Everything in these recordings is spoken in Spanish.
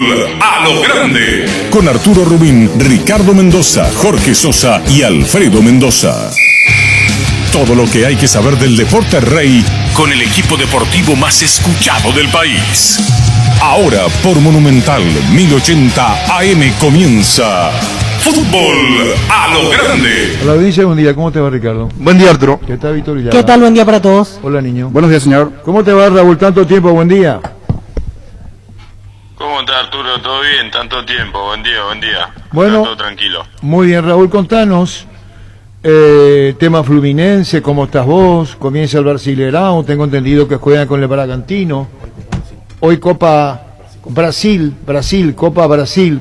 A lo grande. Con Arturo Rubín, Ricardo Mendoza, Jorge Sosa y Alfredo Mendoza. Todo lo que hay que saber del deporte rey con el equipo deportivo más escuchado del país. Ahora por Monumental 1080 AM comienza Fútbol a lo grande. Hola audiencia, buen día, ¿cómo te va Ricardo? Buen día Arturo. ¿Qué tal Víctor Villar? ¿Qué tal? Buen día para todos. Hola niño. Buenos días señor. ¿Cómo te va Raúl? Tanto tiempo, buen día. ¿Cómo está Arturo? ¿Todo bien? Tanto tiempo. Buen día, buen día. Bueno, todo tranquilo. Muy bien Raúl, contanos. Tema Fluminense, ¿cómo estás vos? Comienza el Brasileirão, tengo entendido que juegan con el Bragantino. Hoy Copa Brasil, Copa Brasil.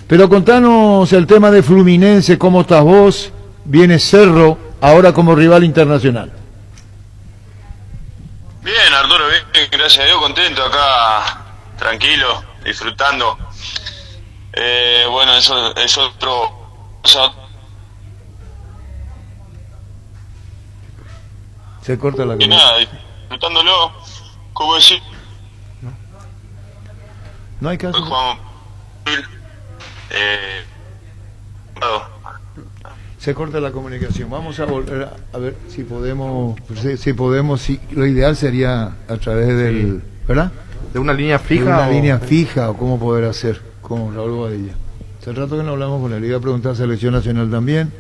Pero contanos el tema de Fluminense, ¿cómo estás vos? Viene Cerro, ahora como rival internacional. Bien Arturo, bien, gracias a Dios, contento acá. Tranquilo, disfrutando. Bueno, eso es otro. Se corta la Y cámara. nada, disfrutándolo. ¿Cómo decir? No hay Hoy caso. jugamos. Se corta la comunicación. Vamos a volver a ver si podemos. Si lo ideal sería a través del. ¿Verdad? ¿De una línea De fija? una o... línea fija o cómo poder hacer con Raúl Badilla. Hace rato que no hablamos con él. Le iba a preguntar a Selección Nacional también.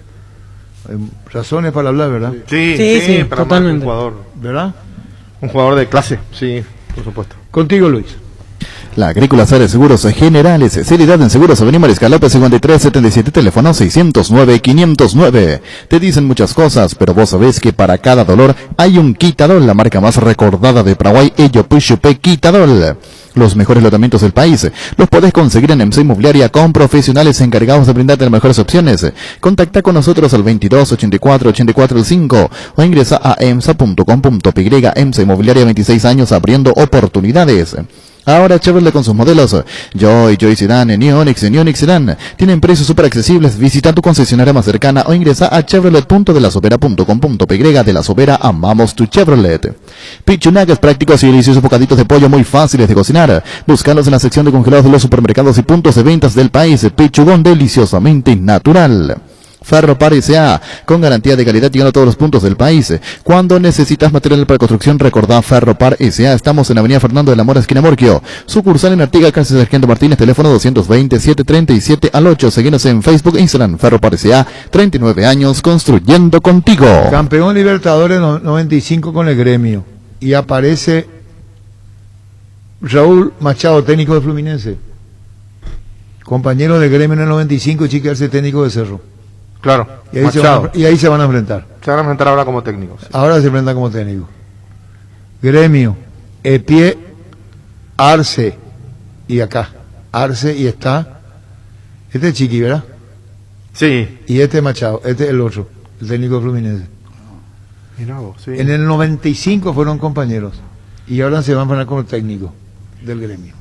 Hay razones para hablar, ¿verdad? Sí, para totalmente. un jugador. ¿Verdad? Un jugador de clase, sí, por supuesto. Contigo, Luis. La Agrícola Sare Seguros Generales, seriedad en seguros, Avenida Mariscal López 5377, teléfono 609-509. Te dicen muchas cosas, pero vos sabés que para cada dolor hay un Quitadol, la marca más recordada de Paraguay, Ello Puchupe Quitadol. Los mejores lotamientos del país los podés conseguir en EMSA Inmobiliaria con profesionales encargados de brindarte las mejores opciones. Contacta con nosotros al 22 84 84 5 o ingresa a emsa.com.py. EMSA Inmobiliaria, 26 años abriendo oportunidades. Ahora Chevrolet con sus modelos Joy Sedan, Neonix Sedan tienen precios súper accesibles. Visita tu concesionaria más cercana o ingresa a chevrolet.delasovera.com.py. De La Sobera, amamos tu Chevrolet. Pichunagas, prácticos y deliciosos bocaditos de pollo muy fáciles de cocinar. Búscalos en la sección de congelados de los supermercados y puntos de ventas del país. Pichugón deliciosamente natural. Ferropar S.A. con garantía de calidad llegando a todos los puntos del país. Cuando necesitas material para construcción, recordá Ferropar S.A. Estamos en Avenida Fernando de la Mora, esquina Morquio. Sucursal en Artigas, calle Sargento Martínez, teléfono 220-737-al8. Seguinos en Facebook e Instagram. Ferropar S.A. 39 años construyendo contigo. Campeón Libertadores 95 con el Gremio. Y aparece Raúl Machado, técnico de Fluminense. Compañero del Gremio en el 95 y Chiquerse, técnico de Cerro. Claro, Y ahí, Machado. se van a enfrentar. Se van a enfrentar ahora como técnicos. Sí. Ahora se enfrentan como técnico. Gremio, Epie, Arce. Y acá, Arce y está. Este es Chiqui, ¿verdad? Sí. Y este es Machado, este es el otro, el técnico de Fluminense. Mirá vos, sí. En el 95 fueron compañeros. Y ahora se van a enfrentar como técnico del Gremio.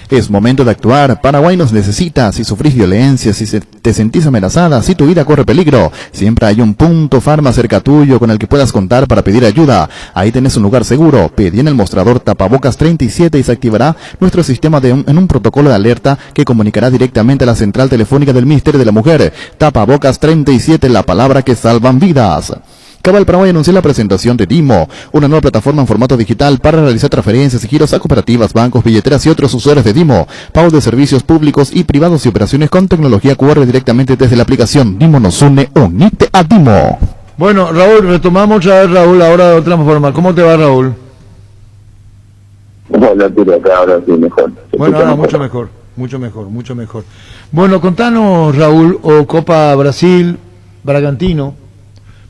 Es momento de actuar. Paraguay nos necesita. Si sufrís violencia, si te sentís amenazada, si tu vida corre peligro, siempre hay un punto Farma cerca tuyo con el que puedas contar para pedir ayuda. Ahí tenés un lugar seguro. Pedí en el mostrador Tapabocas 37 y se activará nuestro sistema en un protocolo de alerta que comunicará directamente a la central telefónica del Ministerio de la Mujer. Tapabocas 37, la palabra que salvan vidas. Cabal Paraguay anunció la presentación de Dimo, una nueva plataforma en formato digital para realizar transferencias y giros a cooperativas, bancos, billeteras y otros usuarios de Dimo, pago de servicios públicos y privados y operaciones con tecnología QR directamente desde la aplicación. Dimo nos une, unite a Dimo. Bueno, Raúl, retomamos otra vez, Raúl, ahora de otra forma. ¿Cómo te va, Raúl? Hola, tiro acá, ahora sí, mejor. Bueno, ahora mucho mejor. Bueno, contanos, Raúl, o Copa Brasil, Bragantino,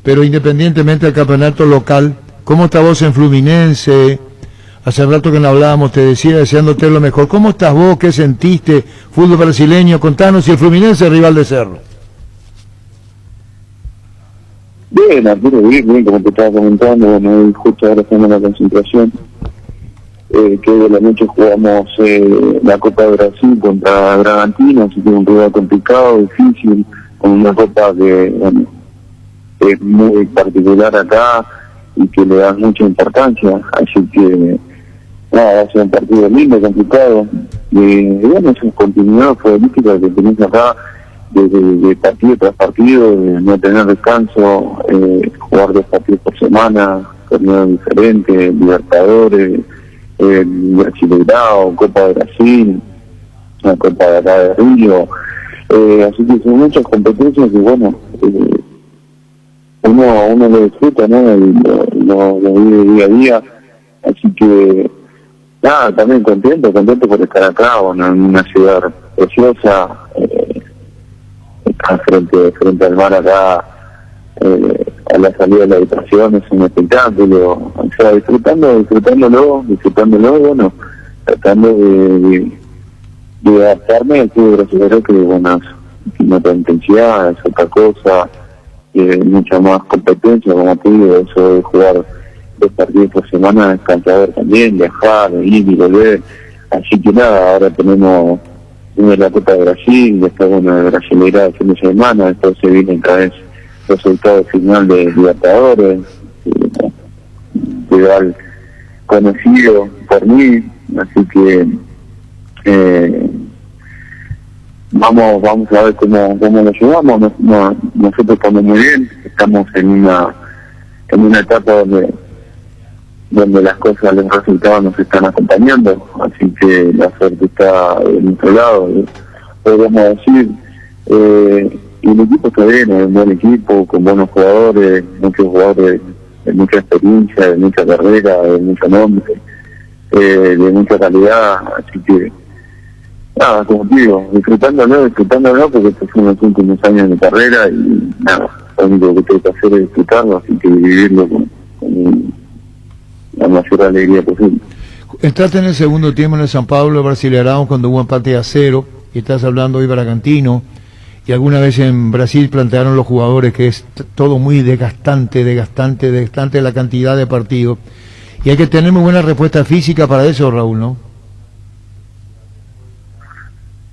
pero independientemente del campeonato local, ¿cómo está vos en Fluminense? Hace rato que no hablábamos, te decía, deseándote lo mejor. ¿Cómo estás vos? ¿Qué sentiste? Fútbol brasileño, contanos si el Fluminense es rival de Cerro. Bien, Arturo, bien, como te estaba comentando, bueno, hoy justo ahora estamos en la concentración. Que de la noche jugamos la Copa de Brasil contra Bragantino, así que un rival complicado, difícil, con una copa que, bueno, es muy particular acá y que le da mucha importancia, así que nada, va a ser un partido lindo, complicado, y bueno, es una continuidad futbolística que tenés acá, de partido tras partido, de no tener descanso, jugar 2 partidos por semana, torneos diferentes, Libertadores, Brasileirao, Copa de Brasil, la Copa de acá de Río, así que son muchas competencias y bueno, uno lo disfruta, ¿no? Y lo vive día a día, así que nada, también contento por estar acá, bueno, en una ciudad preciosa, frente al mar acá, a la salida de la habitación es un espectáculo, o sea, disfrutándolo, bueno, tratando de adaptarme al fútbol brasileño, que bueno, tiene otra intensidad, es otra cosa, mucha más competencia, como te digo, eso de jugar 2 partidos por semana es cansador también, viajar, ir y volver, así que nada, ahora tenemos uno de la Copa de Brasil, después bueno, de Brasileirao el fin de semana, después se viene otra vez el resultado final de Libertadores, rival conocido por mí, así que vamos a ver cómo lo llevamos. Nosotros estamos muy bien, estamos en una etapa donde las cosas, los resultados nos están acompañando, así que la suerte está de nuestro lado, podemos decir, y el equipo está bien, es un buen equipo, con buenos jugadores, muchos jugadores de mucha experiencia, de mucha carrera, de mucho nombre, de mucha calidad, así que nada, como te digo, disfrutándolo porque estos son los últimos años de mi carrera y nada, lo único que tengo que hacer es disfrutarlo, así que vivirlo con la mayor alegría posible. Entraste en el segundo tiempo en el San Pablo Brasileirao cuando hubo empate a 0 y estás hablando hoy Bragantino, y alguna vez en Brasil plantearon los jugadores que es todo muy desgastante la cantidad de partidos, y hay que tener muy buena respuesta física para eso, Raúl, ¿no?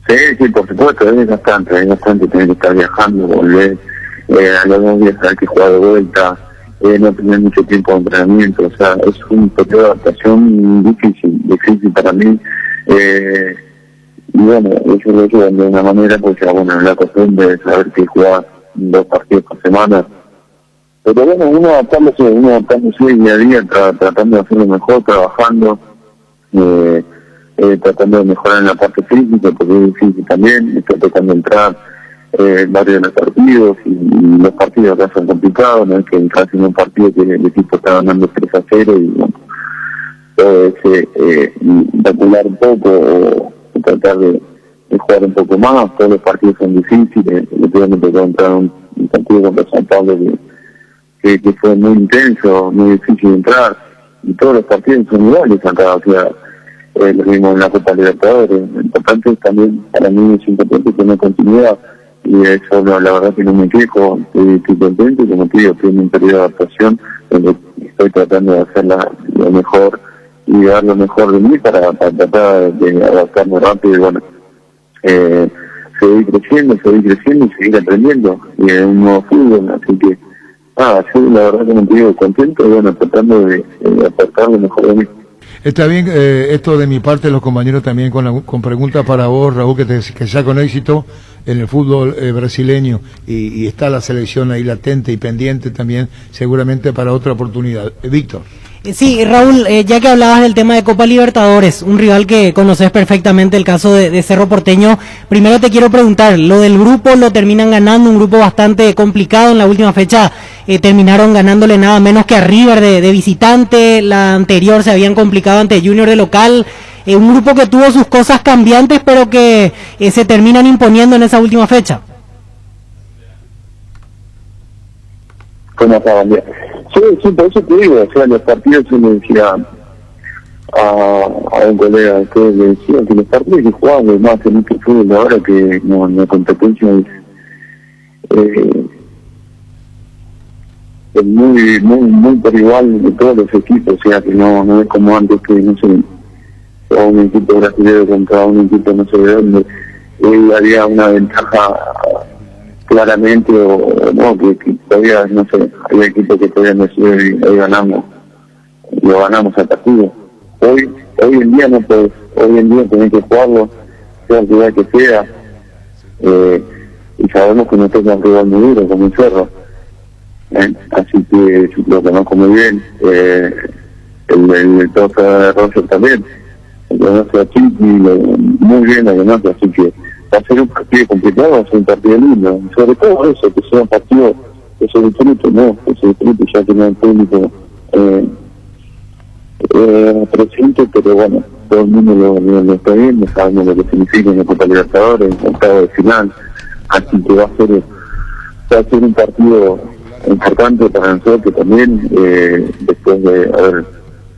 Sí, por supuesto, es bastante tener que estar viajando, volver, a los 2 días hay que jugar de vuelta, no tener mucho tiempo de entrenamiento, o sea, es un periodo de adaptación difícil para mí, y bueno, eso lo llevan de una manera, pues ya bueno, la costumbre de saber que jugar 2 partidos por semana, pero bueno, uno adaptándose día a día, tratando de hacerlo mejor, trabajando, tratando de mejorar en la parte física, porque es difícil también, está tratando de entrar varios de los partidos, y los partidos acá son complicados, no es que entras en un partido que el equipo está ganando 3-0 y bueno, todo ese calcular un poco o tratar de jugar un poco más, todos los partidos son difíciles, me tocó entrar un partido contra San Pablo que fue muy intenso, muy difícil de entrar, y todos los partidos son iguales acá, o sea, lo mismo en la Copa Libertadores. Lo importante es también, para mí es importante tener continuidad, y eso la verdad que no me quejo, estoy contento, y como te digo, estoy en un periodo de adaptación donde estoy tratando de hacer lo mejor y dar lo mejor de mí para tratar de adaptarme rápido y bueno, seguir creciendo y seguir aprendiendo, y en un nuevo fútbol, así que nada, yo la verdad como te digo, contento y bueno, tratando de aportar lo mejor de mí. Está bien, esto de mi parte, los compañeros también con preguntas para vos, Raúl, que ya con éxito en el fútbol brasileño, y está la selección ahí latente y pendiente también, seguramente para otra oportunidad. Víctor. Sí, Raúl, ya que hablabas del tema de Copa Libertadores, un rival que conoces perfectamente, el caso de Cerro Porteño, primero te quiero preguntar, lo del grupo lo terminan ganando, un grupo bastante complicado en la última fecha, terminaron ganándole nada menos que a River de visitante, la anterior se habían complicado ante Junior de local, un grupo que tuvo sus cosas cambiantes, pero que se terminan imponiendo en esa última fecha. ¿Cómo acaban de? Sí, por eso te digo, o sea, los partidos yo le decía a un colega que le decía que los partidos que jugaban más en este fútbol ahora, que no, la competencia es muy por igual de todos los equipos, o sea que no es como antes que no sé, un equipo brasileño contra un equipo no sé de dónde, había una ventaja claramente, o no, que todavía, no sé, había equipos que podían decir, ahí lo ganamos al partido. Hoy hoy en día no puedes, hoy en día tenés que jugarlo, sea el rival que sea, y sabemos que no tenga un rival muy duro como el Cerro, así que lo conozco muy bien, el toque de Roger también, lo conoce a Chiqui muy bien, lo conoce, así que va a ser un partido complicado, va a ser un partido lindo, y sobre todo eso, que sea un partido que se disfrute, ¿no? Que se disfrute ya que no hay público presente, pero bueno, todo el mundo lo está viendo, sabemos lo que significa en la Copa Libertadores, en octavo de final, así que va a ser un partido importante para nosotros también, después de haber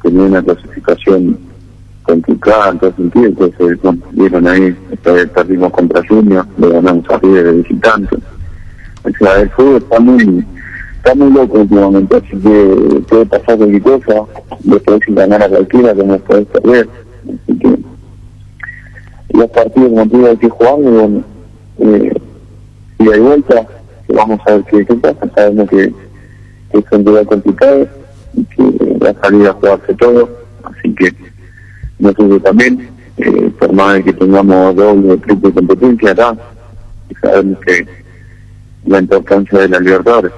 tenido una clasificación complicada en todo sentido. Entonces, bueno, vieron ahí, perdimos contra Junior, le ganamos a River de visitante. O sea, el fútbol está muy loco últimamente, así que puede pasar cualquier cosa, después sin ganar a cualquiera, como puedes perder. Así que los partidos, como te digo, hay que jugar, y bueno, y hay vuelta, que vamos a ver qué pasa. Sabemos que es un día complicado y que va a salir a jugarse todo, así que nosotros también, por más de que tengamos doble o triple competencia acá, sabemos que la importancia de la Libertadores.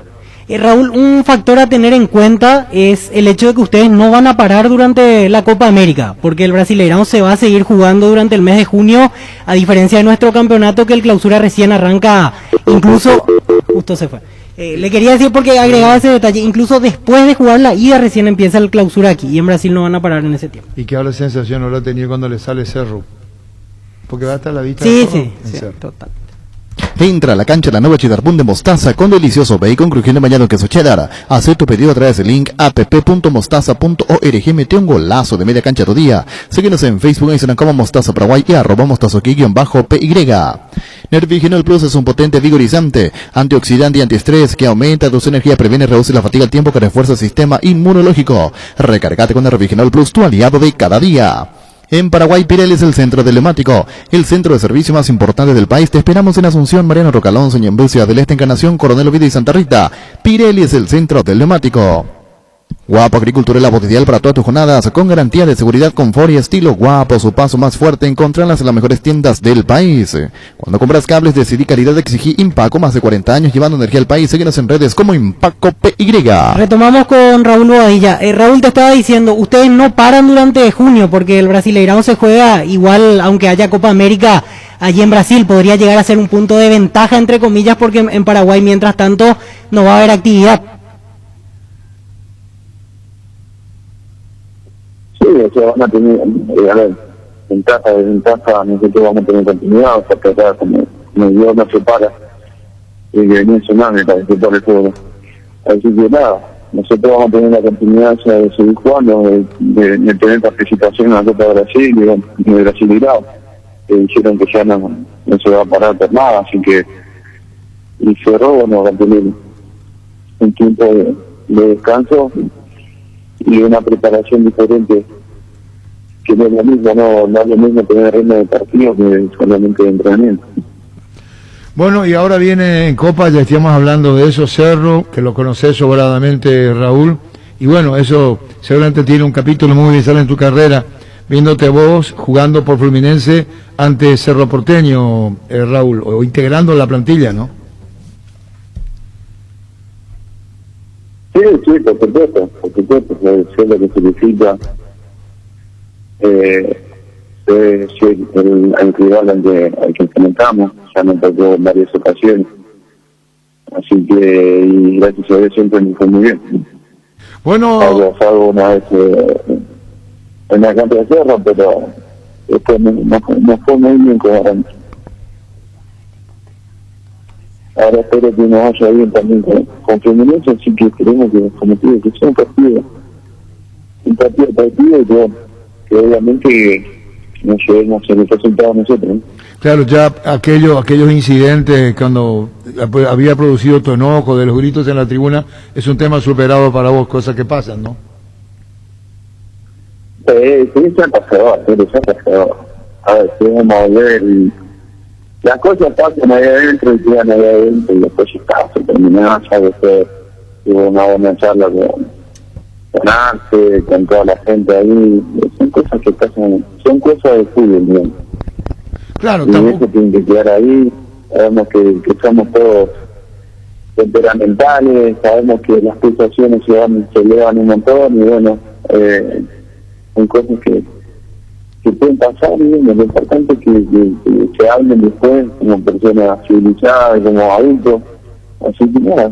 Raúl, un factor a tener en cuenta es el hecho de que ustedes no van a parar durante la Copa América, porque el Brasileirão se va a seguir jugando durante el mes de junio, a diferencia de nuestro campeonato, que el clausura recién arranca, incluso, justo se fue. Le quería decir, porque agregaba ese detalle, incluso después de jugar la ida recién empieza el clausura aquí, y en Brasil no van a parar en ese tiempo. ¿Y qué ahora sensación no lo ha tenido cuando le sale Cerro? Porque va a estar la vista Sí, de sí, Cerro. total. Entra a la cancha la nueva Cheddar Bun de mostaza con delicioso bacon crujiente bañado en queso cheddar. Haz tu pedido a través del link app.mostaza.org. Mete un golazo de media cancha tu día. Síguenos en Facebook e Instagram como Mostaza Paraguay y @mostazoqui_py. Nervigenol Plus es un potente vigorizante, antioxidante y antiestrés que aumenta tu energía, previene y reduce la fatiga al tiempo que refuerza el sistema inmunológico. Recargate con Nervigenol Plus, tu aliado de cada día. En Paraguay, Pirelli es el centro del neumático, el centro de servicio más importante del país. Te esperamos en Asunción, Mariano Rocalón, Ñemby, Ciudad del Este, Encarnación, Coronel Oviedo y Santa Rita. Pirelli es el centro del neumático. Guapo Agricultura es la voz ideal para todas tus jornadas, con garantía de seguridad, confort y estilo. Guapo, su paso más fuerte, encontrarlas en las mejores tiendas del país. Cuando compras cables, decidí calidad, exigí Impaco, más de 40 años llevando energía al país. Síguenos en redes como Impaco PY. Retomamos con Raúl Bobadilla. Raúl, te estaba diciendo, ustedes no paran durante junio, porque el Brasileirão se juega igual, aunque haya Copa América allí en Brasil. Podría llegar a ser un punto de ventaja, entre comillas, porque en Paraguay, mientras tanto, no va a haber actividad. Sí, o sea, van a tener, a ver, ventaja, nosotros vamos a tener continuidad, o sea, que acá como Dios no se para, y que venía un tsunami para disfrutar el juego. Así que nada, nosotros vamos a tener la continuidad de seguir jugando, de tener participación en la Copa de Brasil y de Brasileirão, que dijeron que ya no se va a parar por nada, así que, y Cerro, bueno, va a tener un tiempo de descanso y una preparación diferente, que no es lo mismo, no es lo mismo tener ritmo de partido que solamente de entrenamiento. Bueno, y ahora viene en Copa, ya estamos hablando de eso, Cerro, que lo conoces sobradamente, Raúl, y bueno, eso seguramente tiene un capítulo muy especial en tu carrera, viéndote vos jugando por Fluminense ante Cerro Porteño, Raúl, o integrando la plantilla, ¿no? Sí, por supuesto, sé lo que significa ser el rival al que enfrentamos, ya nos tocó en varias ocasiones, así que, y gracias a Dios siempre me fue muy bien. Bueno, salvo una vez en la cancha de Cerro, pero después no fue muy bien como ahora espero que nos vaya bien también con Fluminense, así que esperemos que, como te digo, que sea un partido y que obviamente nos llevemos el resultado nosotros, ¿no? claro, ya aquellos incidentes cuando había producido tu enojo de los gritos en la tribuna, es un tema superado para vos, cosas que pasan, ¿no? Sí, se ha pasado. A ver, si vamos a ver, las cosas pasan ahí adentro y quedan ahí adentro, y después se terminaba, ya después hubo una buena charla con Arce, con toda la gente ahí, son cosas que pasan, son cosas de fútbol, digamos. Claro, Y tampoco. eso tiene que quedar ahí. Sabemos que somos todos temperamentales, sabemos que las pulsaciones se elevan un montón y bueno, son cosas que pueden pasar y bueno, lo importante es que se hablen después como personas civilizadas, como adultos. Así que nada,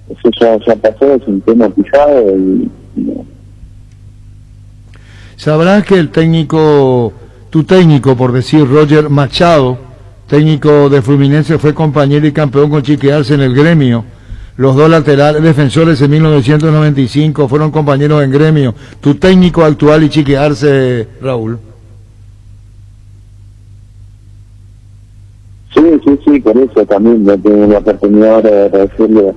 eso ya pasó, es un tema pisado y Sabrás que tu técnico, por decir, Roger Machado, técnico de Fluminense, fue compañero y campeón con Chiqui Arce en el gremio. Los dos laterales defensores en 1995 fueron compañeros en gremio. Tu técnico actual y Chiqui Arce, Raúl. Sí, por eso también yo tengo la oportunidad de agradecerle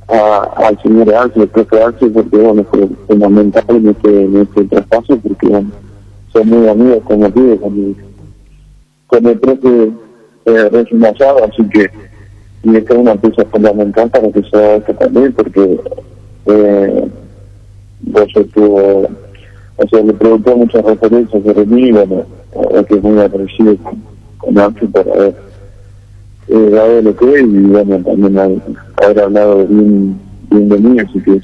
al señor Arce, al profe Arce, porque bueno, fue fundamental en este traspaso, porque bueno, son muy amigos, como digo, con el profe Regis Machado, así que y esta es una pieza fundamental para que se haga esto también, porque le preguntó muchas referencias sobre mí, y bueno, es que es muy agradecido con Arce por dado lo que es, y bueno, también haber hablado bien de mí, así que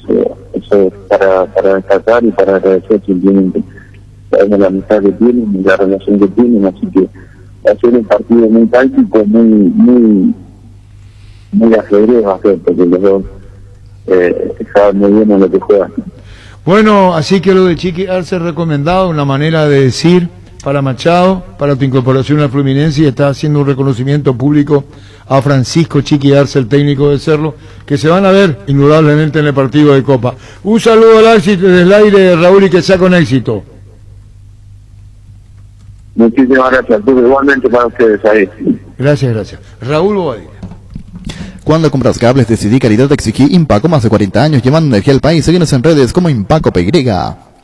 eso para destacar y para agradecer simplemente la amistad que tienen y la relación que tienen, así que va a ser un partido muy táctico, muy ajedrez va a ser, porque los dos saben muy bien a lo que juegan. Bueno, así que lo de Chiqui Arce recomendado, una manera de decir para Machado, para tu incorporación al Fluminense, y está haciendo un reconocimiento público a Francisco Chiqui Arce, el técnico de Cerro, que se van a ver indudablemente en el partido de Copa. Un saludo al éxito desde el aire, Raúl, y que sea con éxito. Muchísimas gracias, Arturo, igualmente para ustedes ahí. Gracias. Raúl Bobadilla. Cuando compras cables, decidí calidad, exigí Impaco, más de 40 años llevando energía al país. Síguenos en redes como Impaco PY.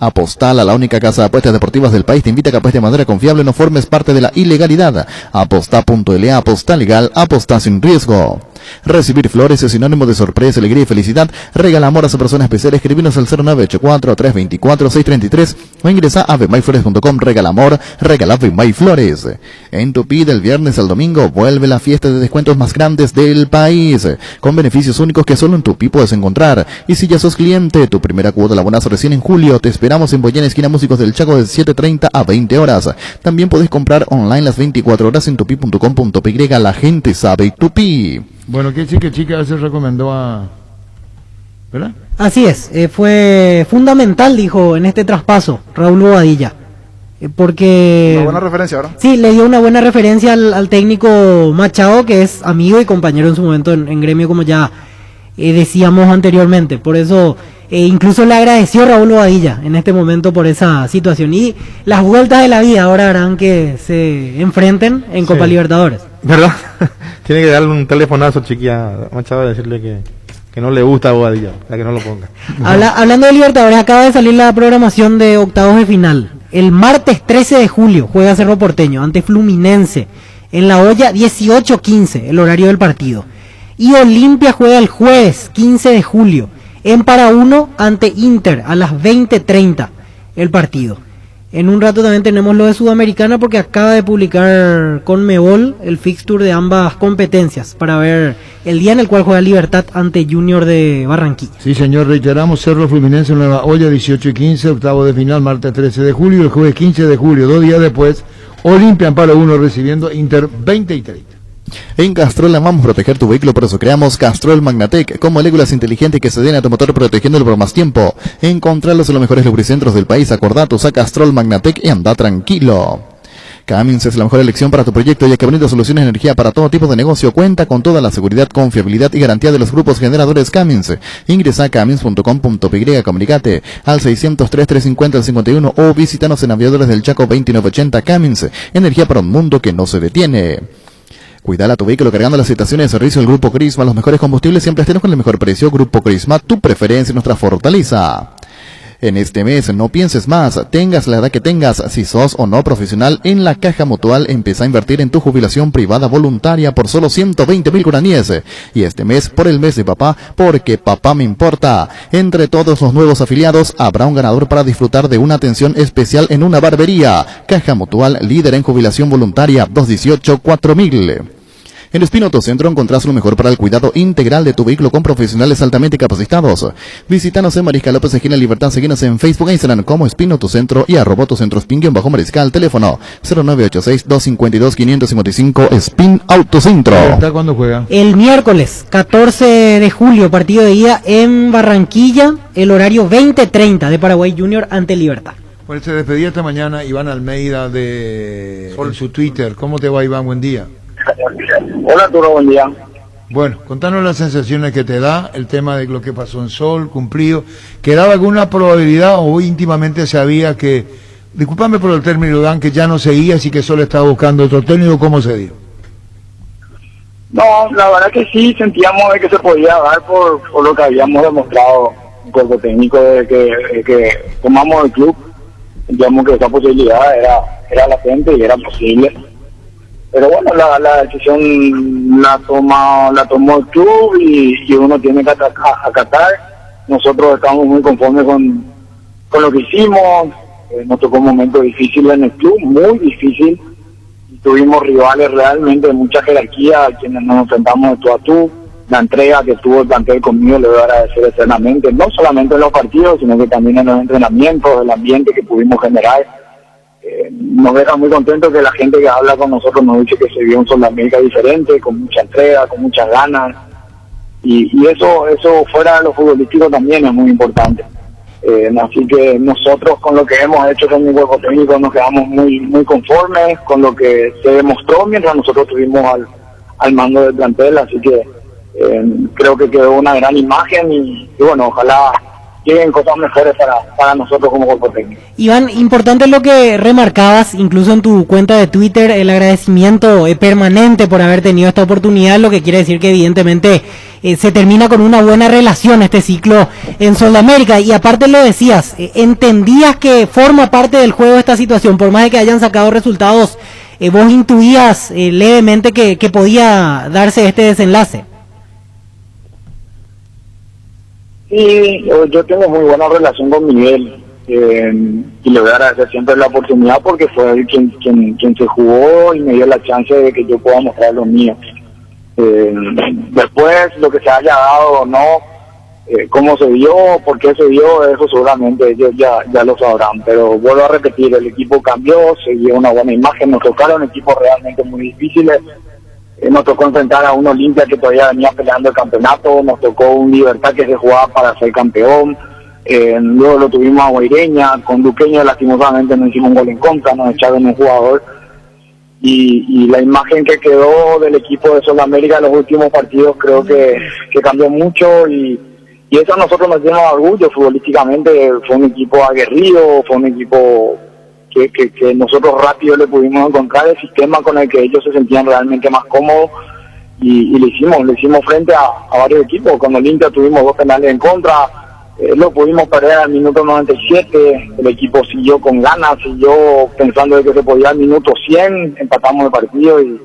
Apostala, la única casa de apuestas deportivas del país, te invita a que apuestes de manera confiable, no formes parte de la ilegalidad. Aposta.la, aposta legal, aposta sin riesgo. Recibir flores es sinónimo de sorpresa, alegría y felicidad. Regala amor a su persona especial. Escribinos al 0984-324-633 o ingresa a vmayflores.com. Regala amor, regala Vmayflores. En Tupi, del viernes al domingo, vuelve la fiesta de descuentos más grandes del país, con beneficios únicos que solo en Tupi puedes encontrar. Y si ya sos cliente, tu primera cuota la abonas recién en julio. Te esperamos en Boyena, esquina Músicos del Chaco, de 7:30 a 20 horas. También podés comprar online las 24 horas en tupi.com.py. La gente sabe Tupi. Bueno, ¿qué chica se recomendó a...? ¿Verdad? Así es, fue fundamental, dijo, en este traspaso, Raúl Bobadilla. Porque... Una buena referencia, ¿verdad? Sí, le dio una buena referencia al técnico Machado, que es amigo y compañero en su momento en gremio, como ya decíamos anteriormente. Por eso, incluso le agradeció Raúl Bobadilla en este momento por esa situación. Y las vueltas de la vida ahora harán que se enfrenten en Copa Libertadores. ¿Verdad? Tiene que darle un telefonazo, chiquilla, Machado, y decirle que no le gusta a Bobadilla, para que no lo ponga. Hablando de Libertadores, acaba de salir la programación de octavos de final. El martes 13 de julio juega Cerro Porteño ante Fluminense en La Olla, 18:15, el horario del partido. Y Olimpia juega el jueves 15 de julio en Para-Uno ante Inter a las 20:30 el partido. En un rato también tenemos lo de Sudamericana, porque acaba de publicar Conmebol el fixture de ambas competencias para ver el día en el cual juega Libertad ante Junior de Barranquilla. Sí, señor, reiteramos, Cerro Fluminense en Nueva Olla, 18:15, octavo de final, martes 13 de julio, el jueves 15 de julio, 2 días después, Olimpia en Para-Uno recibiendo Inter 20:30. En Castrol amamos proteger tu vehículo, por eso creamos Castrol Magnatec, con moléculas inteligentes que se den a tu motor protegiéndolo por más tiempo. Encontrarlos en los mejores lubricentros del país. Acordatos a Castrol Magnatec y anda tranquilo. Cummins es la mejor elección para tu proyecto, ya que brinda soluciones de energía para todo tipo de negocio. Cuenta con toda la seguridad, confiabilidad y garantía de los grupos generadores Cummins. Ingresa a cummins.com.py, comunicate al 603-350-51 o visítanos en Aviadores del Chaco 2980. Cummins, energía para un mundo que no se detiene. Cuidala tu vehículo cargando las estaciones de servicio del Grupo Crisma. Los mejores combustibles siempre estén con el mejor precio. Grupo Crisma, tu preferencia y nuestra fortaleza. En este mes no pienses más, tengas la edad que tengas, si sos o no profesional, en la Caja Mutual empieza a invertir en tu jubilación privada voluntaria por solo 120.000 guaraníes. Y este mes por el mes de papá, porque papá me importa. Entre todos los nuevos afiliados habrá un ganador para disfrutar de una atención especial en una barbería. Caja Mutual, líder en jubilación voluntaria, 218-4000. En Espino Autocentro encontrás lo mejor para el cuidado integral de tu vehículo con profesionales altamente capacitados. Visítanos en Mariscal López, esquina Libertad. Seguinos en Facebook e Instagram como Espino Autocentro y @autocentrospin_mariscal. Teléfono 0986-252-555. Spin Autocentro. ¿Cuándo juega? El miércoles 14 de julio, partido de ida en Barranquilla, el horario 20:30 de Paraguay Junior ante Libertad. Pues se despedía esta mañana Iván Almeida en su Twitter. ¿Cómo te va, Iván? Buen día. Hola Arturo, buen día. Bueno, contanos las sensaciones que te da el tema de lo que pasó en Sol, cumplido. ¿Quedaba alguna probabilidad o íntimamente sabía que, discúlpame por el término, Dan, que ya no seguías y que Sol estaba buscando otro técnico? ¿Cómo se dio? No, la verdad que sí, sentíamos de que se podía dar por lo que habíamos demostrado en cuerpo técnico de que tomamos el club. Sentíamos que esa posibilidad era latente y era posible. Pero bueno, la decisión la tomó el club y uno tiene que acatar. Nosotros estamos muy conformes con lo que hicimos. Nos tocó un momento difícil en el club, muy difícil. Y tuvimos rivales realmente de mucha jerarquía, a quienes nos enfrentamos de tú a tú. La entrega que tuvo el plantel conmigo le voy a agradecer eternamente, no solamente en los partidos, sino que también en los entrenamientos, el ambiente que pudimos generar. Nos deja muy contentos que la gente que habla con nosotros nos dice que se vio un Sudamérica diferente, con mucha entrega, con muchas ganas, y eso fuera de lo futbolístico también es muy importante. Así que nosotros con lo que hemos hecho con mi cuerpo técnico nos quedamos muy muy conformes con lo que se demostró mientras nosotros estuvimos al mando del plantel, así que creo que quedó una gran imagen y bueno, ojalá lleguen cosas mejores para nosotros como cuerpo técnico. Iván, importante lo que remarcabas, incluso en tu cuenta de Twitter, el agradecimiento permanente por haber tenido esta oportunidad, lo que quiere decir que evidentemente se termina con una buena relación este ciclo en Sudamérica. Y aparte lo decías, entendías que forma parte del juego esta situación, por más de que hayan sacado resultados, vos intuías levemente que podía darse este desenlace. Sí, yo tengo muy buena relación con Miguel y le voy a agradecer siempre la oportunidad porque fue él quien se jugó y me dio la chance de que yo pueda mostrar lo mío. Después, lo que se haya dado o no, cómo se dio, por qué se dio, eso seguramente ellos ya lo sabrán. Pero vuelvo a repetir, el equipo cambió, se dio una buena imagen, nos tocaron equipos realmente muy difíciles. Nos tocó enfrentar a un Olimpia que todavía venía peleando el campeonato, nos tocó un Libertad que se jugaba para ser campeón, luego lo tuvimos a Guaireña, con Duqueño lastimosamente no hicimos un gol en contra, nos echaron un jugador, y la imagen que quedó del equipo de Sudamérica en los últimos partidos creo que cambió mucho, y eso a nosotros nos llena de orgullo futbolísticamente. Fue un equipo aguerrido, fue un equipo que nosotros rápido le pudimos encontrar el sistema con el que ellos se sentían realmente más cómodos y le hicimos frente a varios equipos. Con Olimpia tuvimos 2 penales en contra, lo pudimos perder al minuto 97, el equipo siguió con ganas, siguió pensando de que se podía al minuto 100, empatamos el partido y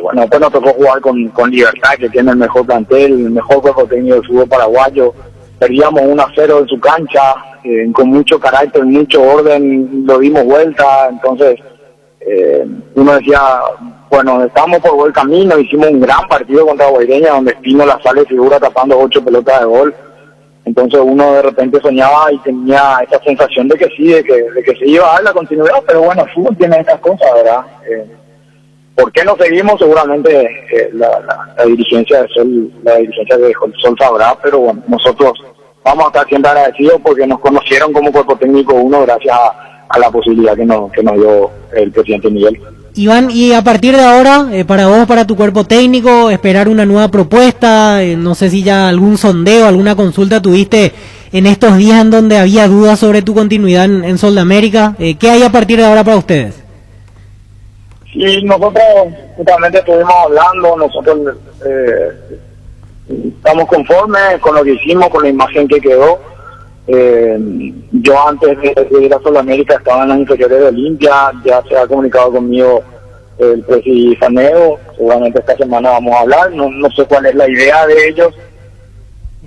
bueno, después nos tocó jugar con Libertad, que tiene el mejor plantel, el mejor cuerpo técnico del fútbol paraguayo. Perdíamos 1-0 en su cancha, con mucho carácter, mucho orden, lo dimos vuelta. Entonces uno decía, bueno, estamos por buen camino, hicimos un gran partido contra Guaireña donde Espino la sale figura tapando 8 pelotas de gol. Entonces uno de repente soñaba y tenía esa sensación de que sí, de que se iba a dar la continuidad, pero bueno, el fútbol tiene estas cosas, ¿verdad? ¿Por qué no seguimos? Seguramente la dirigencia de Sol sabrá, pero bueno, nosotros vamos a estar siempre agradecidos porque nos conocieron como cuerpo técnico uno gracias a la posibilidad que nos dio el presidente Miguel. Iván, y a partir de ahora, para vos, para tu cuerpo técnico, esperar una nueva propuesta, no sé si ya algún sondeo, alguna consulta tuviste en estos días en donde había dudas sobre tu continuidad en Sudamérica, ¿qué hay a partir de ahora para ustedes? Sí, nosotros justamente estuvimos hablando, nosotros estamos conformes con lo que hicimos, con la imagen que quedó. Yo antes de ir a Sudamérica estaba en las inferiores de Olimpia, ya se ha comunicado conmigo el presidente Faneo, seguramente esta semana vamos a hablar, no sé cuál es la idea de ellos,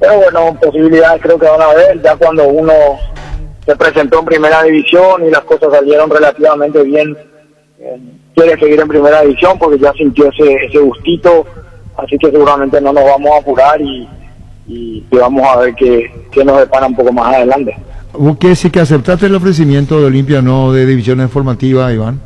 pero bueno, posibilidades creo que van a haber, ya cuando uno se presentó en primera división y las cosas salieron relativamente bien, quiere seguir en primera división porque ya sintió ese gustito, así que seguramente no nos vamos a apurar y vamos a ver qué nos depara un poco más adelante. ¿Vos qué decís que aceptaste el ofrecimiento de Olimpia, no de divisiones formativas, Iván?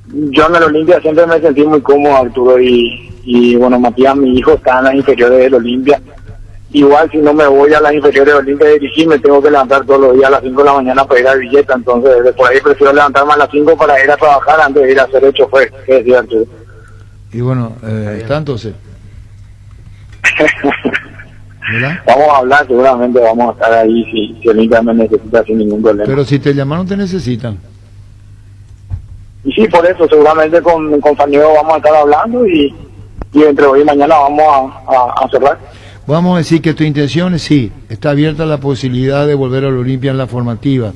Yo en el Olimpia siempre me sentí muy cómodo, Arturo, y bueno, Matías, mi hijo, está en las inferiores del Olimpia. Igual si no me voy a las inferiores del Olimpia a dirigir, me tengo que levantar todos los días a las 5 de la mañana para ir a Villeta, entonces de por ahí prefiero levantarme a las 5 para ir a trabajar antes de ir a hacer el chofer, ¿qué decía Arturo? Y bueno, está entonces. ¿Verdad? Vamos a hablar, seguramente vamos a estar ahí si Olimpia me necesita sin ningún problema. Pero si te llamaron te necesitan. Y sí, por eso, seguramente con Faneo vamos a estar hablando y entre hoy y mañana vamos a cerrar. Vamos a decir que tu intención es, sí, está abierta la posibilidad de volver al Olimpia en la formativa.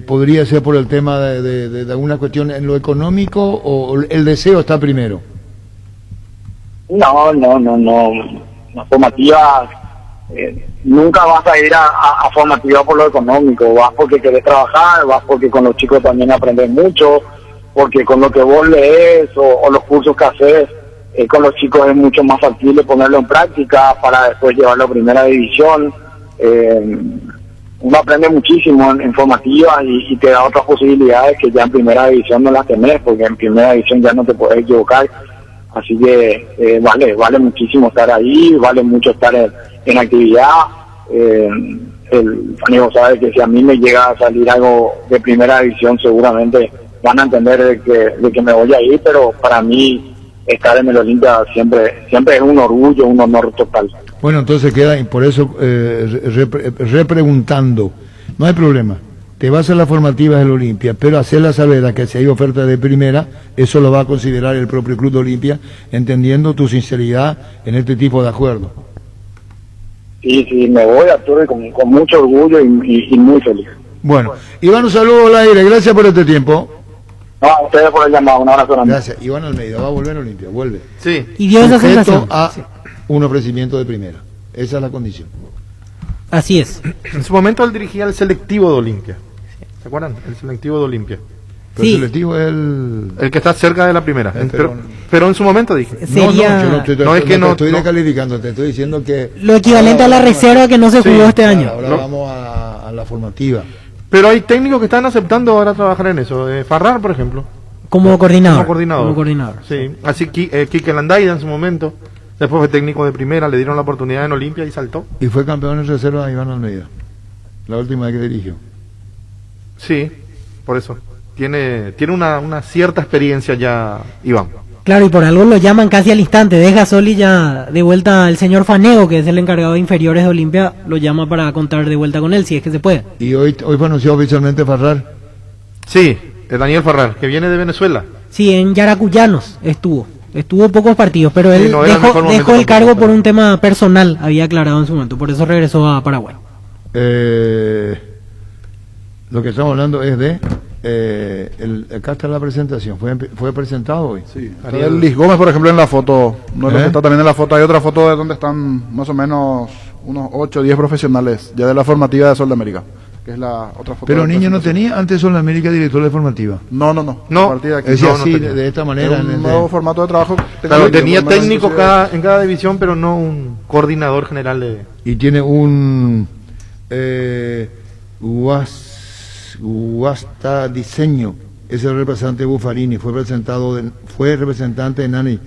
¿Podría ser por el tema de alguna cuestión en lo económico o el deseo está primero? No. La formativa, nunca vas a ir a formativa por lo económico, vas porque querés trabajar, vas porque con los chicos también aprendes mucho, porque con lo que vos lees o los cursos que haces, con los chicos es mucho más factible ponerlo en práctica para después llevarlo a primera división. Uno aprende muchísimo en formativa y te da otras posibilidades que ya en primera división no las tenés, porque en primera división ya no te podés equivocar. Así que vale muchísimo estar ahí, vale mucho estar en actividad. El Faneo sabe que si a mí me llega a salir algo de primera división, seguramente van a entender de que me voy a ir, pero para mí estar en el Olimpia siempre es un orgullo, un honor total. Bueno, entonces queda, y por eso repreguntando, no hay problema. Te vas a las formativas del Olimpia, pero hacer la salvedad que si hay oferta de primera, eso lo va a considerar el propio Club de Olimpia, entendiendo tu sinceridad en este tipo de acuerdo. Sí, me voy, Arturo, con mucho orgullo y muy feliz. Bueno, Iván, un saludo al aire, gracias por este tiempo. No, a ustedes por el llamado, un abrazo grande. Gracias. Iván Almeida va a volver a Olimpia, vuelve. Sí. Y dio esa Sujeto sensación. a Sí. un ofrecimiento de primera. Esa es la condición. Así es. En su momento él dirigía el selectivo de Olimpia. ¿Se acuerdan? El selectivo de Olimpia. Pero Sí. el selectivo es El que está cerca de la primera. pero- Pero en su momento dije. Sería yo no estoy, No, es que te no- estoy no. descalificando, te estoy diciendo que... lo equivalente a la reserva que no se jugó este año. Ahora No. vamos a la formativa. Pero hay técnicos que están aceptando ahora trabajar en eso. Farrar, por ejemplo. Como coordinador. Como coordinador. Sí. Así Quique Landaida en su momento. Después fue técnico de primera, le dieron la oportunidad en Olimpia y saltó. Y fue campeón en reserva de Iván Almeida. La última vez que dirigió. Sí, por eso. Tiene una cierta experiencia ya, Iván. Claro, y por algo lo llaman casi al instante. Deja Soli ya de vuelta el señor Faneo, que es el encargado de inferiores de Olimpia, lo llama para contar de vuelta con él, si es que se puede. Y hoy fue anunciado oficialmente Farrar. Sí, es Daniel Farrar, que viene de Venezuela. Sí, en Yaracuyanos estuvo pocos partidos, pero él Sí, no era el mejor momento dejó el tampoco, cargo por pero- un tema personal, había aclarado en su momento, por eso regresó a Paraguay. Lo que estamos hablando es de... acá está la presentación. Fue presentado hoy. Sí, está el Liz Gómez, por ejemplo, en la foto. No es lo que está también en la foto. Hay otra foto de donde están más o menos unos 8 o 10 profesionales, ya de la formativa de Sol de América, que es la otra foto. Pero de niño no presentación. tenía antes Sol de América director de formativa. No. No. A partir de aquí. Es decir, No, no así, tenía. de esta Es manera. un nuevo formato de trabajo. Claro, tenía por lo menos técnico inclusive- en cada división, pero no un coordinador general de... Y tiene un... Guasta Diseño. Es el representante de Buffarini. Fue representante de Nani.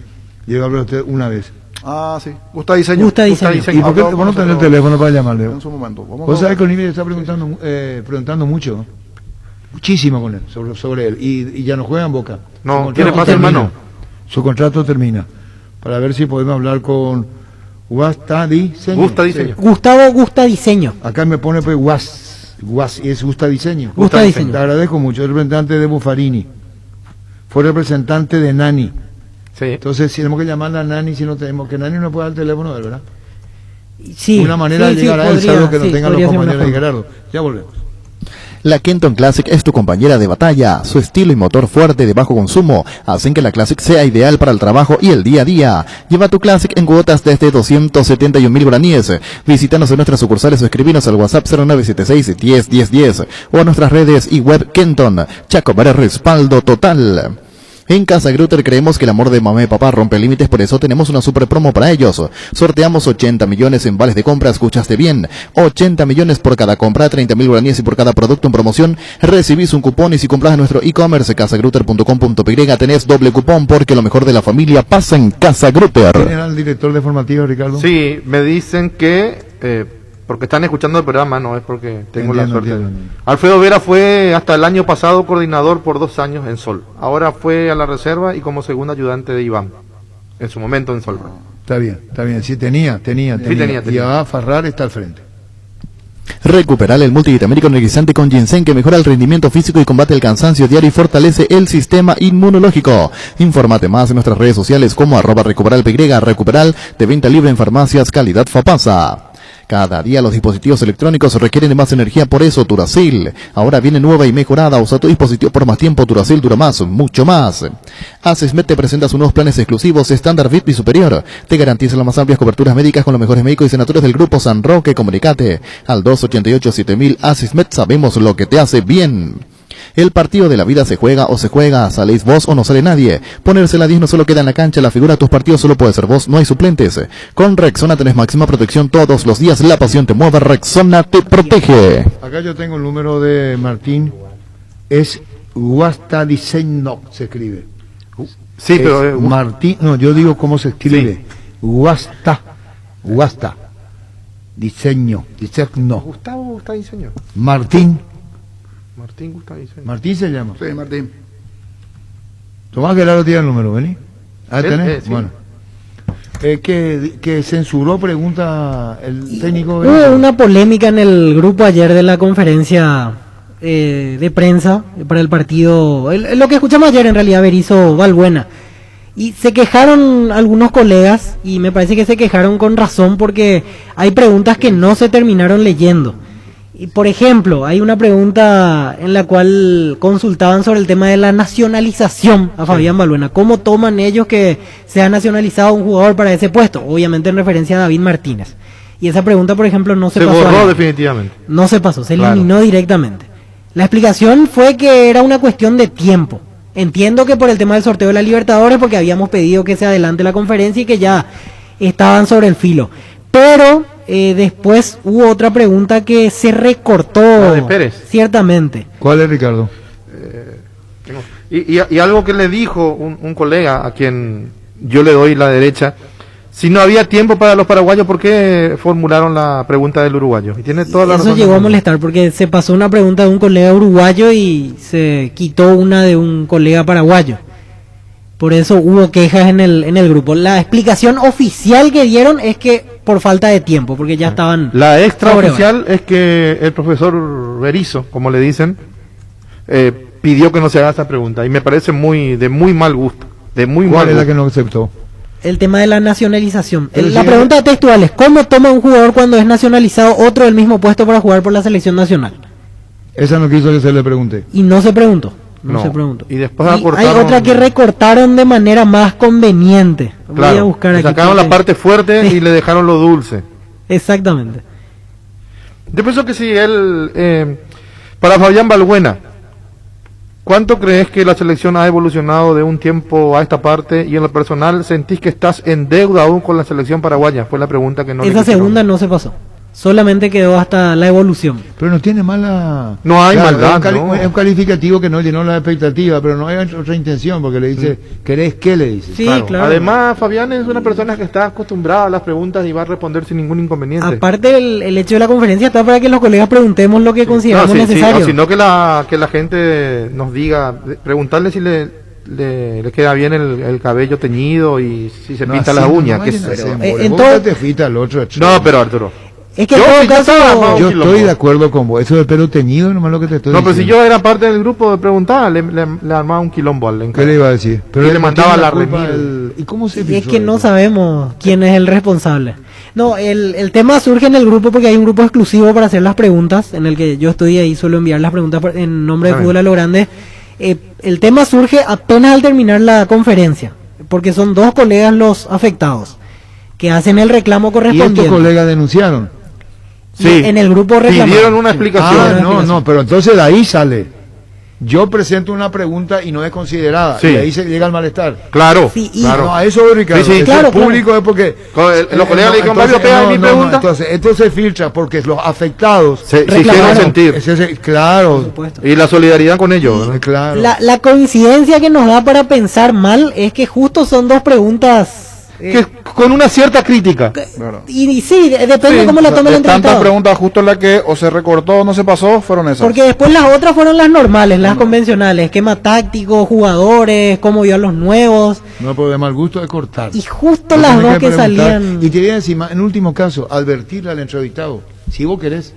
Llegó a hablar usted una vez. Ah, sí. Gusta Diseño. Gusta Diseño. ¿Y por qué Habló vos no con tenés el nosotros teléfono para llamarle? En su momento. Vamos Vos a- sabés que Olimpia está preguntando mucho, ¿no? Muchísimo con él, sobre él. Y ya no juega en Boca. No, Su tiene contrato pase en termina. mano. Su contrato termina. Para ver si podemos hablar con Gusta Diseño. Gusta Diseño. Gustavo Gusta Diseño. Acá me pone pues Guas y es Gusta Diseño. Gusta Diseño. Te agradezco mucho. Es representante de Buffarini. Fue representante de Nani. Sí. Entonces, si tenemos que llamar a Nani, si no tenemos, que Nani no puede dar el teléfono de él, ¿verdad? Sí, una manera sí, de llegar sí, a él, podría, salvo que no sí, tengan los podría ser una compañeros de forma. Gerardo. Ya volvemos. La Kenton Classic es tu compañera de batalla. Su estilo y motor fuerte de bajo consumo hacen que la Classic sea ideal para el trabajo y el día a día. Lleva tu Classic en cuotas desde 271.000 guaraníes. Visítanos en nuestras sucursales o escribinos al WhatsApp 0976 10 10 10 o a nuestras redes y web Kenton. Chacobar respaldo total. En Casa Grutter creemos que el amor de mamá y papá rompe límites, por eso tenemos una super promo para ellos. Sorteamos 80 millones en vales de compra, escuchaste bien. 80 millones por cada compra, 30.000 guaraníes y por cada producto en promoción recibís un cupón, y si compras en nuestro e-commerce casagrutter.com.py tenés doble cupón, porque lo mejor de la familia pasa en Casa Grutter. ¿Quién era el director de formativa, Ricardo? Sí, me dicen que porque están escuchando el programa, no es porque tengo la suerte. Entiendo. Alfredo Vera fue hasta el año pasado coordinador por 2 años en Sol. Ahora fue a la reserva y como segundo ayudante de Iván, en su momento en Sol. Está bien. Sí, tenía. Y a Farrar está al frente. Recuperar el multivitamínico energizante con ginseng, que mejora el rendimiento físico y combate el cansancio diario y fortalece el sistema inmunológico. Infórmate más en nuestras redes sociales como @recuperalpy, Recuperal, de venta libre en farmacias calidad Fapasa. Cada día los dispositivos electrónicos requieren de más energía, por eso Duracell ahora viene nueva y mejorada. Usa tu dispositivo por más tiempo, Duracell dura más, mucho más. Asesmed te presenta sus nuevos planes exclusivos, estándar, VIP y superior. Te garantiza las más amplias coberturas médicas con los mejores médicos y senadores del Grupo San Roque. Comunicate al 288-7000. Asesmed, sabemos lo que te hace bien. El partido de la vida se juega o se juega, saléis vos o no sale nadie. Ponerse la 10 no solo queda en la cancha, la figura de tus partidos solo puede ser vos, no hay suplentes. Con Rexona tenés máxima protección todos los días, la pasión te mueve, Rexona te protege. Acá yo tengo el número de Martín, es Guasta Diseño, se escribe. Sí, Es pero Martín, no, yo digo cómo se escribe. Guasta Diseño. Gustavo está diseño. Martín Gustavo diseño. Martín se llama. Sí, Martín. Tomás Gerardo tiene el número, vení. Ahí Él, tenés. sí. Bueno. Que censuró, pregunta el técnico. Hubo una polémica en el grupo ayer de la conferencia de prensa para el partido, lo que escuchamos ayer en realidad, Berizzo Balbuena, y se quejaron algunos colegas, y me parece que se quejaron con razón, porque hay preguntas que no se terminaron leyendo. Y por ejemplo, hay una pregunta en la cual consultaban sobre el tema de la nacionalización a Fabián Balbuena. ¿Cómo toman ellos que se ha nacionalizado un jugador para ese puesto? Obviamente en referencia a David Martínez. Y esa pregunta, por ejemplo, no se pasó. borró ahí. definitivamente. No se pasó, se Claro. eliminó directamente. La explicación fue que era una cuestión de tiempo. Entiendo que por el tema del sorteo de la Libertadores, porque habíamos pedido que se adelante la conferencia y que ya estaban sobre el filo. Pero después hubo otra pregunta que se recortó. La de Pérez. Ciertamente. ¿Cuál es, Ricardo? Y algo que le dijo un colega a quien yo le doy la derecha: si no había tiempo para los paraguayos, ¿por qué formularon la pregunta del uruguayo? Y tiene toda la Eso razón. llegó a molestar porque se pasó una pregunta de un colega uruguayo y se quitó una de un colega paraguayo. Por eso hubo quejas en el grupo. La explicación oficial que dieron es que por falta de tiempo, porque ya estaban... La extraoficial sobre- es que el profesor Berizzo, como le dicen, pidió que no se haga esa pregunta, y me parece de muy mal gusto. De muy ¿Cuál mal es la gusto. que no aceptó? El tema de la nacionalización. Pero La si pregunta textual es: ¿cómo toma un jugador cuando es nacionalizado otro del mismo puesto para jugar por la selección nacional? Esa no quiso que se le pregunte. Y no se preguntó. No, No. se preguntó. Y después hay acortaron- otra que recortaron de manera más conveniente. Voy a Claro, buscar le aquí. sacaron la porque- parte fuerte y le dejaron lo dulce. Exactamente. Yo pienso que si él, para Fabián Balbuena, ¿cuánto crees que la selección ha evolucionado de un tiempo a esta parte? Y en lo personal, ¿sentís que estás en deuda aún con la selección paraguaya? Fue la pregunta que no le Esa quisieron. segunda no se pasó. Solamente quedó hasta la evolución. Pero no tiene mala... No hay maldad, Es ¿no? es un calificativo que no llenó la expectativa, pero no hay otra intención, porque le dice, ¿querés qué? Le dice. Sí, claro. Además, Fabián es una persona que está acostumbrada a las preguntas y va a responder sin ningún inconveniente. Aparte, el hecho de la conferencia está para que los colegas preguntemos lo que consideramos No, sí, necesario. o sino que la gente nos diga, preguntarle si le queda bien el cabello teñido y si se pinta las uñas. No que vayan a es- hacer, en vos todo- te fuiste al otro No, extremo. pero Arturo, Es que en todo si yo estaba armado, caso, Yo quilombo. estoy de acuerdo con vos. Eso del pelo teñido, nomás lo que te estoy No, pero si diciendo. yo era parte del grupo de preguntar, le armaba un quilombo al ¿Qué encargado. le iba a decir? Y le él mandaba tiene la culpa remil. ¿Y cómo se es filtró que no eso? sabemos quién es el responsable. No, el tema surge en el grupo porque hay un grupo exclusivo para hacer las preguntas, en el que yo estoy ahí, suelo enviar las preguntas en nombre de Ah, bien. Fútbol a lo Grande. El tema surge apenas al terminar la conferencia, porque son 2 colegas los afectados que hacen el reclamo ¿Y estos correspondiente. colegas denunciaron? Y en el grupo reclamaron. Pidieron una explicación. Ah, una no, explicación. no, pero entonces de ahí sale. Yo presento una pregunta y no es considerada. Sí. Y ahí se llega al malestar. Claro, Sí, y- claro. No, a eso voy, Ricardo. Sí, sí. Eso Claro, es público es porque... Los colegas le dijeron, Mario, pega mi pregunta. entonces, esto se filtra porque los afectados... Se Reclamaron. hicieron sentir. Claro, Supuesto. Y la solidaridad con ellos. ¿verdad? claro. La coincidencia que nos da para pensar mal es que justo son 2 preguntas. Que con una cierta crítica. Claro. Y sí, depende Sí, cómo la tome el de tantas entrevistado. preguntas, justo la que o se recortó o no se pasó, fueron esas. Porque después las otras fueron las normales, las convencionales, esquema táctico, jugadores, cómo vio a los nuevos, No puedo de mal gusto de cortar. y justo Vos las tenés dos que preguntar. salían. Y te voy a decir, en último caso, advertirle al entrevistado, si vos querés.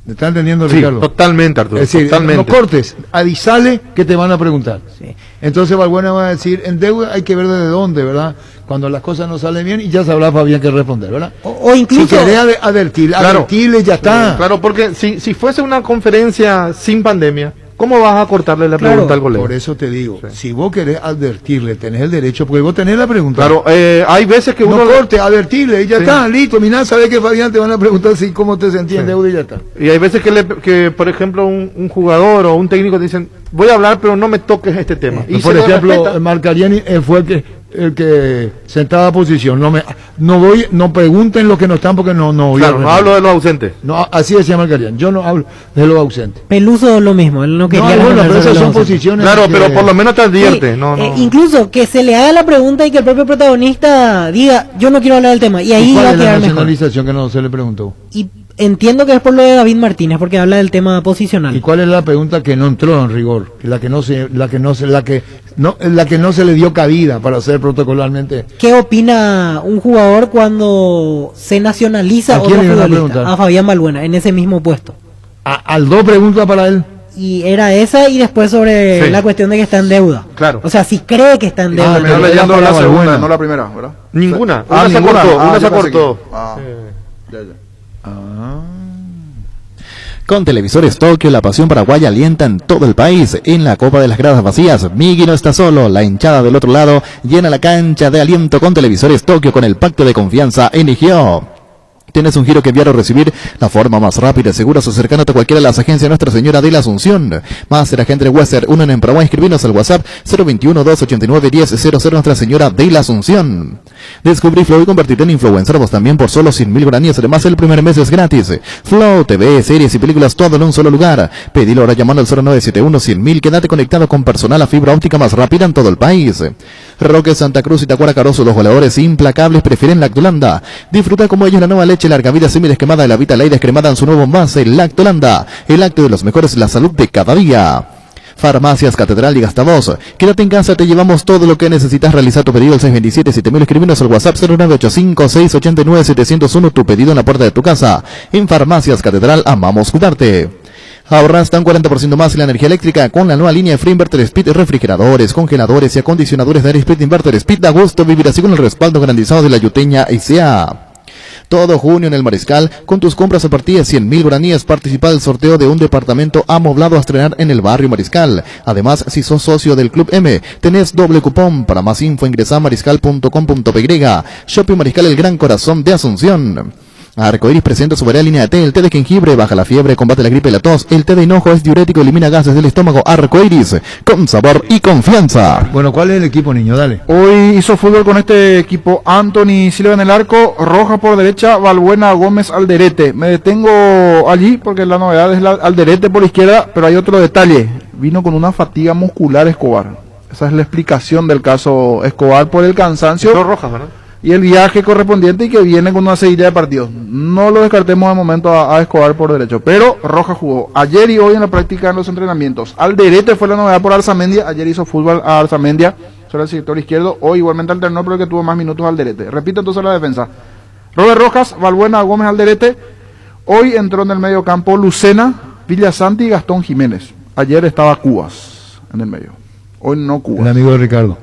¿Me está entendiendo, Sí, Ricardo? totalmente, Arturo. Es decir, totalmente. no cortes, avisale que te van a preguntar. Sí. Entonces Balbuena va a decir, en deuda hay que ver desde dónde, ¿verdad? Cuando las cosas no salen bien y ya sabrá Fabián qué responder, ¿verdad? O incluso, Si querés advertirle, Claro. advertirle, ya está. Claro, porque si fuese una conferencia sin pandemia, ¿cómo vas a cortarle la Claro. pregunta al colega? Por eso te digo, si vos querés advertirle, tenés el derecho, porque vos tenés la pregunta. Claro, hay veces que No uno... corte, advertirle y ya Sí. está, listo. Mirá, sabés que Fabián te van a preguntar si cómo te sentías en Sí. deuda y ya está. Y hay veces que por ejemplo, un jugador o un técnico te dicen, voy a hablar, pero no me toques este tema. Y Por se lo ejemplo, respeta. Marcariani fue el que sentaba posición. No pregunten los que no están porque no voy a Claro, no responder. hablo de los ausentes. No, así decía Marcariani. Yo no hablo de los ausentes. Peluso lo mismo, él no quería No, bueno, responder pero esas sobre son los ausentes. posiciones. Claro, que- pero por lo menos te advierte. Sí, no, no. incluso que se le haga la pregunta y que el propio protagonista diga, yo no quiero hablar del tema, y ¿Y ahí cuál va a es la quedar mejor. nacionalización que no se le preguntó? Y entiendo que es por lo de David Martínez, porque habla del tema posicional. ¿Y cuál es la pregunta que no entró en rigor? La que no se le dio cabida para hacer protocolarmente. ¿Qué opina un jugador cuando se nacionaliza ¿A quién otro le iban a futbolista? preguntar? A Fabián Balbuena, en ese mismo puesto. Al dos preguntas para él. Y era esa, y después sobre Sí. la cuestión de que está en deuda. Claro. O sea, si cree que está en deuda. Terminó pero leyendo era la para segunda, Balbuena. no la primera, ¿verdad? Ninguna. Ah, Una se ninguna. cortó, Ah, una yo se pensé que- cortó. Ah, ya, ya. Con Televisores Tokio, la pasión paraguaya alienta en todo el país. En la Copa de las Gradas Vacías, Migui no está solo. La hinchada del otro lado llena la cancha de aliento con Televisores Tokio con el pacto de confianza eligió. ¿Tienes un giro que enviar o recibir? La forma más rápida y segura es acercándote a cualquiera de las agencias Nuestra Señora de la Asunción. Más de la gente de Western, uno en Paraguay, inscribinos al WhatsApp 021-289-1000 Nuestra Señora de la Asunción. Descubrí Flow y convertirte en influencer vos también por solo 100.000 guaraníes. Además, el primer mes es gratis. Flow, TV, series y películas, todo en un solo lugar. Pedilo ahora llamando al 0971-100.000. Quédate conectado con personal a fibra óptica más rápida en todo el país. Roque, Santa Cruz y Tacuara Carozo, los goleadores implacables prefieren Lactolanda. Disfruta como ellos la nueva leche larga vida semidescremada de la Vita Ley descremada en su nuevo envase, Lactolanda. El lácteo de los mejores, la salud de cada día. Farmacias Catedral y Gastavoz. Quédate en casa, te llevamos todo lo que necesitas. Realizar tu pedido al 627-7000. Escribinos al WhatsApp 0985-689-701. Tu pedido en la puerta de tu casa. En Farmacias Catedral amamos cuidarte. Ahorra hasta un 40% más en la energía eléctrica con la nueva línea de Free Inverter Speed, refrigeradores, congeladores y acondicionadores de aire Speed Inverter Speed. Da gusto vivir así con el respaldo garantizado de la Yuteña S.A. Todo junio en el Mariscal, con tus compras a partir de 100.000 guaraníes, participa del sorteo de un departamento amoblado a estrenar en el barrio Mariscal. Además, si sos socio del Club M, tenés doble cupón. Para más info ingresa a mariscal.com.py. Shopping Mariscal, el gran corazón de Asunción. Arcoiris presenta su variedad línea de té, el té de jengibre, baja la fiebre, combate la gripe y la tos. El té de hinojo es diurético, elimina gases del estómago. Arcoiris, con sabor y confianza. Bueno, ¿cuál es el equipo, niño? Dale. Hoy hizo fútbol con este equipo Anthony Silva en el arco, Roja por derecha, Balbuena, Gómez, Alderete. Me detengo allí porque la novedad es Alderete por izquierda, pero hay otro detalle. Vino con una fatiga muscular Escobar. Esa es la explicación del caso Escobar por el cansancio Dos rojas, ¿verdad? y el viaje correspondiente y que viene con una seguidilla de partidos. No lo descartemos de momento a Escobar por derecho, pero Roja jugó ayer y hoy en la práctica en los entrenamientos. Alderete fue la novedad por Arzamendia, ayer hizo fútbol a Arzamendia sobre el sector izquierdo, hoy igualmente alternó pero el que tuvo más minutos Alderete. Repito entonces la defensa: Robert Rojas, Balbuena, Gómez Alderete. Hoy entró en el medio campo Lucena, Villasanti y Gastón Jiménez. Ayer estaba Cubas en el medio. Hoy no El Cubas. amigo de Ricardo.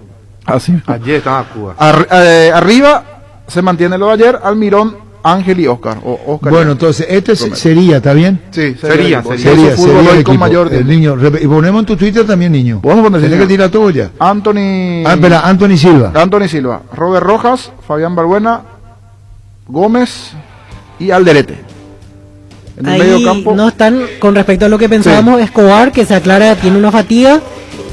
Así. Ayer estaba Cuba. Arriba se mantiene lo de ayer, Almirón, Ángel y Oscar. Bueno, entonces, sería, ¿está bien? Sí, Sería. Sería fútbol hoy el con equipo. mayor El niño, y ponemos en tu Twitter también, niño. Vamos a poner, Tenés señor. que tirar todo ya. Anthony Anthony Silva. Robert Rojas, Fabián Balbuena, Gómez y Alderete. En el medio Ahí campo, no están, con respecto a lo que pensábamos, Escobar, que se aclara, tiene una fatiga,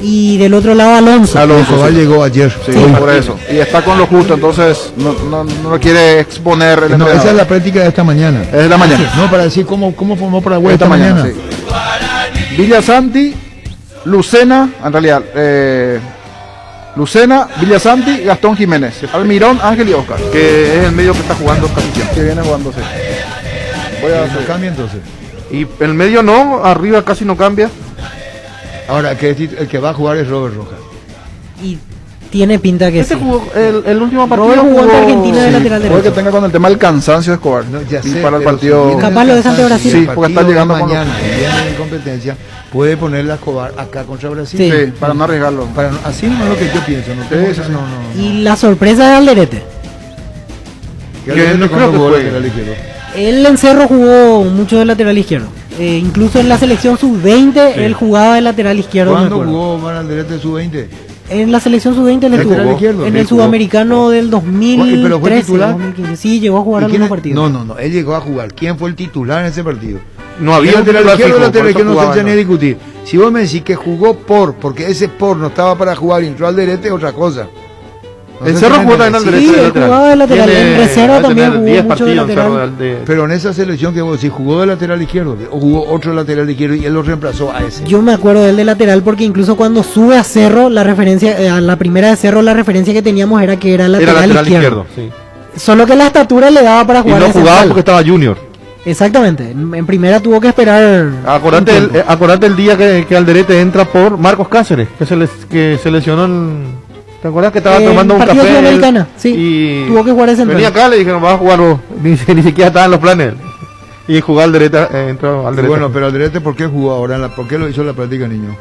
y del otro lado Alonso. Escobar llegó ayer. sí, por eso. Y está con lo justo, entonces no lo quiere exponer el No, entrenador. esa es la práctica de esta mañana. Es de la mañana. No, para decir cómo formó Paraguay Esta esta mañana, mañana. sí. Villasanti, Lucena, en realidad, Lucena, Villasanti, Gastón Jiménez, Almirón, Ángel y Oscar. Que es el medio que está jugando casi siempre. Que viene jugándose. Voy a ¿No cambia entonces? Y el medio no, arriba casi no cambia. Ahora, el que va a jugar es Robert Rojas. Y tiene pinta que Este sí. jugó el último partido. Robert jugó ante Argentina de lateral Puede que derecho. tenga con el tema del cansancio de Escobar. No, ya y sé, para el pero partido. si viene Capaz el lo dejan de cansancio Brasil. y el Sí, porque está partido de llegando con mañana, y viene en competencia, puede ponerle a Escobar acá contra Brasil. Sí. Sí, para no arriesgarlo. Así no es lo que yo pienso. No tengo Sí, esa- sí. no. Y la sorpresa de Alderete. Que Que no creo que jugó juegue. lateral izquierdo. Él en Cerro jugó mucho de lateral izquierdo. Incluso en la selección sub-20 él jugaba de lateral izquierdo. me ¿Cuándo acuerdo. jugó Mar Alderete sub-20? En la selección sub-20 le Lateral jugó. izquierdo. En Sí, el jugó. sudamericano del 2013. ¿Pero fue titular? 2015. Sí, llegó a jugar ¿Y quién algunos es? partidos. No, él llegó a jugar. ¿Quién fue el titular en ese partido? No había un lateral titular izquierdo, fijo, lateral por eso izquierdo, no se jugaba, tenía ¿no? que discutir. Si vos me decís que jugó porque ese no estaba para jugar y entró Alderete, es otra cosa. No El sé Cerro si me jugó también al entendés. derecho Sí, de él lateral. jugaba de lateral. Tiene- En reserva debe también tener jugó 10 mucho de partidos en lateral. Cerro de- Pero en esa selección que vos decís, jugó de lateral izquierdo o jugó otro lateral izquierdo y él lo reemplazó a ese. Yo me acuerdo de él de lateral porque incluso cuando sube a Cerro, la referencia, a la primera de Cerro, la referencia que teníamos era que era Era lateral, lateral izquierdo. izquierdo, sí. Solo que la estatura le daba para Y jugar no de jugaba central. porque estaba Junior. Exactamente. En primera tuvo que esperar. Acordate un el, tiempo. acordate el día que Alderete entra por Marcos Cáceres, que se lesionó en... ¿Te acuerdas que estaba En tomando un partido café? Sudamericana, sí. Y Tuvo que jugar de central. venía acá, le dijeron, vas a jugar vos. Ni siquiera estaba en los planes. Y jugar Alderete, entró Alderete. Bueno, pero Alderete, ¿por qué jugó ahora? ¿Por qué lo hizo en la práctica, niño?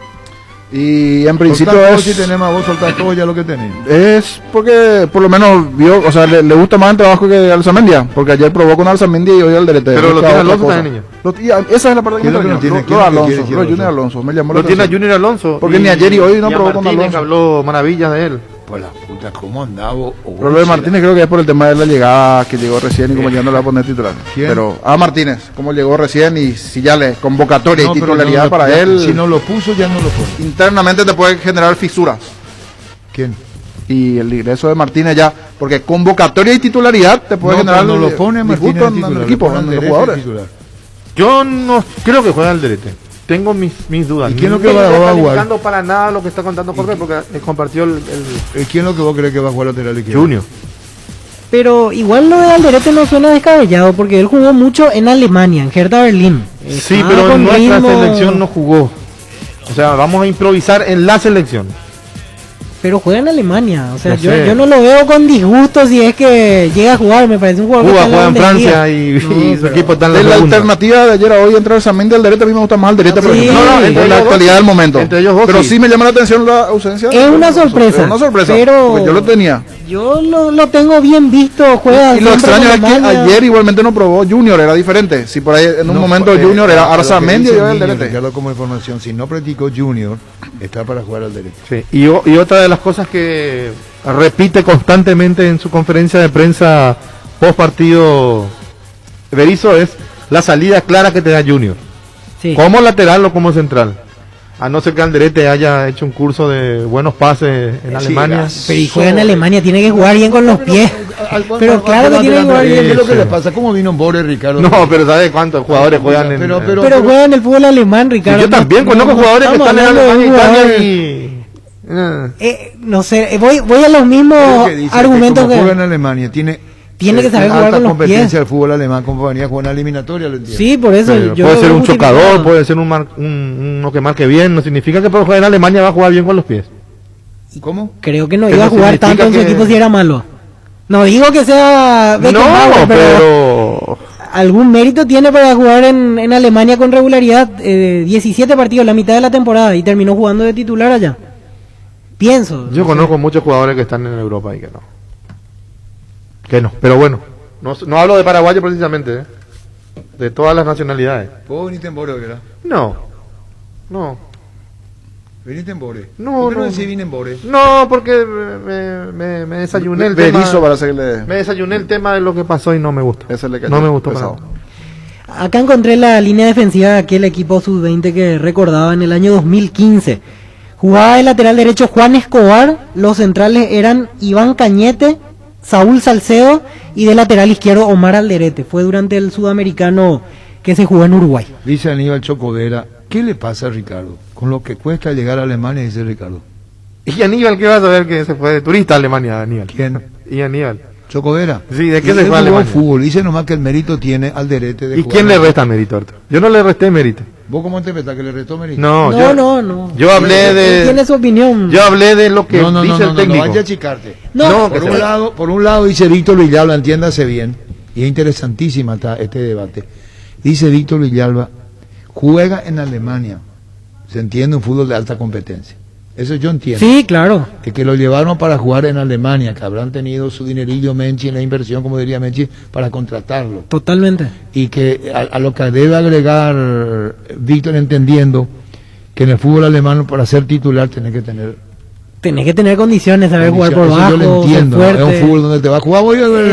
Y en principio Soltá todo, es, si tenemos a vos, soltás todo ya lo que tenés. es porque por lo menos vio, o sea, le gusta más el trabajo que Alzamendia, porque ayer probó con Alzamendia y hoy Alderete. Pero lo Busca tiene otra Alonso cosa. también, niño. Esa es la parte que ¿Quién me es lo que extrañó. lo tiene? Lo ¿Quién es lo que Alonso, quiere decir lo Alonso? Junior Alonso, me llamó Lo la tiene a atención. Junior Alonso. Porque ni ayer y hoy no y a probó con Martínez, Alonso. que habló maravillas de él. Pues la puta, ¿cómo andaba? Pero lo de Martínez creo que es por el tema de la llegada que llegó recién y como ya no le va a poner titular. ¿Quién? Pero a Martínez, como llegó recién y si ya le convocatoria No, y pero titularidad no, para ya, él, Si no lo puso, ya no lo pone. internamente te puede generar fisuras. ¿Quién? Y el ingreso de Martínez ya, porque convocatoria y titularidad te puede No, generar pero no lo pone Martínez disgusto en en el titular, equipo, lo pone en los Alderete jugadores. en titular. Yo no creo que juegue Alderete. Tengo mis dudas. ¿Y quién es lo No que va a está jugar? limitando para nada lo que está contando Jorge porque compartió el ¿Quién es lo que vos crees que va a jugar lateral izquierdo? Junior. Pero igual lo de Alderete no suena descabellado porque él jugó mucho en Alemania, en Hertha Berlín. Sí, Estaba pero en con nuestra ritmo, selección no jugó. O sea, vamos a improvisar en la selección. Pero juega en Alemania. O sea, No yo, sé. yo no lo veo con disgusto si es que llega a jugar. Me parece un jugador Cuba que está juega en la Francia Bundesliga. y su equipo está en la De la segunda. alternativa de ayer a hoy entre Alzamendi y Alderete, a mí me gusta más Alderete, por Sí. ejemplo. No, no, entre en la ellos dos actualidad sí. del momento. Entre ellos dos pero sí. sí me llama la atención la ausencia. Es una sorpresa, Es una sorpresa. pero- Porque yo lo tenía. Yo lo tengo bien visto. Juega Y lo siempre extraño en es que Alemania. ayer igualmente no probó Junior, era diferente. Si por ahí en un momento Junior era Arzamendi y hoy Alderete. Ricardo, como información, si no practicó Junior, está para jugar al derecho. Sí, y otra de las cosas que repite constantemente en su conferencia de prensa post partido Berizzo es la salida clara que te da Junior, Sí. como lateral o como central. A no ser que Alderete haya hecho un curso de buenos pases en Alemania. Pero y juega en Alemania, tiene que jugar bien con los pies. Pero claro que tiene que jugar bien. ¿Qué es lo que le pasa? ¿Cómo vino Bore, Ricardo? No, pero ¿sabes cuántos jugadores juegan en pero- Pero juega en el fútbol alemán, Ricardo. yo también No- conozco no jugadores que estamos están en hablando de un Alemania, jugador- Italia y... No sé, voy a los mismos Creo que dice argumentos que como juega en que... Alemania, tiene que saber jugar alta con los competencia pies. del fútbol alemán, como venía a jugar una eliminatoria, lo entiendo. Sí, por eso Pero yo puede lo ser veo un chocador, justificado. puede ser uno que marque bien, no significa que por jugar en Alemania va a jugar bien con los pies. ¿Cómo? Creo que no Que iba a no jugar significa tanto en su que- equipo si era malo. No digo que sea Beckenbauer, pero algún mérito tiene para jugar en Alemania con regularidad. 17 partidos, la mitad de la temporada, y terminó jugando de titular allá. Pienso. Yo conozco muchos jugadores que están en Europa y que no. Que no, pero bueno. No hablo de paraguayo precisamente, ¿eh? De todas las nacionalidades. ¿Vos viniste en Bore, verdad? No. ¿Viniste en Bore? No, ¿Por qué no no. decís vine en Bore? No, porque me desayuné el tema. Berizzo para seguirle. Me desayuné el tema de lo que pasó y no me gusta. Ese le cayó No me gustó para pesado. nada. Acá encontré la línea defensiva de aquel equipo sub-20 que recordaba en el año 2015. Jugaba de lateral derecho Juan Escobar, los centrales eran Iván Cañete, Saúl Salcedo, y de lateral izquierdo Omar Alderete. Fue durante el sudamericano que se jugó en Uruguay. Dice Aníbal Chocodera, ¿qué le pasa a Ricardo? Con lo que cuesta llegar a Alemania, dice Ricardo. ¿Y Aníbal qué vas a ver que se fue de turista a Alemania, Aníbal? ¿Quién? ¿Y Aníbal? Chocodera. Sí, ¿de qué Él se fue a jugó Alemania? fútbol, dice nomás que el mérito tiene Alderete de ¿Y jugar. quién le resta mérito, Arturo? Yo no le resté mérito. ¿Vos cómo interpretás que le restó mérito? No, No. Yo hablé Él tiene su opinión. Yo hablé de lo que No, dice el técnico. vaya a achicarte. No, Por un lado dice Víctor Villalba, entiéndase bien, y es interesantísima este debate. Dice Víctor Villalba, juega en Alemania, se entiende un fútbol de alta competencia. Eso yo entiendo. Sí, claro. Que lo llevaron para jugar en Alemania, que habrán tenido su dinerillo Menchi en la inversión, como diría Menchi, para contratarlo. Totalmente. Y que a lo que debe agregar Víctor, entendiendo que en el fútbol alemán para ser titular tenés que tener condiciones, saber jugar por Eso bajo, yo lo entiendo, ser ¿no? fuerte. Es un fútbol donde te va a jugar.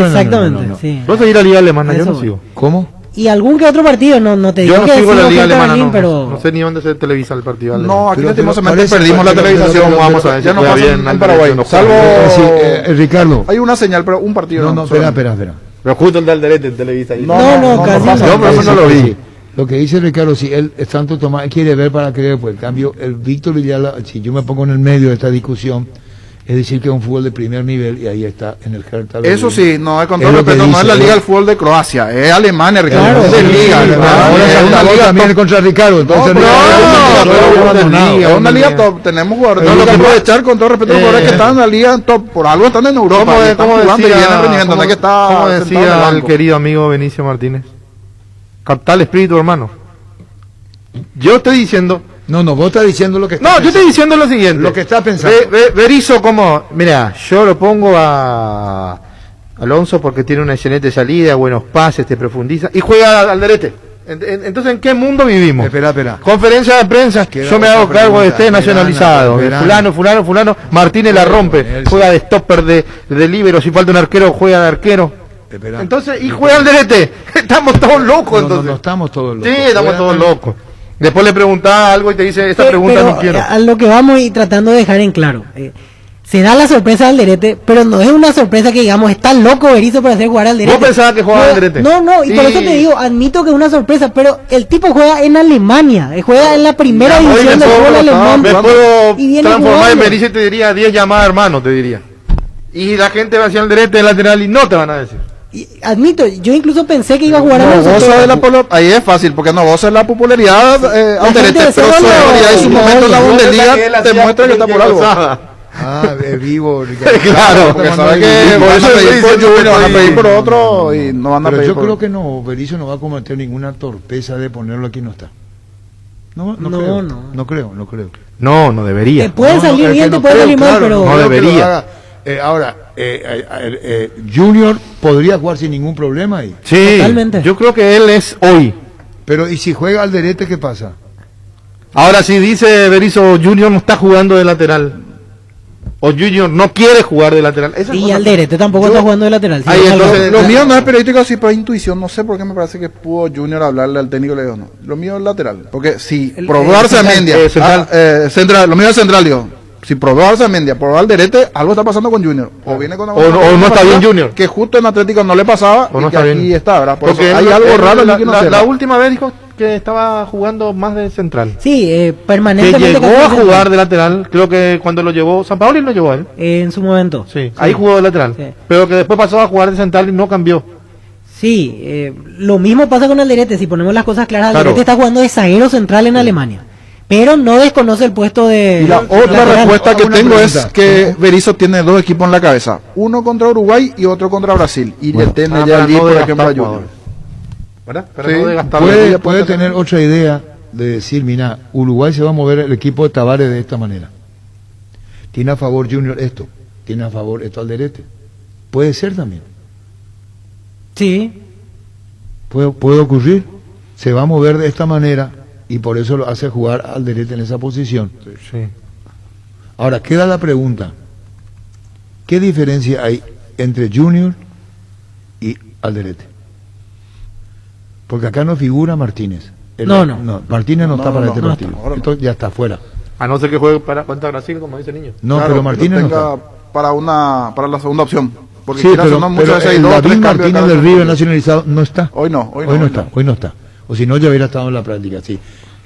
Exactamente, No. sí. Vos seguís la liga alemana, yo Eso no voy. sigo. ¿Cómo? Y algún que otro partido, no te digo Yo no que sigo la liga Hertha alemana, Berlín, no. pero No sé ni dónde se televisa el partido alemán. No, aquí Pero lastimosamente parece- perdimos la pero- televisación. pero- vamos a ver si ya no juega pasa bien en al Paraguay. derecho, no Salvo. juega Sí, Ricardo. Hay una señal, pero un partido. No, espera. Pero justo el de Alderete en Televisa. ahí. No, casi pasa. Yo por eso no lo vi. Sí. Lo que dice Ricardo, si él, Santo Tomás, quiere ver para creer, pues en cambio, el Víctor Villalba, si yo me pongo en el medio de esta discusión, es decir que es un fútbol de primer nivel, y ahí está en el Hertha Berlín. Eso sí, no es con Es todo lo que respeto, no es dice, la ¿no? liga del fútbol de Croacia, es Alemania, Ricardo. Claro, no es de sí, liga. sí, Ahora es se una liga también top. contra Ricardo, entonces No, liga, es una liga liga. top, tenemos jugadores. Pero Tenemos que lo que aprovechar con todo respeto a los jugadores que están en la liga top, por algo están en Europa, y están jugando y vienen rendiendo, no es que está ¿cómo sentado en el decía el banco. querido amigo Benicio Martínez? Captar el espíritu, hermano. Yo estoy diciendo... No, vos estás diciendo lo que está No, yo pensando. estoy diciendo lo siguiente. Lo que está pensando. Berizzo como... Mira, yo lo pongo a Alonso porque tiene una excelente salida, buenos pases, te profundiza, y juega al derete. Entonces, ¿en qué mundo vivimos? Espera. Conferencia de prensa, Queda yo me hago otra cargo de pregunta. este nacionalizado. Verano. Fulano, Martínez la rompe, juega de stopper, de líbero, si falta un arquero, juega de arquero. Espera. Entonces, y juega al derete. Estamos todos locos, entonces. No estamos todos locos. Sí, estamos todos locos. Después le preguntás algo y te dice, esta pregunta pero no quiero. a lo que vamos y tratando de dejar en claro. Se da la sorpresa al Derete, pero no es una sorpresa que digamos, está loco Berizzo para hacer jugar al Derete. ¿Vos pensabas que jugaba al Derete? No, y por eso te digo, admito que es una sorpresa, pero el tipo juega en Alemania, juega en la primera Hoy división del fútbol alemán. me puedo y viene transformar en jugando. Berizzo y te diría 10 llamadas, hermano, te diría. Y la gente va hacia el derete, el lateral y no te van a decir. Y admito, yo incluso pensé que iba a jugar a No Alonso, goza pero- de la ahí es fácil, porque no goza de la popularidad La al derete, gente de pero su Cerro lo- autoridad en su lo momento en la odia. Bundesliga te muestra que está por algo. Es vivo, Ricardo. Claro, porque sabe que Por van eso a pedir estoy por diciendo Junior, van a que pedir por estoy- otro y no van a Pero pedir yo por creo que no, Berizzo no va a cometer ninguna torpeza de ponerlo aquí no está. No No, creo. no. No creo. No debería. Te puede No, salir es que bien, no te puede creo, salir mal, claro, pero... no creo que lo debería. haga. Ahora, Junior podría jugar sin ningún problema ahí. Sí, Totalmente. yo creo que él es hoy. Pero ¿y si juega al derete qué pasa? Ahora si dice Berizzo, Junior no está jugando de lateral. O Junior no quiere jugar de lateral. Esa Y cosa- al Derete tampoco está jugando de lateral. sí, Ahí, es algo- entonces, Lo mío no es periodístico así, pero es intuición. No sé por qué me parece que pudo Junior hablarle al técnico y le dijo no. Lo mío es lateral. Porque si probó Arzamendia, central, lo mío es central, digo. Si probó Arzamendia, probó al derete, algo está pasando con Junior. O viene con O no está bien Junior. Que justo en Atlético no le pasaba O no y que está aquí bien. está, ¿verdad? Por Porque eso hay algo raro la, aquí que no la- sé. la última vez dijo que estaba jugando más de central. Sí, Que permanentemente... llegó casi a central. jugar de lateral, creo que cuando lo llevó, San Paolo lo llevó a él. En su momento. Sí, ahí jugó de lateral. Sí. Pero que después pasó a jugar de central y no cambió. Sí, lo mismo pasa con Alderete, si ponemos las cosas claras, Claro. Alderete está jugando de zaguero central en Alemania. pero no desconoce el puesto de... Y la otra lateral. respuesta que Una tengo pregunta. es que Berizzo tiene dos equipos en la cabeza, uno contra Uruguay y otro contra Brasil, y le tiene ya para allí, no por desgastar ejemplo, a Junior. jugadores. ¿Verdad? Para Sí, no desgastar Puede tener otra idea de decir, mira, Uruguay se va a mover el equipo de Tavares de esta manera. Tiene a favor Junior esto, tiene a favor esto Alderete. Puede ser también, Sí, puede ocurrir. Se va a mover de esta manera y por eso lo hace jugar Alderete en esa posición. Sí. Ahora, queda la pregunta, ¿qué diferencia hay entre Junior y Alderete? Porque acá no figura Martínez. No. Martínez no, está para este no partido. está, ahora no. Esto ya está fuera. A no ser que juegue contra Brasil, como dice el niño. No, Claro, pero Martínez que no lo está. tenga para la segunda opción. Porque Sí, quieras pero, o no, muchas veces hay el dos o David tres cambios de Martínez cada del uno. River nacionalizado no está. Hoy no está. O si no, ya hubiera estado en la práctica, sí.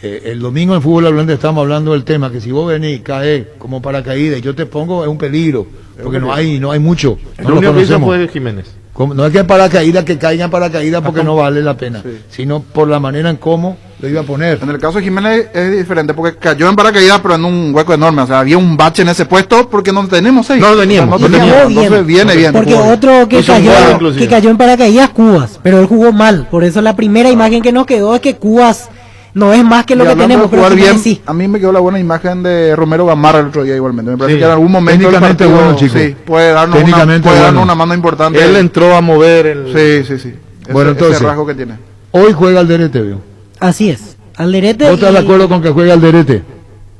El domingo en Fútbol Hablante estábamos hablando del tema, que si vos venís, caes como paracaídas y yo te pongo, es un peligro, porque no hay mucho, El no lo único que hizo conocemos. fue Jiménez. No es que paracaídas que caigan paracaídas porque no vale la pena, sino por la manera en cómo lo iba a poner. En el caso de Jiménez es diferente porque cayó en paracaídas pero en un hueco enorme, o sea, había un bache en ese puesto porque no tenemos seis. No lo teníamos, No no teníamos, teníamos. entonces viene bien. porque Por- otro que Hizo un cayó, gol, inclusive. que cayó en paracaídas, Cubas, pero él jugó mal. Por eso la primera imagen que nos quedó es que Cubas no es más que Y lo que hablando tenemos, de pero jugar Jiménez bien, sí. a mí me quedó la buena imagen de Romero Gamarra el otro día igualmente. Me parece Sí. que en algún momento del Técnicamente partido, bueno, chico. sí, puede darnos, Técnicamente puede darnos bueno. una mano importante. Él entró a mover el... Sí. Bueno, entonces, ese rasgo que tiene. Hoy juega Alderete, veo. Así es. Alderete. ¿Vos estás de acuerdo con que juegue Alderete?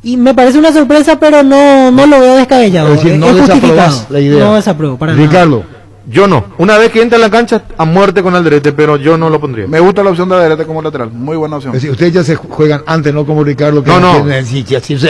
Y me parece una sorpresa, pero no lo veo descabellado. Es decir, no desaprobás justificado. la idea. No desapruebo, para nada. Ricardo, Yo no. Una vez que entra en la cancha, a muerte con Alderete, pero yo no lo pondría. Me gusta la opción de Alderete como lateral, muy buena opción. es decir, ustedes ya se juegan antes, no como Ricardo. Que No. tiene- si eso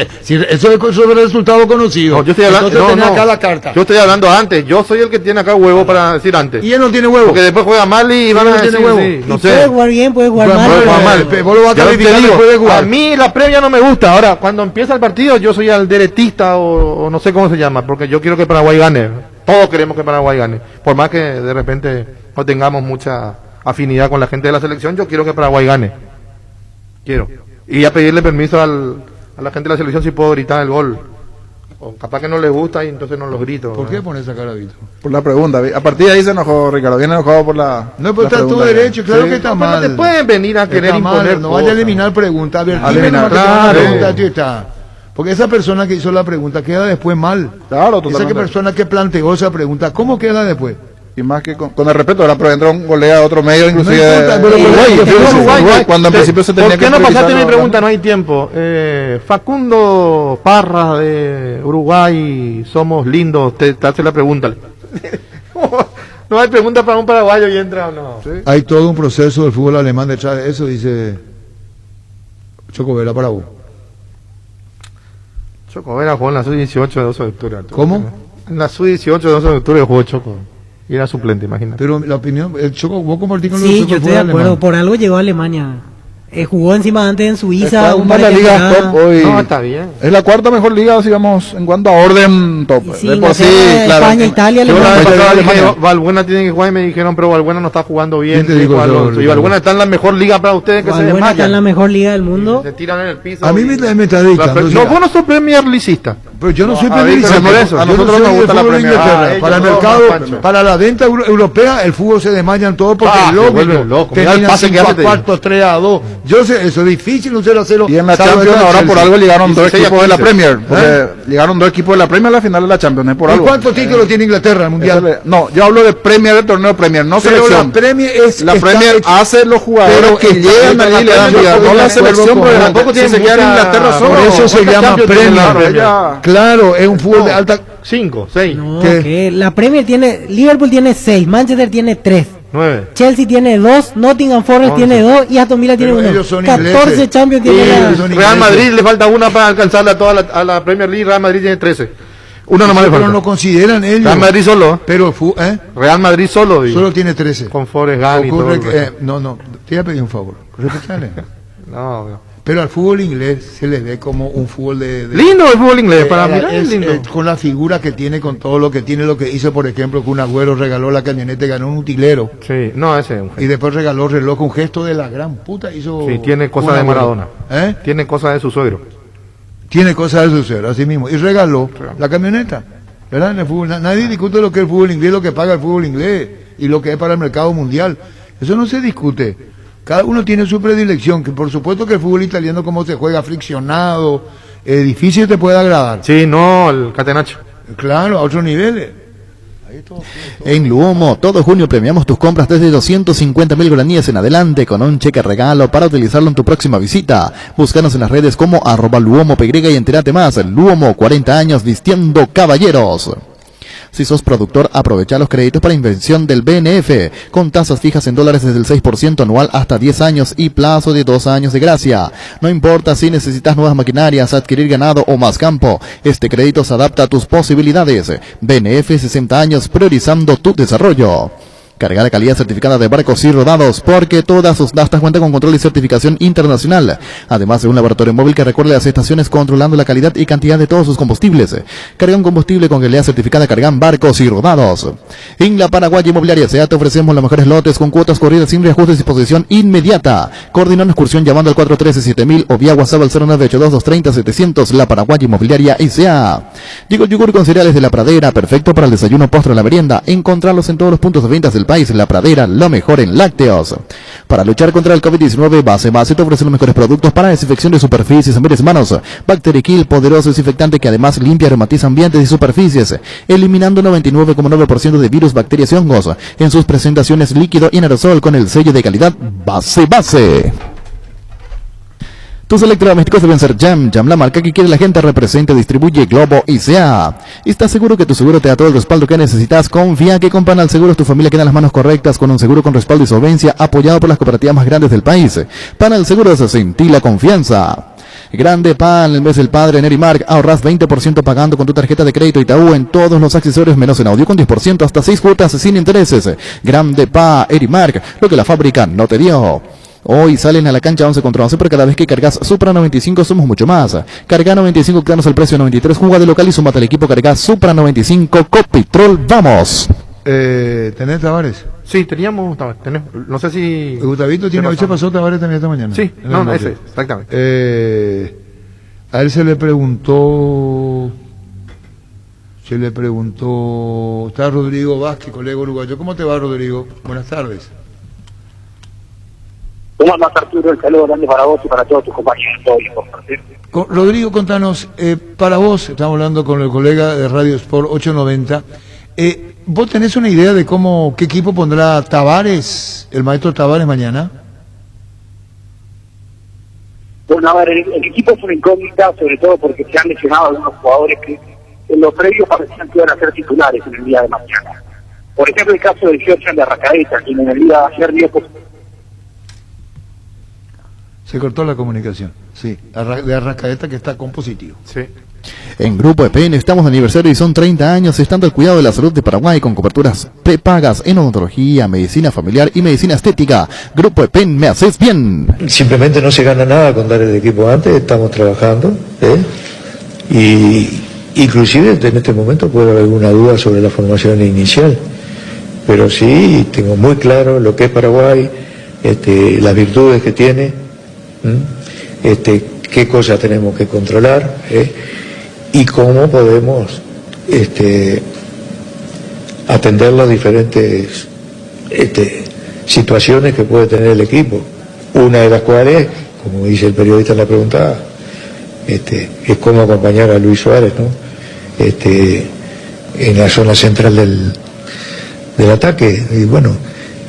es sobre el resultado conocido. No, yo estoy hablando... Entonces No, tenés no. acá la carta. Yo estoy hablando antes. Yo soy el que tiene acá huevo para decir antes. Y él no tiene huevo. Porque después juega mal y van no a tiene decir, huevo. sí, no Y sé. puede jugar bien, puede jugar Juega mal. mal, pero- juega mal. Vos lo vas a Ya calificar te digo, después de jugar. a mí la previa no me gusta. Ahora, cuando empieza el partido, yo soy alderetista o no sé cómo se llama, porque yo quiero que Paraguay gane. Todos queremos que Paraguay gane. Por más que de repente no tengamos mucha afinidad con la gente de la selección, yo quiero que Paraguay gane. Quiero. Y a pedirle permiso a la gente de la selección si puedo gritar el gol. O capaz que no le gusta y entonces no lo grito. ¿Por qué pones esa cara, Víctor? Por la pregunta, a partir de ahí se enojó Ricardo, viene enojado por la... No, pero la está en tu pregunta. derecho, claro Sí. que está No, pero mal. no te pueden venir a querer Está mal, imponer no vaya a cosas. eliminar preguntas. A ver, A dime eliminar, nomás que te van a claro. preguntar, tío, está. Porque esa persona que hizo la pregunta queda después mal. Claro, Esa totalmente. persona que planteó esa pregunta, ¿cómo queda después? Y más que con el respeto, ahora pero entra un golea a otro medio, inclusive No importa, pero Uruguay, Uruguay, cuando en principio se tenía ¿Por que qué no pasaste priorizar mi la- pregunta? No hay tiempo. Facundo Parra de Uruguay, somos lindos. Te hace la pregunta. No hay pregunta para un paraguayo y entra o no. Hay todo un proceso del fútbol alemán detrás de eso, dice Choco Vera para vos. Choco Vera jugó en la sub-18 de 12 de octubre. Arturo. ¿Cómo? En la sub-18 de 12 de octubre jugó Choco. Y era suplente, imagínate. Pero la opinión, el Choco, vos compartís con los Sí, del yo estoy fútbol de acuerdo. alemán. Por algo llegó a Alemania. Jugó encima antes en Suiza. Está en un una par de de las ligas temporadas. top hoy. No, está bien. Es la cuarta mejor liga, digamos, en cuanto a orden top. Y sí, de por sí, Inglaterra, claro. España, Italia, Yo la vez Alemania. pasada dije, Alemania. Valbuena tiene que jugar y me dijeron, pero Valbuena no está jugando bien. ¿Quién te dijo dijo eso, Alonso. Y Ricardo? Valbuena está en la mejor liga para ustedes que se Valbuena está en la desmayan. mejor liga del mundo. Se tiran en el piso. A mí y- me está dictando. No, vos no sos Premier Leagueista. Pero yo no soy a periodista, Víctor, por eso, a yo no nosotros soy nos del gusta la fútbol de Premier. Inglaterra. ellos Para el dos, mercado, Pancho. para la venta europea, el fútbol se desmayan todo porque Ah, es se lógico. vuelven locos. Mirá el Tenían pase que 5 hace, a te digo. 4, 3-2. Yo sé, eso es difícil, un 0-0. Y en la salvo Champions esta ahora por Chelsea. algo llegaron dos 16 a equipos de la 15. Premier. Porque llegaron dos equipos de la Premier a la final de la Champions, es por ¿Y algo. cuántos títulos tiene Inglaterra al Eso mundial? no, yo hablo de Premier, del torneo Premier, no Pero selección. la Premier es La está Premier hecho- hace los jugadores pero que está- llegan la allí y le dan Premier lugar, no no la puede selección, con- porque tampoco si tiene se queda en mucha- Inglaterra solo. Por eso se ¿Cuántas llama Champions tiene la Premier. Premier? Claro, es un fútbol de alta. 5, 6, No, ¿Qué? que la Premier tiene, Liverpool tiene 6, Manchester tiene 3, 9. Chelsea tiene 2, Nottingham Forest 11. tiene 2 y Aston Villa tiene Pero 1. ellos son 14 ingleses. Champions Y tiene la... son Real ingleses. Madrid le falta una para alcanzarle a toda a la Premier League. Real Madrid tiene 13. Una nomás le Pero falta. no consideran ellos. Real Madrid solo. Pero Real Madrid solo, digo. solo tiene 13. Con Forrest Gump y todo. Ocurre el que, resto. no, te voy a pedir un favor. Respetale. No. Pero al fútbol inglés se le ve como un fútbol de Lindo el fútbol inglés. Para ahora mirar es lindo. con la figura que tiene, con todo lo que tiene, lo que hizo, por ejemplo, que un Agüero regaló la camioneta y ganó un utilero. Sí, no, ese es un Y después regaló reloj, un gesto de la gran puta. Hizo Sí, tiene cosas un de Agüero. Maradona. ¿Eh? Tiene cosas de su suegro. tiene cosas de suceder, así mismo, y regaló la camioneta, ¿verdad? En el fútbol, nadie discute lo que es el fútbol inglés, lo que paga el fútbol inglés y lo que es para el mercado mundial, eso no se discute, cada uno tiene su predilección, que por supuesto que el fútbol italiano como se juega friccionado, difícil te puede agradar. Sí, no, el Catenaccio. Claro, a otros niveles. En Luomo, todo junio premiamos tus compras desde 250.000 guaraníes en adelante con un cheque regalo para utilizarlo en tu próxima visita. Búscanos en las redes como @LuomoPY y entérate más. Luomo, 40 años vistiendo caballeros. Si sos productor, aprovecha los créditos para inversión del BNF, con tasas fijas en dólares desde el 6% anual hasta 10 años y plazo de 2 años de gracia. No importa si necesitas nuevas maquinarias, adquirir ganado o más campo, este crédito se adapta a tus posibilidades. BNF, 60 años priorizando tu desarrollo. Carga la calidad certificada de barcos y rodados, porque todas sus nastas cuentan con control y certificación internacional, además de un laboratorio móvil que recorre las estaciones controlando la calidad y cantidad de todos sus combustibles. Cargan combustible con calidad certificada, cargan barcos y rodados. En la Paraguaya Inmobiliaria SEA te ofrecemos los mejores lotes con cuotas corridas sin reajustes y disposición inmediata. Coordina una excursión llamando al 413-7000 o vía WhatsApp al 0982-230-700. La Paraguaya Inmobiliaria SEA. Llegó el yogur con cereales de La Pradera, perfecto para el desayuno, postre o la merienda. Encontrarlos en todos los puntos de ventas del país. La Pradera, lo mejor en lácteos. Para luchar contra el COVID-19, Base te ofrece los mejores productos para desinfección de superficies, ambientes, manos. Bacterikill, poderoso desinfectante que además limpia y aromatiza ambientes y superficies, eliminando 99,9% de virus, bacterias y hongos en sus presentaciones líquido y en aerosol con el sello de calidad Base. Tus electrodomésticos deben ser Jam, la marca que quiere la gente, representa, distribuye Globo y SEA. ¿Estás seguro que tu seguro te da todo el respaldo que necesitas? Confía que con Panal Seguros tu familia queda en las manos correctas con un seguro con respaldo y solvencia apoyado por las cooperativas más grandes del país. Panal Seguros, sentí la confianza. Grande Pan, el mes del padre en Erimark, ahorras 20% pagando con tu tarjeta de crédito Itaú en todos los accesorios menos en audio con 10% hasta 6 cuotas sin intereses. Grande Pa, Erimark, lo que la fábrica no te dio. Hoy salen a la cancha 11 contra 11, pero cada vez que cargas Supra 95 somos mucho más. Carga 95, octanos al precio 93, juega de local y sumate al equipo, carga Supra 95, Copitrol, ¡vamos! ¿Tenés Tavares? Sí, teníamos, no sé si... Gustavito tiene, hoy se pasó Tavares también esta mañana. Sí, no, ese, exactamente. A él se le preguntó, está Rodrigo Vázquez, colega uruguayo. ¿Cómo te va, Rodrigo? Buenas tardes. ¿Cómo andas, Arturo? El saludo grande para vos y para todos tus compañeros. Todo bien, compartir. Rodrigo, contanos, para vos, estamos hablando con el colega de Radio Sport 890, ¿vos tenés una idea de qué equipo pondrá Tavares, el maestro Tavares, mañana? Bueno, a ver, el equipo es una incógnita, sobre todo porque se han lesionado algunos jugadores que en los previos parecían que iban a ser titulares en el día de mañana. Por ejemplo, el caso de Georgian de Arrascaeta, quien en el día de ayer dio... Se cortó la comunicación, sí, de Arrascaeta que está con positivo. Sí. En Grupo EPEN estamos de aniversario y son 30 años estando al cuidado de la salud de Paraguay con coberturas prepagas en odontología, medicina familiar y medicina estética. Grupo EPEN, me haces bien. Simplemente no se gana nada con dar el equipo antes, estamos trabajando, y inclusive en este momento puede haber alguna duda sobre la formación inicial, pero sí tengo muy claro lo que es Paraguay, las virtudes que tiene, qué cosas tenemos que controlar, y cómo podemos atender las diferentes situaciones que puede tener el equipo. Una de las cuales, como dice el periodista en la pregunta, es cómo acompañar a Luis Suárez, ¿no? En la zona central del ataque. Y bueno,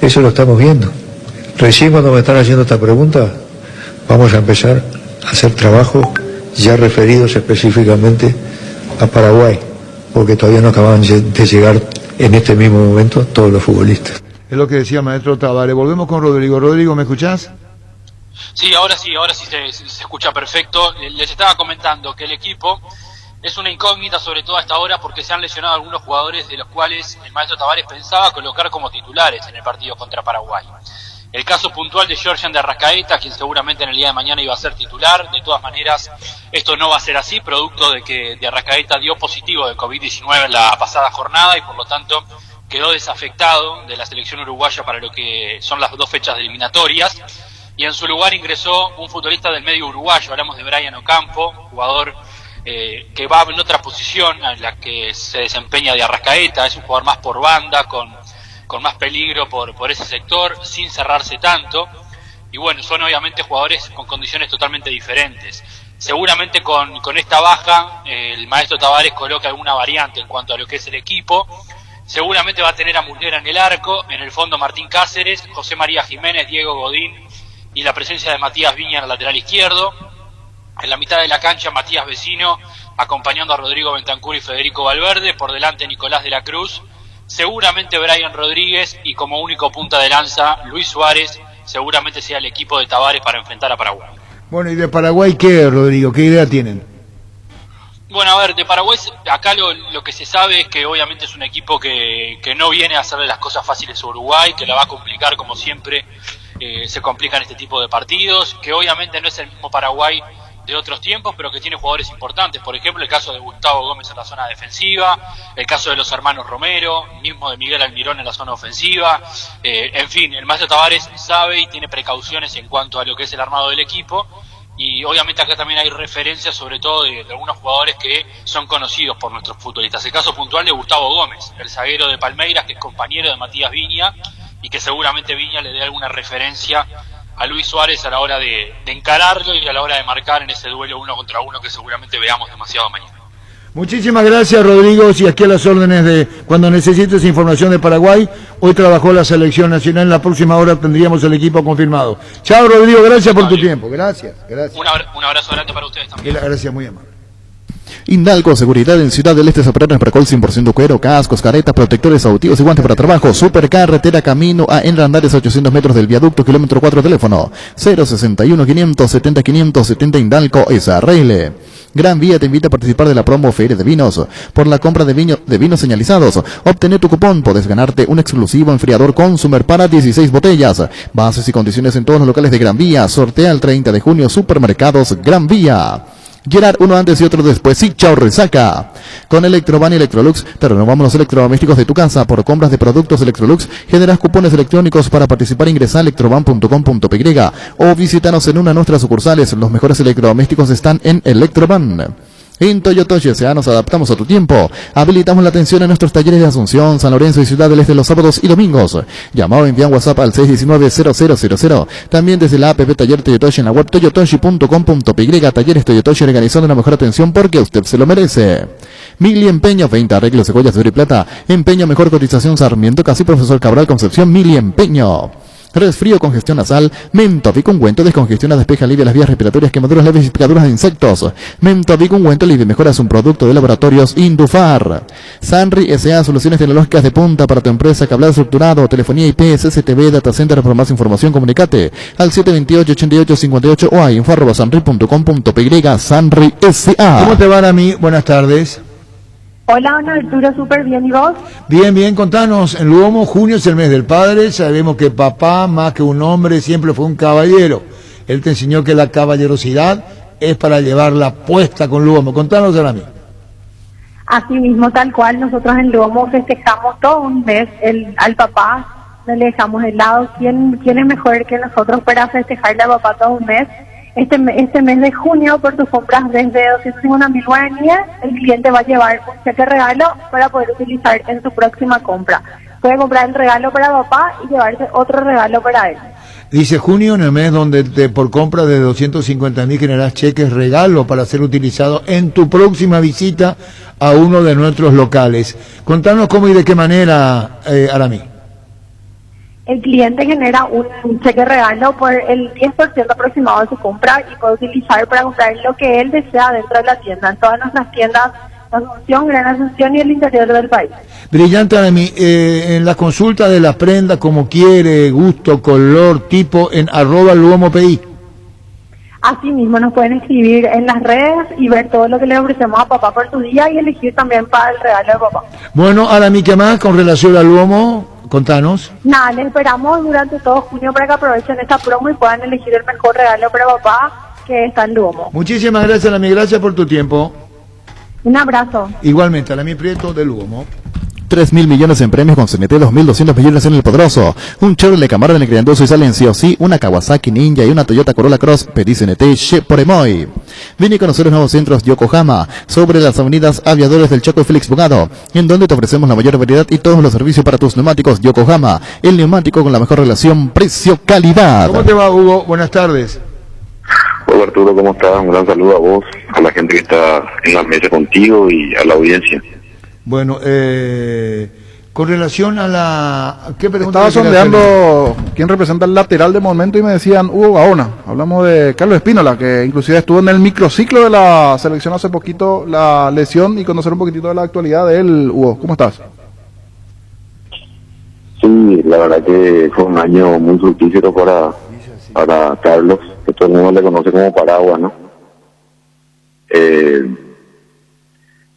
eso lo estamos viendo. Recién cuando me están haciendo esta pregunta, vamos a empezar a hacer trabajos ya referidos específicamente a Paraguay, porque todavía no acaban de llegar en este mismo momento todos los futbolistas. Es lo que decía el maestro Tavares. Volvemos con Rodrigo. Rodrigo, ¿me escuchás? Sí, ahora sí se escucha perfecto. Les estaba comentando que el equipo es una incógnita, sobre todo a esta hora, porque se han lesionado algunos jugadores de los cuales el maestro Tavares pensaba colocar como titulares en el partido contra Paraguay. El caso puntual de Georgian de Arrascaeta, quien seguramente en el día de mañana iba a ser titular. De todas maneras, esto no va a ser así, producto de que de Arrascaeta dio positivo de COVID-19 en la pasada jornada y por lo tanto quedó desafectado de la selección uruguaya para lo que son las 2 fechas de eliminatorias. Y en su lugar ingresó un futbolista del medio uruguayo, hablamos de Brian Ocampo, jugador que va en otra posición en la que se desempeña de Arrascaeta. Es un jugador más por banda, con más peligro por ese sector, sin cerrarse tanto. Y bueno, son obviamente jugadores con condiciones totalmente diferentes. Seguramente con esta baja el maestro Tavares coloca alguna variante en cuanto a lo que es el equipo. Seguramente va a tener a Muslera en el arco, en el fondo Martín Cáceres, José María Jiménez, Diego Godín y la presencia de Matías Viña en el lateral izquierdo. En la mitad de la cancha Matías Vecino acompañando a Rodrigo Bentancur y Federico Valverde, por delante Nicolás de la Cruz, seguramente Brian Rodríguez y como único punta de lanza Luis Suárez, seguramente sea el equipo de Tavares para enfrentar a Paraguay. Bueno, ¿y de Paraguay qué, Rodrigo? ¿Qué idea tienen? Bueno, a ver, de Paraguay acá lo que se sabe es que obviamente es un equipo que no viene a hacerle las cosas fáciles a Uruguay, que la va a complicar como siempre se complican este tipo de partidos, que obviamente no es el mismo Paraguay de otros tiempos, pero que tiene jugadores importantes. Por ejemplo, el caso de Gustavo Gómez en la zona defensiva, el caso de los hermanos Romero, mismo de Miguel Almirón en la zona ofensiva. En fin, el maestro Tavares sabe y tiene precauciones en cuanto a lo que es el armado del equipo. Y obviamente acá también hay referencias sobre todo de algunos jugadores que son conocidos por nuestros futbolistas. El caso puntual de Gustavo Gómez, el zaguero de Palmeiras, que es compañero de Matías Viña, y que seguramente Viña le dé alguna referencia a Luis Suárez a la hora de encararlo y a la hora de marcar en ese duelo 1 contra 1 que seguramente veamos demasiado mañana. Muchísimas gracias, Rodrigo, y aquí a las órdenes de cuando necesites información de Paraguay. Hoy trabajó la selección nacional, en la próxima hora tendríamos el equipo confirmado. Chao, Rodrigo, gracias por tu tiempo. Gracias. Un abrazo grande para ustedes también. Gracias, muy amable. Indalco Seguridad en Ciudad del Este se opera en Pracol 100% cuero, cascos, caretas, protectores auditivos y guantes para trabajo. Supercarretera camino a Enrandares, 800 metros del viaducto, kilómetro 4, teléfono 061 570 570 Indalco S.A.R.L. Gran Vía te invita a participar de la promo Feria de Vinos. Por la compra de vinos señalizados, obtener tu cupón, podés ganarte un exclusivo enfriador Consumer para 16 botellas. Bases y condiciones en todos los locales de Gran Vía. Sortea el 30 de junio, Supermercados Gran Vía. Gerard, uno antes y otro después. Sí, chao, resaca. Con Electroban y Electrolux te renovamos los electrodomésticos de tu casa. Por compras de productos Electrolux generas cupones electrónicos para participar. Ingresa a electroban.com.py o visítanos en una de nuestras sucursales. Los mejores electrodomésticos están en Electroban. En Toyotoshi S.A. nos adaptamos a tu tiempo. Habilitamos la atención en nuestros talleres de Asunción, San Lorenzo y Ciudad del Este los sábados y domingos. Llama o envía un WhatsApp al 619-0000. También desde la app Taller Toyotoshi en la web toyotoshi.com.py. Talleres Toyotoshi, organizando una mejor atención porque usted se lo merece. Mili Empeño, 20 arreglos, cebollas de oro y plata. Empeño, mejor cotización, Sarmiento, casi Profesor Cabral, Concepción. Mili Empeño. Resfrío, congestión nasal, Mentovic ungüento, descongestiona, despeja, alivia las vías respiratorias, quemaduras leves y picaduras de insectos. Mentovic ungüento, alivia y mejora, es un producto de laboratorios Indufar. Sanri S.A. Soluciones tecnológicas de punta para tu empresa, cableado estructurado, telefonía IP, CCTV, data center. Para más información comunicate al 728-8858 o a info@sanri.com.py. Sanri S.A. ¿Cómo te van a mí? Buenas tardes. Hola, don Arturo, súper bien, ¿y vos? Bien, contanos. En Lugomo, junio es el mes del padre. Sabemos que papá, más que un hombre, siempre fue un caballero. Él te enseñó que la caballerosidad es para llevarla puesta con Lugomo. Contanos a mí. Así mismo, tal cual, nosotros en Lugomo festejamos todo un mes al papá, no le dejamos de lado. ¿Quién es mejor que nosotros para festejarle a papá todo un mes? Este mes de junio, por tus compras desde 250.000 guaraníes, el cliente va a llevar un cheque regalo para poder utilizar en su próxima compra. Puede comprar el regalo para papá y llevarse otro regalo para él. Dice junio, en el mes donde por compra de 250.000 generas cheques regalo para ser utilizado en tu próxima visita a uno de nuestros locales. Contanos cómo y de qué manera, Aramí. El cliente genera un cheque regalo por el 10% aproximado de su compra y puede utilizar para comprar lo que él desea dentro de la tienda, en todas nuestras tiendas de Asunción, Gran Asunción y el interior del país. Brillante, Aramí. En la consulta de las prendas, como quiere, gusto, color, tipo, en @LugomoPI. Así mismo nos pueden escribir en las redes y ver todo lo que le ofrecemos a papá por su día y elegir también para el regalo de papá. Bueno, Aramí, ¿qué más con relación al Lugomo? Contanos. Nada, les esperamos durante todo junio para que aprovechen esta promo y puedan elegir el mejor regalo para papá que está en Lugomo. Muchísimas gracias, Aramí, gracias por tu tiempo. Un abrazo. Igualmente, Aramí Prieto de Lugomo. 3.000 millones en premios con CNT, 2.200 millones en el Poderoso. Un Chevrolet Camaro en el Criandoso y salen sí o sí, una Kawasaki Ninja y una Toyota Corolla Cross. Pedí CNT por Emoy. Vine a conocer los nuevos centros Yokohama, sobre las avenidas Aviadores del Chaco y Félix Bogado, en donde te ofrecemos la mayor variedad y todos los servicios para tus neumáticos. Yokohama, el neumático con la mejor relación precio-calidad. ¿Cómo te va, Hugo? Buenas tardes. Hola Arturo, ¿cómo estás? Un gran saludo a vos, a la gente que está en la mesa contigo y a la audiencia. Bueno, con relación a la... ¿Qué pregunta? Estaba sondeando quién representa el lateral de momento y me decían Hugo Gaona. Hablamos de Carlos Espínola, que inclusive estuvo en el microciclo de la selección hace poquito, la lesión, y conocer un poquitito de la actualidad de él. Hugo, ¿cómo estás? Sí, la verdad que fue un año muy fructífero para Carlos, que todo el mundo le conoce como Paraguas, ¿no?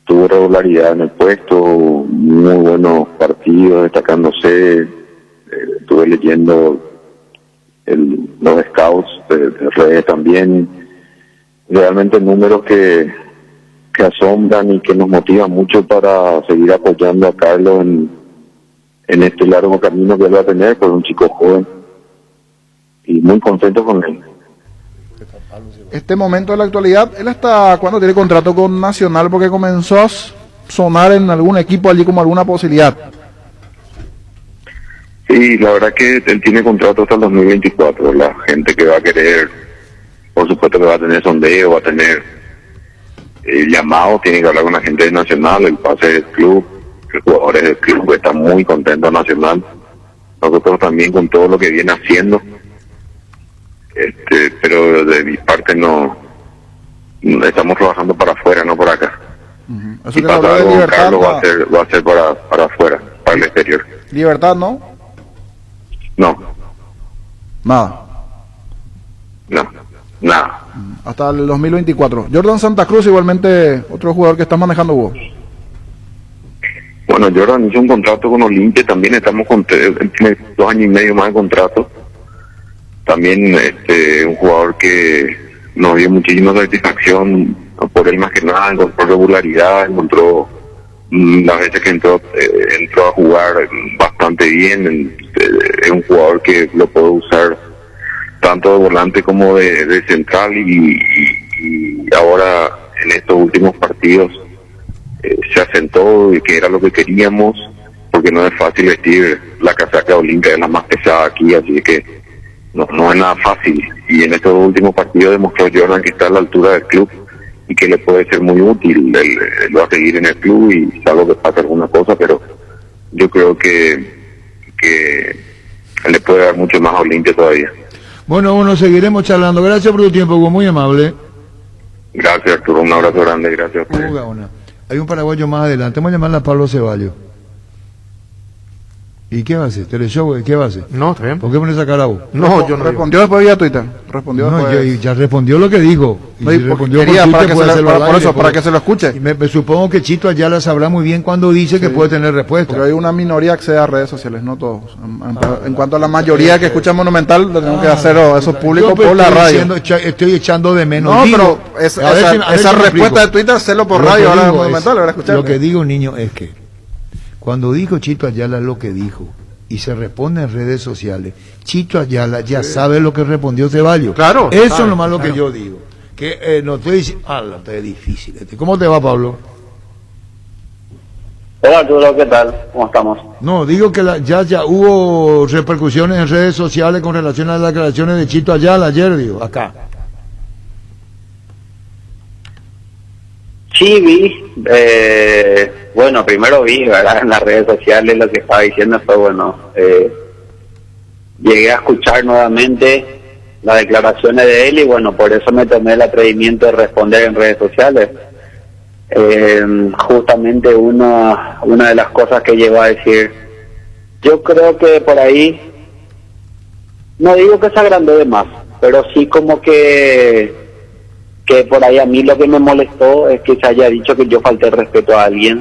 Tuvo regularidad en el puesto, muy buenos partidos, destacándose. Estuve leyendo los scouts de redes también. Realmente números que asombran y que nos motivan mucho para seguir apoyando a Carlos en este largo camino que él va a tener, pues un chico joven. Y muy contento con él. Este momento de la actualidad, ¿él hasta cuándo tiene contrato con Nacional? Porque comenzó a sonar en algún equipo allí como alguna posibilidad. Sí, la verdad que él tiene contrato hasta el 2024. La gente que va a querer, por supuesto que va a tener sondeo, va a tener llamado, tiene que hablar con la gente de Nacional, el pase del club, los jugadores del club están muy contentos Nacional. Nosotros también con todo lo que viene haciendo. Pero de mi parte no estamos trabajando para afuera, no por acá. Eso Si que pasa habló de algo con Libertad, Carlos va a ser para afuera, para el exterior. Libertad, ¿no? No, Nada. nada. Hasta el 2024. Jordan Santa Cruz, igualmente otro jugador que está manejando Hugo. Bueno, Jordan hizo un contrato con Olimpia, también estamos tiene 2 años y medio más de contrato. También un jugador que nos dio muchísima satisfacción por él, más que nada encontró regularidad, encontró las veces que entró a jugar bastante bien. Es un jugador que lo puede usar tanto de volante como de central y ahora en estos últimos partidos se asentó y que era lo que queríamos, porque no es fácil vestir la casaca Olimpia, es la más pesada aquí, así que no es nada fácil. Y en estos últimos partidos demostró Jordan que está a la altura del club y que le puede ser muy útil. Él va a seguir en el club y salvo que pase alguna cosa, pero yo creo que le puede dar mucho más a Olimpia todavía. Bueno, seguiremos charlando. Gracias por tu tiempo, Hugo, muy amable. Gracias, Arturo, un abrazo grande, gracias. Hugo Gaona. Hay un paraguayo más adelante, vamos a llamarle a Pablo Ceballos. ¿Y qué va a hacer? ¿Teleshow? ¿Qué va a hacer? No, está bien. ¿Por qué pones a cara a vos? No, yo no. Respondió después vía Twitter. Respondió No, después. ya respondió lo que dijo. Y No, si y porque respondió quería por para Twitter, que puede se le- hacerlo al para aire, eso, para porque- que se lo escuche. Y me supongo que Chito Ayala sabrá muy bien cuando dice que puede tener respuesta. Porque hay una minoría que accede a redes sociales, no todos. En cuanto a la mayoría que escucha Monumental, lo tenemos que hacer eso público Yo, pues, por la estoy radio. diciendo, estoy echando de menos. No, Digo, pero a ver esa si me respuesta explico. de Twitter, hacerlo por Lo radio, que ahora de digo Monumental, es- ahora escuchar. Lo que digo, niño, es que cuando dijo Chito Ayala lo que dijo y se responde en redes sociales, Chito Ayala ya sabe lo que respondió Ceballos. Claro, Eso sabe, es lo más lo claro. que yo digo. Que no estoy diciendo, está difícil. ¿Cómo te va, Pablo? Hola Arturo, ¿qué tal? ¿Cómo estamos? No, digo que ya hubo repercusiones en redes sociales con relación a las declaraciones de Chito Ayala ayer, digo, acá. Sí, vi. Bueno, primero vi, ¿verdad? En las redes sociales lo que estaba diciendo fue, bueno, llegué a escuchar nuevamente las declaraciones de él y bueno, por eso me tomé el atrevimiento de responder en redes sociales. Justamente una de las cosas que llegó a decir, yo creo que por ahí, no digo que se agrandó de más, pero sí como que por ahí a mí lo que me molestó es que se haya dicho que yo falté el respeto a alguien,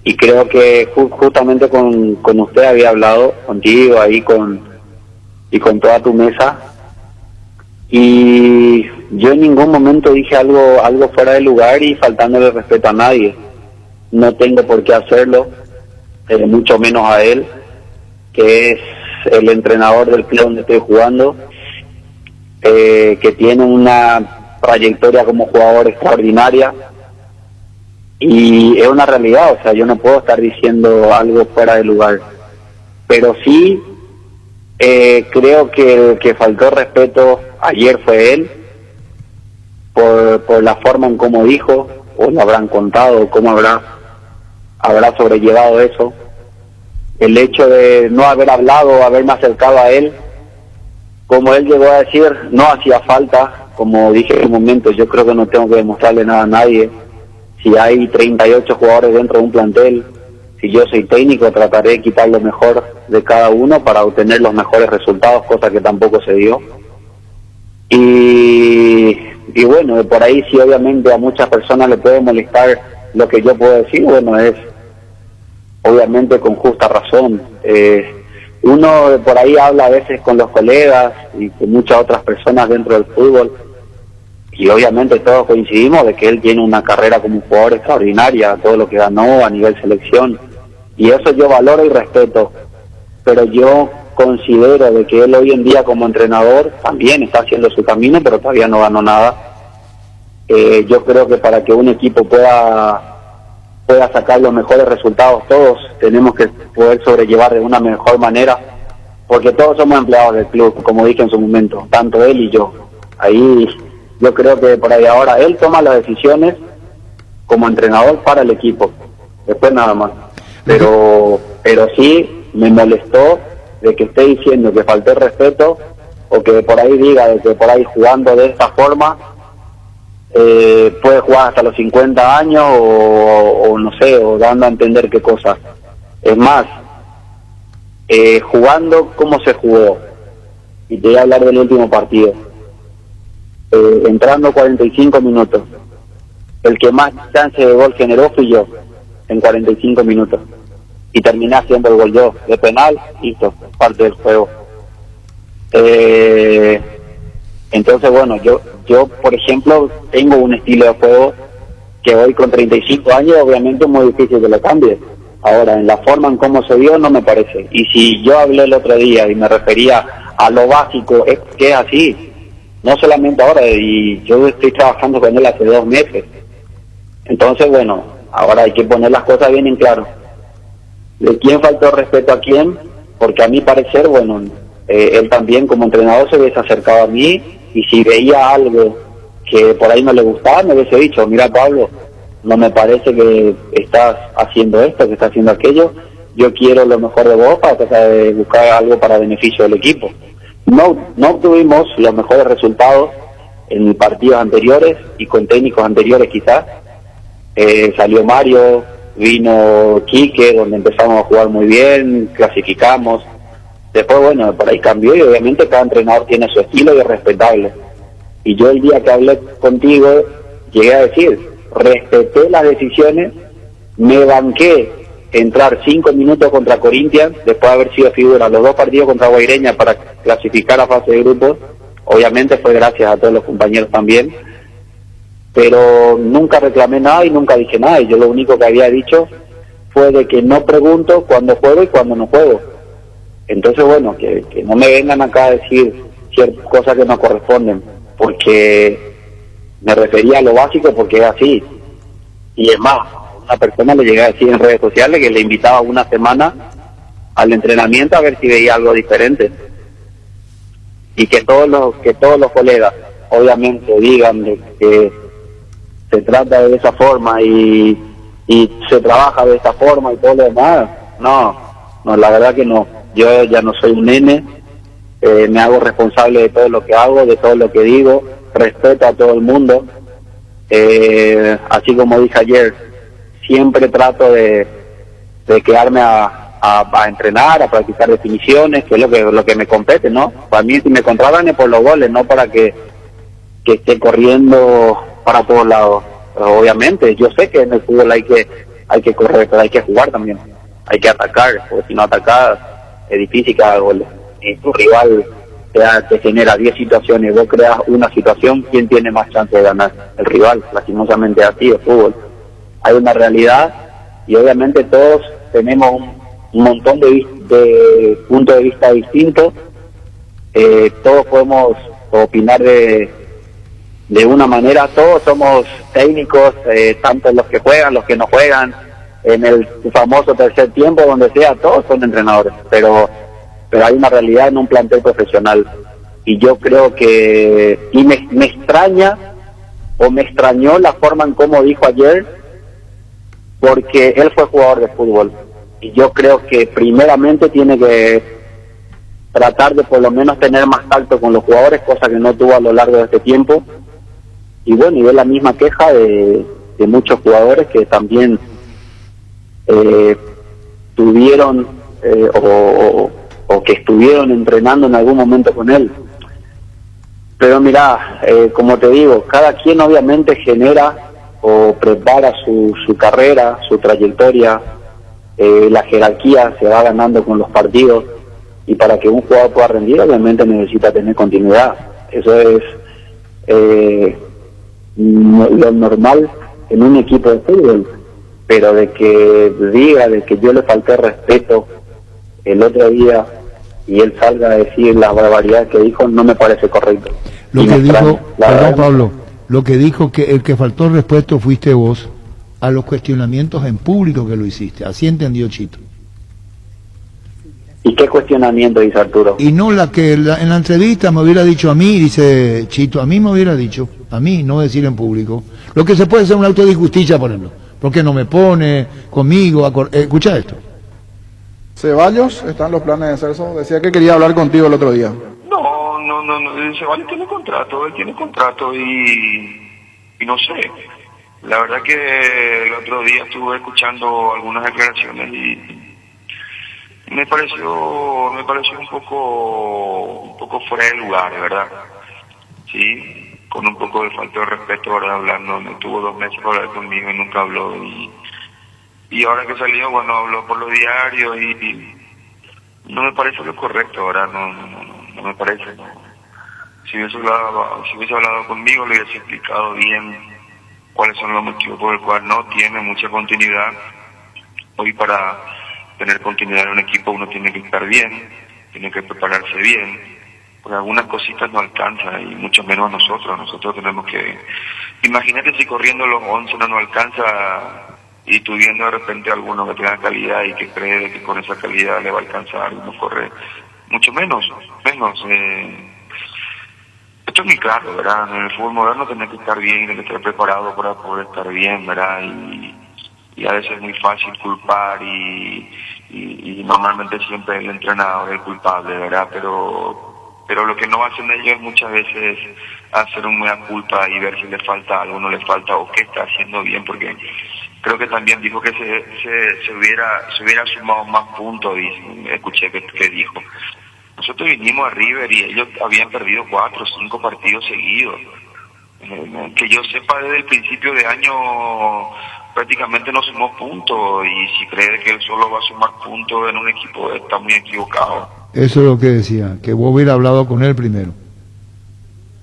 y creo que justamente con usted había hablado, contigo ahí y con toda tu mesa, y yo en ningún momento dije algo fuera de lugar y faltándole respeto a nadie. No tengo por qué hacerlo. mucho menos a él, que es el entrenador del club donde estoy jugando, que tiene una trayectoria como jugador extraordinaria, y es una realidad. O sea, yo no puedo estar diciendo algo fuera de lugar, pero sí creo que el que faltó respeto ayer fue él, por la forma en cómo dijo, o lo habrán contado, o cómo habrá sobrellevado eso. El hecho de no haber hablado o haberme acercado a él, como él llegó a decir, no hacía falta. Como dije en un momento, yo creo que no tengo que demostrarle nada a nadie. Si hay 38 jugadores dentro de un plantel, si yo soy técnico, trataré de quitar lo mejor de cada uno para obtener los mejores resultados, cosa que tampoco se dio. Y bueno, por ahí sí, obviamente a muchas personas le puede molestar lo que yo puedo decir. Bueno, es obviamente con justa razón. Uno por ahí habla a veces con los colegas y con muchas otras personas dentro del fútbol, y obviamente todos coincidimos de que él tiene una carrera como jugador extraordinaria, todo lo que ganó a nivel selección, y eso yo valoro y respeto, pero yo considero de que él hoy en día como entrenador también está haciendo su camino, pero todavía no ganó nada. Yo creo que para que un equipo pueda sacar los mejores resultados, todos tenemos que poder sobrellevar de una mejor manera, porque todos somos empleados del club, como dije en su momento, tanto él y yo. Ahí yo creo que por ahí ahora él toma las decisiones como entrenador para el equipo, después nada más. Pero sí me molestó de que esté diciendo que faltó el respeto, o que por ahí diga de que por ahí jugando de esta forma puede jugar hasta los 50 años o no sé, o dando a entender qué cosa. Es más, jugando como se jugó, y te voy a hablar del último partido, entrando 45 minutos, el que más chance de gol generó fui yo en 45 minutos, y terminé haciendo el gol yo de penal, listo, parte del juego. Entonces bueno, yo por ejemplo tengo un estilo de juego que hoy con 35 años obviamente es muy difícil que lo cambie. Ahora, en la forma en cómo se dio no me parece, y si yo hablé el otro día y me refería a lo básico, es que es así, no solamente ahora, y yo estoy trabajando con él hace 2 meses. Entonces bueno, ahora hay que poner las cosas bien en claro, de quién faltó respeto a quién, porque a mi parecer, bueno, él también como entrenador se hubiese acercado a mí, y si veía algo que por ahí no le gustaba, me hubiese dicho, mira Pablo, no me parece que estás haciendo esto, que estás haciendo aquello, yo quiero lo mejor de vos para tratar de buscar algo para beneficio del equipo. No obtuvimos los mejores resultados en partidos anteriores y con técnicos anteriores quizás. Salió Mario, vino Quique, donde empezamos a jugar muy bien, clasificamos. Después, bueno, por ahí cambió, y obviamente cada entrenador tiene su estilo y es respetable. Y yo el día que hablé contigo, llegué a decir, respeté las decisiones, me banqué entrar 5 minutos contra Corinthians, después de haber sido figura los 2 partidos contra Guaireña para clasificar a fase de grupos. Obviamente fue gracias a todos los compañeros también, pero nunca reclamé nada y nunca dije nada, y yo lo único que había dicho fue de que no pregunto cuándo juego y cuándo no juego. Entonces bueno, que no me vengan acá a decir ciertas cosas que no corresponden, porque me refería a lo básico, porque es así. Y es más, a una persona le llegué a decir en redes sociales que le invitaba una semana al entrenamiento a ver si veía algo diferente, y que todos los colegas obviamente digan de que se trata de esa forma y se trabaja de esta forma y todo lo demás. No, la verdad que no. Yo ya no soy un nene, me hago responsable de todo lo que hago, de todo lo que digo, respeto a todo el mundo. Así como dije ayer, siempre trato de quedarme a entrenar, a practicar definiciones, que es lo que me compete, ¿no? Para mí, si me contratan es por los goles, no para que esté corriendo para todos lados. Pero obviamente, yo sé que en el fútbol hay que correr, pero hay que jugar también, hay que atacar, porque si no atacas es difícil que haga goles. Y tu rival te genera 10 situaciones, vos creas una situación, ¿quién tiene más chance de ganar? El rival, lastimosamente así, el fútbol. Hay una realidad, y obviamente todos tenemos un montón de puntos de vista distintos. Todos podemos opinar de una manera, todos somos técnicos, tanto los que juegan, los que no juegan, en el famoso tercer tiempo, donde sea, todos son entrenadores, pero hay una realidad en un plantel profesional, y yo creo que, y me extraña, o me extrañó la forma en cómo dijo ayer, porque él fue jugador de fútbol, y yo creo que primeramente tiene que tratar de por lo menos tener más tacto con los jugadores, cosa que no tuvo a lo largo de este tiempo. Y bueno, y es la misma queja de muchos jugadores que también tuvieron o que estuvieron entrenando en algún momento con él. Pero mira, como te digo, cada quien obviamente genera o prepara su carrera, su trayectoria, la jerarquía se va ganando con los partidos, y para que un jugador pueda rendir obviamente necesita tener continuidad. Eso es lo normal en un equipo de fútbol, pero de que diga de que yo le falté respeto el otro día y él salga a decir las barbaridades que dijo, no me parece correcto. Lo que dijo, perdón Pablo, lo que dijo que el que faltó el respeto fuiste vos a los cuestionamientos en público que lo hiciste, así entendió Chito. ¿Y qué cuestionamiento dice Arturo? Y no la que en la entrevista me hubiera dicho a mí, dice Chito, a mí me hubiera dicho, a mí, no decir en público. Lo que se puede hacer un auto de justicia, por ejemplo. ¿Por qué no me pone conmigo? Escucha esto. Ceballos, están los planes de Celso. Decía que quería hablar contigo el otro día. No. Ceballos tiene contrato y no sé. La verdad que el otro día estuve escuchando algunas declaraciones y me pareció un poco fuera de lugar, de verdad. Sí, con un poco de falta de respeto, ¿verdad? Hablando, me tuvo 2 meses para hablar conmigo y nunca habló, y ahora que salió, bueno, habló por los diarios y no me parece lo correcto, ¿verdad? No me parece, no. Si hubiese hablado conmigo, le hubiese explicado bien cuáles son los motivos por el cual no tiene mucha continuidad. Hoy para tener continuidad en un equipo uno tiene que estar bien, tiene que prepararse bien, porque algunas cositas no alcanza, y mucho menos a nosotros tenemos que, imagínate si corriendo los 11 no nos alcanza, y tú viendo de repente a algunos que tengan calidad y que cree que con esa calidad le va a alcanzar, uno corre mucho menos. Esto es muy claro, ¿verdad? En el fútbol moderno tenés que estar bien, tenés que estar preparado para poder estar bien, ¿verdad? Y a veces es muy fácil culpar y normalmente siempre el entrenador es el culpable, ¿verdad? Pero lo que no hacen ellos muchas veces hacer un mea culpa y ver si le falta algo, no le falta, o qué está haciendo bien, porque creo que también dijo que se hubiera sumado más puntos, y escuché que dijo. Nosotros vinimos a River y ellos habían perdido 4 o 5 partidos seguidos. Que yo sepa, desde el principio de año prácticamente no sumó puntos, y si cree que él solo va a sumar puntos en un equipo está muy equivocado. Eso es lo que decía, que vos hubiera hablado con él primero.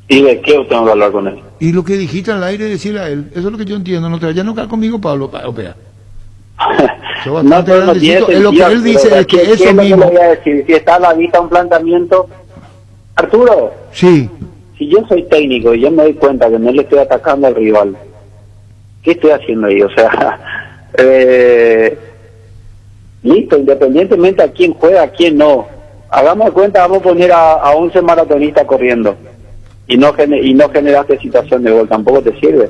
¿Y de qué tengo que hablar con él? Y lo que dijiste al aire, decirle a él, eso es lo que yo entiendo, no te vayas a enojar conmigo, Pablo, opera. No, pero no tiene sentido, es lo que él dice, es que eso ¿qué mismo. le voy a decir? Si está a la vista un planteamiento, Arturo, sí, si yo soy técnico y yo me doy cuenta que no le estoy atacando al rival, ¿qué estoy haciendo ahí? O sea, listo, independientemente a quién juega, a quién no, hagamos de cuenta, vamos a poner a 11 maratonistas corriendo y no generaste situación de gol, tampoco te sirve.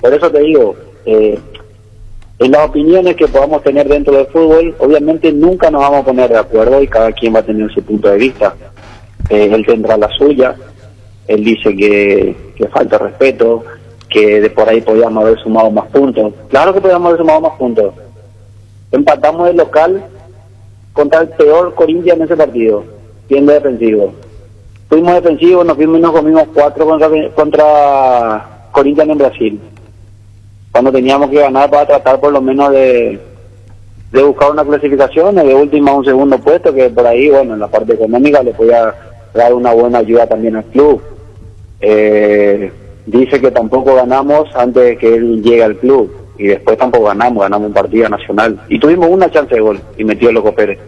Por eso te digo, en las opiniones que podamos tener dentro del fútbol, obviamente nunca nos vamos a poner de acuerdo y cada quien va a tener su punto de vista. Él tendrá la suya, él dice que falta respeto, que de por ahí podíamos haber sumado más puntos. Claro que podíamos haber sumado más puntos. Empatamos el local contra el peor Corinthians en ese partido, siendo defensivo. Fuimos defensivos, nos comimos 4 contra Corinthians en Brasil, cuando teníamos que ganar para tratar por lo menos de buscar una clasificación, de última un segundo puesto, que por ahí, bueno, en la parte económica le podía dar una buena ayuda también al club. Dice que tampoco ganamos antes de que él llegue al club. y después tampoco ganamos un partido Nacional y tuvimos una chance de gol y metió el Loco Pérez.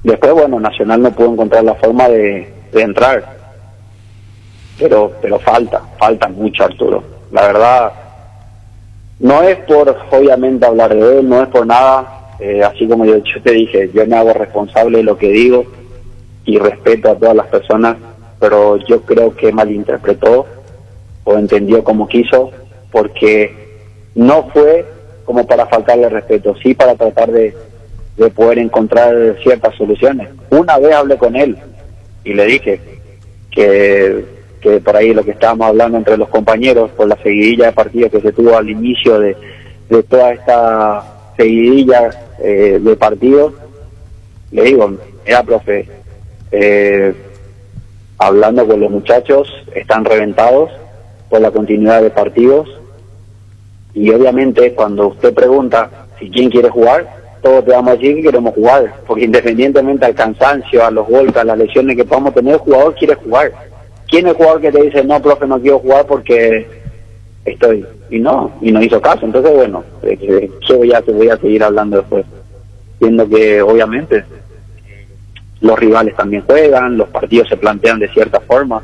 Después, bueno, Nacional no pudo encontrar la forma de entrar, pero falta mucho, Arturo. La verdad, no es por, obviamente, hablar de él, no es por nada, así como yo te dije, yo me hago responsable de lo que digo y respeto a todas las personas, pero yo creo que malinterpretó o entendió como quiso, porque no fue como para faltarle respeto, sí para tratar de poder encontrar ciertas soluciones. Una vez hablé con él y le dije que por ahí lo que estábamos hablando entre los compañeros, por la seguidilla de partidos que se tuvo al inicio de toda esta seguidilla de partidos, le digo, mira, profe, hablando con los muchachos, están reventados por la continuidad de partidos, y obviamente cuando usted pregunta si quién quiere jugar, todos te vamos a decir que queremos jugar, porque independientemente al cansancio, a los golpes, a las lesiones que podamos tener, el jugador quiere jugar. ¿Quién es el jugador que te dice, no, profe, no quiero jugar porque estoy? Y no hizo caso. Entonces, bueno, yo ya te voy a seguir hablando después, viendo que obviamente los rivales también juegan, los partidos se plantean de cierta forma,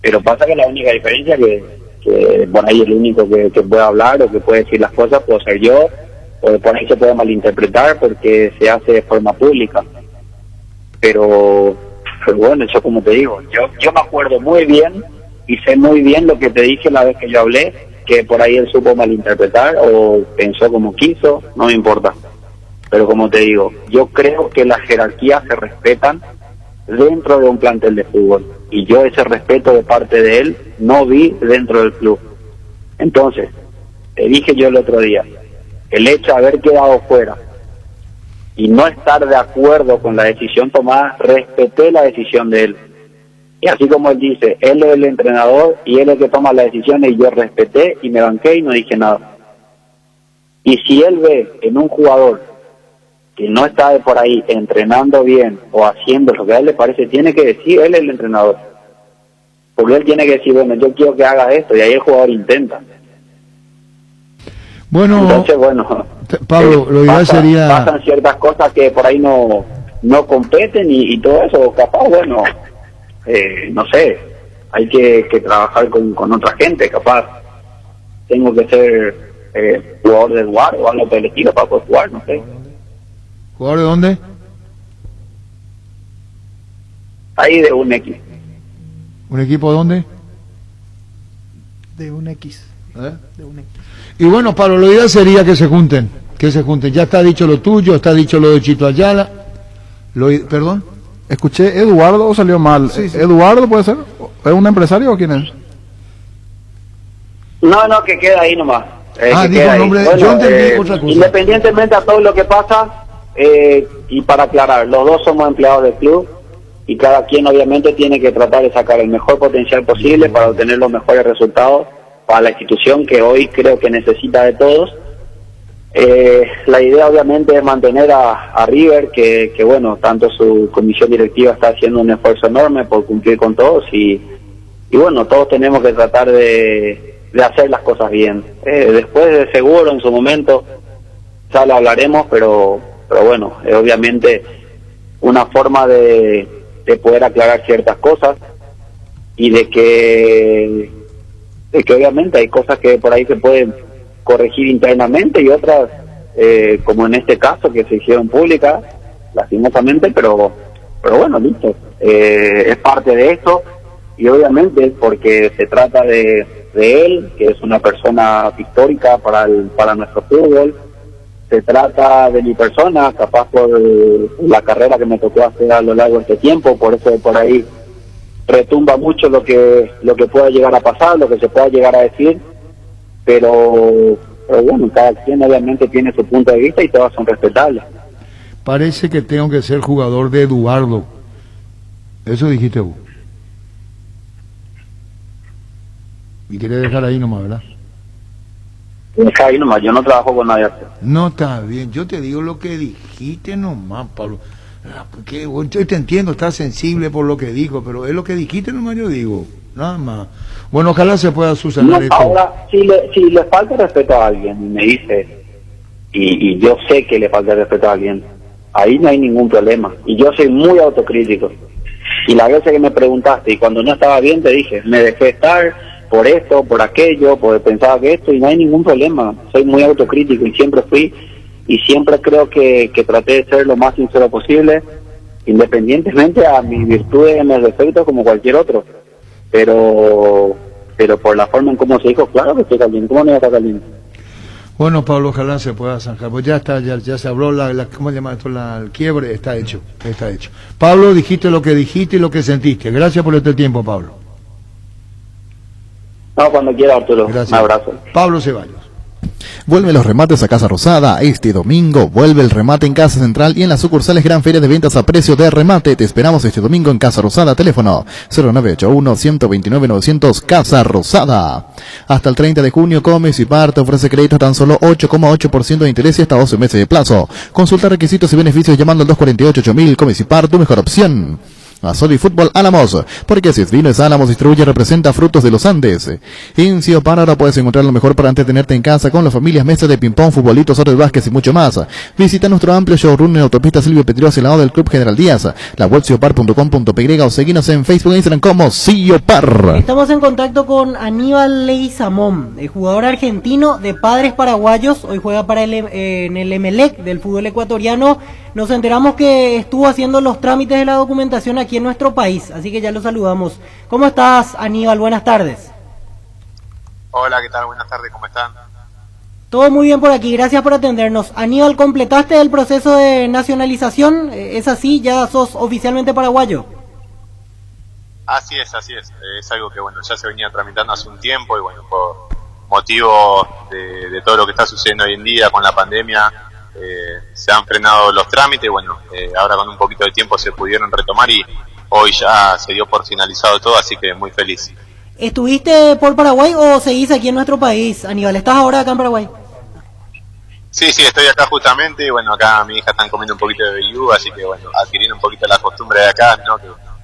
pero pasa que la única diferencia que por ahí el único que puede hablar o que puede decir las cosas puedo ser yo, o por ahí se puede malinterpretar porque se hace de forma pública, pero bueno, eso como te digo, yo me acuerdo muy bien y sé muy bien lo que te dije la vez que yo hablé, que por ahí él supo malinterpretar o pensó como quiso, no me importa, pero como te digo, yo creo que las jerarquías se respetan dentro de un plantel de fútbol, y yo ese respeto de parte de él no vi dentro del club. Entonces, te dije yo el otro día, el hecho de haber quedado fuera y no estar de acuerdo con la decisión tomada, respeté la decisión de él. Y así como él dice, él es el entrenador y él es el que toma las decisiones, y yo respeté y me banqué y no dije nada. Y si él ve en un jugador que no está de por ahí entrenando bien o haciendo lo que a él le parece, tiene que decir, él es el entrenador. Porque él tiene que decir, bueno, yo quiero que haga esto, y ahí el jugador intenta. Bueno, entonces, bueno, Pablo, lo ideal sería... Pasan ciertas cosas que por ahí no competen y todo eso, capaz, bueno, no sé, hay que trabajar con otra gente, capaz tengo que ser jugador del lugar o algo por el estilo para poder jugar, no sé. ¿Jugador de dónde? Ahí de un X. ¿Un equipo dónde? De un X. De un X. Y bueno, Pablo, lo ideal sería que se junten. Ya está dicho lo tuyo, está dicho lo de Chito Ayala. ¿Perdón? Escuché Eduardo o salió mal. Sí. ¿Eduardo puede ser? ¿Es un empresario o quién es? No, que queda ahí nomás. Dijo el nombre. Bueno, yo entendí otra cosa. Independientemente a todo lo que pasa, y para aclarar, los dos somos empleados del club y cada quien obviamente tiene que tratar de sacar el mejor potencial posible para obtener los mejores resultados para la institución, que hoy creo que necesita de todos. La idea obviamente es mantener a River, que bueno, tanto su comisión directiva está haciendo un esfuerzo enorme por cumplir con todos, y bueno, todos tenemos que tratar de hacer las cosas bien. Después de seguro en su momento ya lo hablaremos, pero bueno, obviamente una forma de poder aclarar ciertas cosas, y de que obviamente hay cosas que por ahí se pueden corregir internamente y otras, como en este caso, que se hicieron públicas, lastimosamente, pero bueno, listo. Es parte de esto, y obviamente porque se trata de él, que es una persona histórica para nuestro fútbol. Se trata de mi persona, capaz por la carrera que me tocó hacer a lo largo de este tiempo, por eso por ahí retumba mucho lo que pueda llegar a pasar, lo que se pueda llegar a decir, pero bueno, cada quien obviamente tiene su punto de vista y todas son respetables. Parece que tengo que ser jugador de Eduardo. Eso dijiste vos. Y querés dejar ahí nomás, ¿verdad? Deja ahí nomás, yo no trabajo con nadie. No, está bien, yo te digo lo que dijiste nomás, Pablo. Porque yo te entiendo, estás sensible por lo que dijo, pero es lo que dijiste nomás, yo digo. nada más. Bueno, ojalá se pueda subsanar esto. Ahora, si le falta respeto a alguien y me dice, y yo sé que le falta respeto a alguien, ahí no hay ningún problema. Y yo soy muy autocrítico. Y la vez que me preguntaste, y cuando no estaba bien te dije, me dejé estar por esto, por aquello, porque pensaba que esto, y no hay ningún problema. Soy muy autocrítico y siempre fui, y siempre creo que traté de ser lo más sincero posible, independientemente a mis virtudes y a mis defectos como cualquier otro. Pero por la forma en cómo se dijo, claro que estoy caliente. ¿Cómo no voy a estar caliente? Bueno, Pablo, ojalá se pueda zanjar. Pues ya está, ya se habló ¿cómo se llama esto? El quiebre, está hecho. Pablo, dijiste lo que dijiste y lo que sentiste. Gracias por este tiempo, Pablo. No, cuando quiera, Arturo. Gracias. Un abrazo. Pablo Ceballos. Vuelven los remates a Casa Rosada. Este domingo vuelve el remate en Casa Central y en las sucursales Gran Feria de Ventas a precio de remate. Te esperamos este domingo en Casa Rosada. Teléfono 0981-129-900 Casa Rosada. Hasta el 30 de junio, Comecipar te ofrece créditos tan solo 8,8% de interés y hasta 12 meses de plazo. Consulta requisitos y beneficios llamando al 248-8000. Comecipar, tu mejor opción. A Soli Fútbol Álamos, porque si es vino es Álamos, distribuye y representa Frutos de los Andes. En Ciopar ahora puedes encontrar lo mejor para entretenerte en casa con las familias, mesas de ping-pong, futbolitos, horas de básquet y mucho más. Visita nuestro amplio showroom en Autopista Silvio Petríos, al lado del Club General Díaz, la web ciopar.com.py o seguinos en Facebook e Instagram como Ciopar. Estamos en contacto con Aníbal Leguizamón, el jugador argentino de padres paraguayos, hoy juega para en el Emelec del fútbol ecuatoriano. Nos enteramos que estuvo haciendo los trámites de la documentación aquí en nuestro país, así que ya lo saludamos. ¿Cómo estás, Aníbal? Buenas tardes. Hola, ¿qué tal? Buenas tardes, ¿cómo están? Todo muy bien por aquí, gracias por atendernos. Aníbal, ¿completaste el proceso de nacionalización? ¿Es así? ¿Ya sos oficialmente paraguayo? Así es. Es algo que, bueno, ya se venía tramitando hace un tiempo y, bueno, por motivo de todo lo que está sucediendo hoy en día con la pandemia, se han frenado los trámites. Bueno, ahora con un poquito de tiempo se pudieron retomar y hoy ya se dio por finalizado todo, así que muy feliz. ¿Estuviste por Paraguay o seguís aquí en nuestro país, Aníbal? ¿Estás ahora acá en Paraguay? Sí, estoy acá justamente, y bueno, acá mi hija están comiendo un poquito de vellú, así que bueno, adquiriendo un poquito la costumbre de acá, ¿no?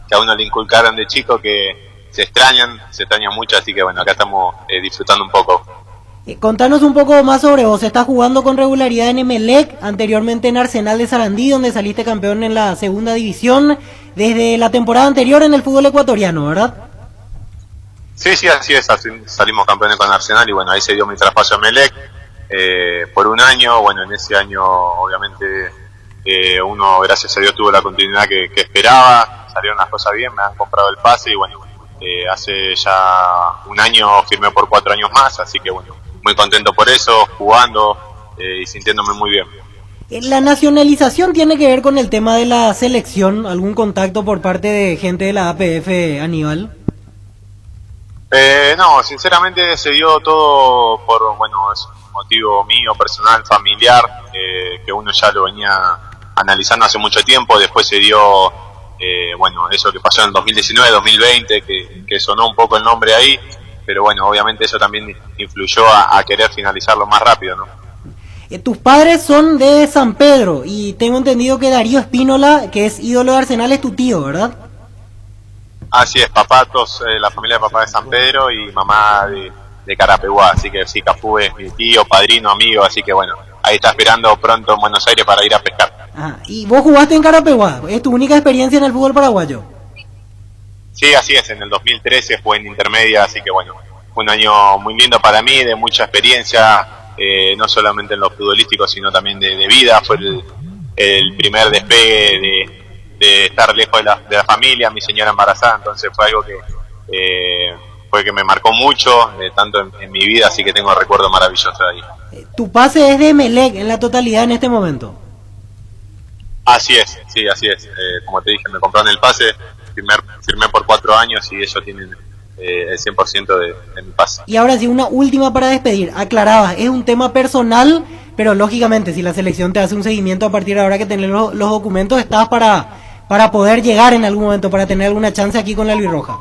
Que a uno le inculcaron de chico que se extrañan mucho, así que bueno, acá estamos disfrutando un poco. Contanos un poco más sobre vos. Estás jugando con regularidad en Emelec, anteriormente en Arsenal de Sarandí, donde saliste campeón en la segunda división, desde la temporada anterior en el fútbol ecuatoriano, ¿verdad? Sí, así es, salimos campeones con Arsenal y bueno, ahí se dio mi traspaso a Emelec por un año. Bueno, en ese año obviamente uno, gracias a Dios, tuvo la continuidad que esperaba, salieron las cosas bien, me han comprado el pase y bueno, hace ya un año firmé por 4 años más, así que bueno, muy contento por eso, jugando y sintiéndome muy bien. ¿La nacionalización tiene que ver con el tema de la selección? ¿Algún contacto por parte de gente de la APF, Aníbal? No, sinceramente se dio todo por, bueno, es un motivo mío, personal, familiar, que uno ya lo venía analizando hace mucho tiempo. Después se dio, bueno, eso que pasó en el 2019, 2020, que sonó un poco el nombre ahí, pero bueno, obviamente eso también influyó a querer finalizarlo más rápido, ¿no? Tus padres son de San Pedro y tengo entendido que Darío Espínola, que es ídolo de Arsenal, es tu tío, ¿verdad? Así es, la familia de papá de San Pedro y mamá de Carapeguá, así que sí, Cafú es mi tío, padrino, amigo, así que bueno, ahí está esperando pronto en Buenos Aires para ir a pescar. Ah, ¿y vos jugaste en Carapeguá? ¿Es tu única experiencia en el fútbol paraguayo? Sí, así es, en el 2013 jugué en Intermedia, así que bueno, fue un año muy lindo para mí, de mucha experiencia, no solamente en lo futbolístico, sino también de vida. Fue el primer despegue de estar lejos de la familia, mi señora embarazada, entonces fue algo que me marcó mucho, tanto en mi vida, así que tengo recuerdos maravillosos de ahí. ¿Tu pase es de Emelec en la totalidad en este momento? Así es, sí, así es. Como te dije, me compraron el pase, firmé por 4 años y ellos tienen el 100% de mi pase. Y ahora sí, una última para despedir. Aclarabas, es un tema personal, pero lógicamente si la selección te hace un seguimiento a partir de ahora que tenés los documentos, estás para poder llegar en algún momento, para tener alguna chance aquí con la albirroja.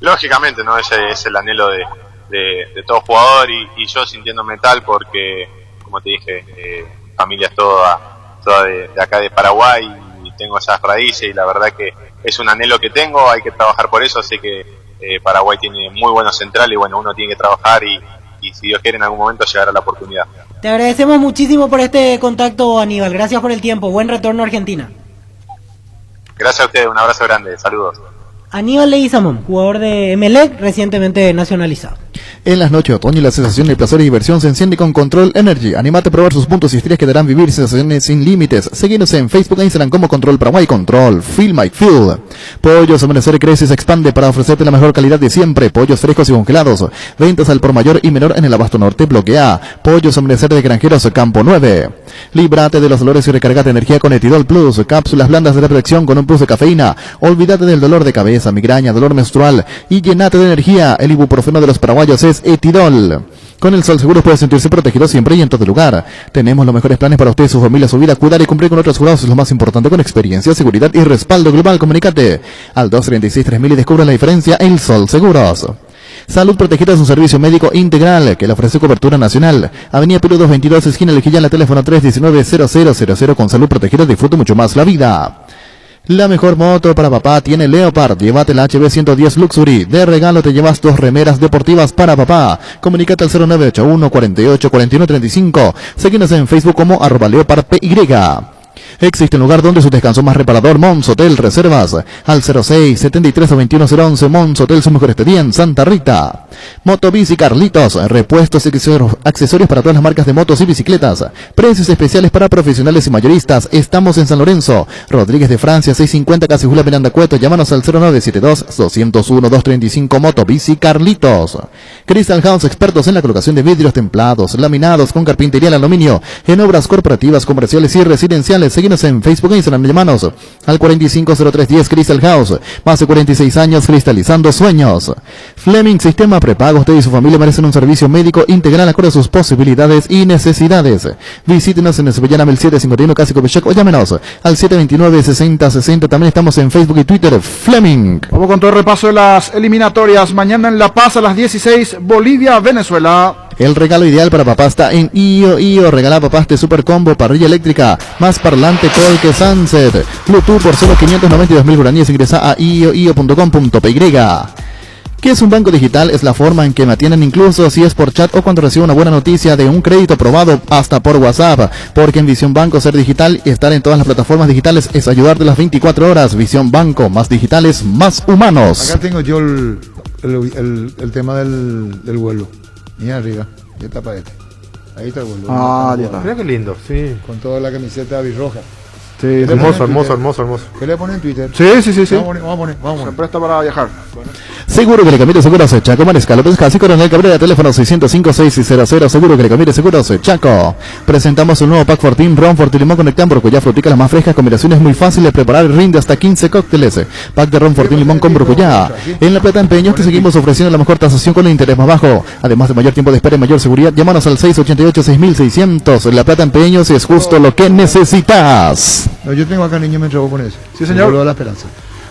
Lógicamente, ¿no? Ese es el anhelo de todo jugador y yo sintiéndome tal porque, como te dije, mi familia es toda de acá de Paraguay y tengo esas raíces y la verdad que es un anhelo que tengo, hay que trabajar por eso, sé que Paraguay tiene muy buenos centrales y bueno, uno tiene que trabajar y si Dios quiere en algún momento llegará la oportunidad. Te agradecemos muchísimo por este contacto, Aníbal, gracias por el tiempo, buen retorno a Argentina. Gracias a ustedes, un abrazo grande, saludos. Aníbal Leguizamón, jugador de Emelec, recientemente nacionalizado. En las noches de otoño la sensación de placer y diversión se enciende con Control Energy. Anímate a probar sus puntos y estrellas que darán vivir sensaciones sin límites. Seguinos en Facebook e Instagram como Control Paraguay. Control, Feel My Feel. Pollos Amanecer crece y se expande para ofrecerte la mejor calidad de siempre. Pollos frescos y congelados. Ventas al por mayor y menor en el Abasto Norte, Bloque A. Pollos Amanecer de Granjeros, Campo 9. Líbrate de los dolores y recargate energía con Etidol Plus. Cápsulas blandas de protección con un plus de cafeína. Olvídate del dolor de cabeza, migraña, dolor menstrual y llenate de energía. El ibuprofeno de los paraguayos es Etidol. Con el Sol Seguros puede sentirse protegido siempre y en todo lugar. Tenemos los mejores planes para usted, su familia, su vida. Cuidar y cumplir con otros jurados es lo más importante, con experiencia, seguridad y respaldo global. Comunícate al 236-3000 y descubra la diferencia. El Sol Seguros. Salud Protegida es un servicio médico integral que le ofrece cobertura nacional. Avenida Perú 222, esquina Lejillán, teléfono 319-0000. Con Salud Protegida disfruta mucho más la vida. La mejor moto para papá tiene Leopard. Llévate la HB110 Luxury. De regalo te llevas 2 remeras deportivas para papá. Comunícate al 0981 48 41 35. Seguinos en Facebook como @LeopardPY. Existe un lugar donde su descanso más reparador, Mons Hotel. Reservas al 06 73 21 011. Mons Hotel, su mejor estadía en Santa Rita. Motobici Carlitos, repuestos y accesorios para todas las marcas de motos y bicicletas. Precios especiales para profesionales y mayoristas. Estamos en San Lorenzo, Rodríguez de Francia, 650, Casi Julia Miranda Cueto. Llámanos al 0972 201 235. Motobici Carlitos. Crystal House, expertos en la colocación de vidrios templados, laminados con carpintería en aluminio, en obras corporativas, comerciales y residenciales. Seguinos en Facebook e Instagram. Llámanos al 450310. Crystal House, más de 46 años cristalizando sueños. Fleming Sistema Prepago. Usted y su familia merecen un servicio médico integral acorde a sus posibilidades y necesidades. Visítenos en Sevillana 1751, Casi Copechec, o llámenos al 729-6060. También estamos en Facebook y Twitter. Fleming. Vamos con todo el repaso de las eliminatorias. Mañana en La Paz a las 16, Bolivia-Venezuela. El regalo ideal para papá está en IO. Regala papá este super combo: parrilla eléctrica más parlante Colque Sunset Bluetooth por solo 592.000 guaraníes. Ingresa a io.com.py. ¿Qué es un banco digital? Es la forma en que me atienden, incluso si es por chat o cuando recibo una buena noticia de un crédito aprobado, hasta por WhatsApp. Porque en Visión Banco ser digital y estar en todas las plataformas digitales es ayudarte las 24 horas. Visión Banco, más digitales, más humanos. Acá tengo yo el tema del vuelo. Mira arriba, ya tapa este. Ahí está el vuelo. Ah, ya está. Mira qué lindo, sí. Con toda la camiseta birroja. Sí, hermoso. ¿Qué le ponen en Twitter? Sí. Vamos a poner. Se presta para viajar. Seguro que le cambies seguros Chaco Mariscal López Casi Coronel Cabrera, teléfono 605-600. Seguro que le cambies seguros Chaco. Presentamos un nuevo pack Fortín, Ron, Fortín Limón con Nectán, Brucuyá, fruticas las más frescas, combinaciones muy fáciles de preparar, rinde hasta 15 cócteles. Pack de Ron, Fortín Limón con Brucuyá. En La Plata Empeños te seguimos ofreciendo la mejor tasación con el interés más bajo. Además de mayor tiempo de espera y mayor seguridad, llámanos al 688-6600. La Plata Empeños es justo lo que necesitas. No, yo tengo acá niño, me entregó con eso. Sí, señor. La esperanza.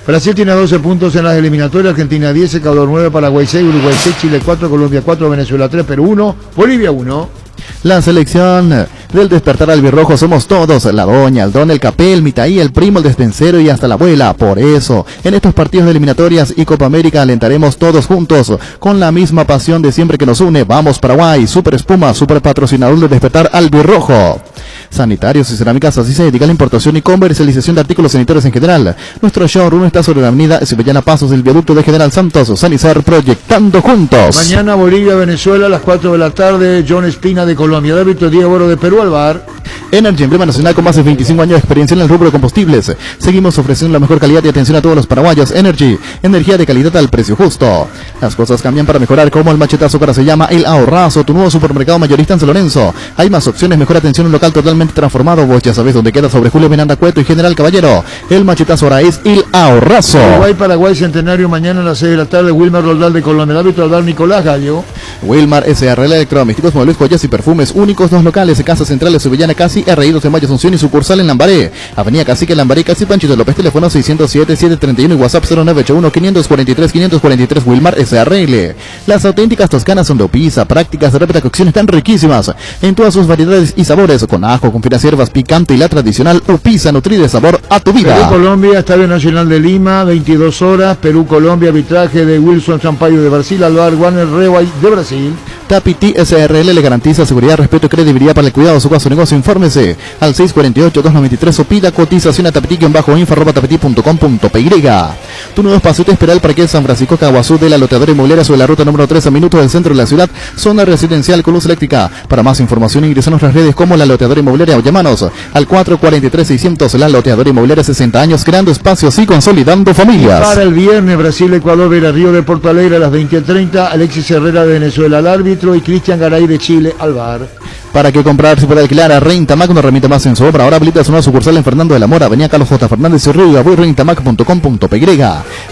Brasil tiene 12 puntos en las eliminatorias, Argentina 10, Ecuador 9, Paraguay 6, Uruguay 6, Chile 4, Colombia 4, Venezuela 3, Perú 1, Bolivia 1. La selección del despertar albirrojo somos todos, la doña, el don, el capé, el mitaí, el primo, el despensero y hasta la abuela. Por eso, en estos partidos de eliminatorias y Copa América alentaremos todos juntos, con la misma pasión de siempre que nos une. Vamos Paraguay, Super Espuma, super patrocinador del despertar albirrojo. Sanitarios y cerámicas, así se dedica a la importación y comercialización de artículos sanitarios en general. Nuestro showroom está sobre la avenida Sevillana Pasos del viaducto de General Santos. Sanizar, proyectando juntos. Mañana Bolivia-Venezuela a las 4 de la tarde. John Espina de Colombia, el árbitro Diego Oro de Perú al VAR. Energy, emblema nacional con más de 25 años de experiencia en el rubro de combustibles. Seguimos ofreciendo la mejor calidad y atención a todos los paraguayos. Energy, energía de calidad al precio justo. Las cosas cambian para mejorar, como el machetazo, que ahora se llama El Ahorrazo, tu nuevo supermercado mayorista en San Lorenzo. Hay más opciones, mejor atención, un local totalmente transformado. Vos ya sabés dónde queda, sobre Julio Miranda Cueto y General Caballero. El machetazo ahora es El Ahorrazo. Paraguay Centenario mañana a las 6 de la tarde. Wilmar Roldán de Colombia, el árbitro Aldar Nicolás Gallo. Wilmar SRL Electrodomésticos, muebles, joyas y perfumes únicos, dos locales, Casa Central de Sevillana Casi, R.I. de Mayo Asunción y sucursal en Lambaré, Avenida Cacique Lambaré, Casi Panchito López, teléfono 607-731 y WhatsApp 0981-543-543. Wilmar SRL. Las auténticas toscanas son de Opisa, prácticas de rápida cocción, están riquísimas en todas sus variedades y sabores, con ajo, ajo con finas hierbas, picante y la tradicional Upisa, nutrir de sabor a tu vida. Perú-Colombia, Estadio Nacional de Lima, 22 horas. Perú-Colombia, arbitraje de Wilson Sampaio de Brasil, Alvar Warner Reway de Brasil. Tapiti SRL le garantiza seguridad, respeto y credibilidad para el cuidado de su caso negocio. Infórmese al 648-293 o pida cotización a tapiti-info@tapiti.com.py. Tu nuevo espacio te espera el Parque San Francisco Caguazú de la loteadora inmobiliaria sobre la ruta número 13, minutos del centro de la ciudad, zona residencial con luz eléctrica. Para más información ingresa a nuestras redes como la loteadora inmobiliaria o llámanos al 443-600. La loteadora inmobiliaria, 60 años creando espacios y consolidando familias. Para el viernes, Brasil-Ecuador, Vera Río de Porto Alegre a las 20:30, Alexis Herrera de Venezuela al árbitro y Cristian Garay de Chile al VAR. Para que comprar se puede alquilar a Rentamac, una herramienta más en su obra. Ahora habilita su nueva sucursal en Fernando de la Mora, avenida Carlos J. Fernández y Río, rentamac.com.py.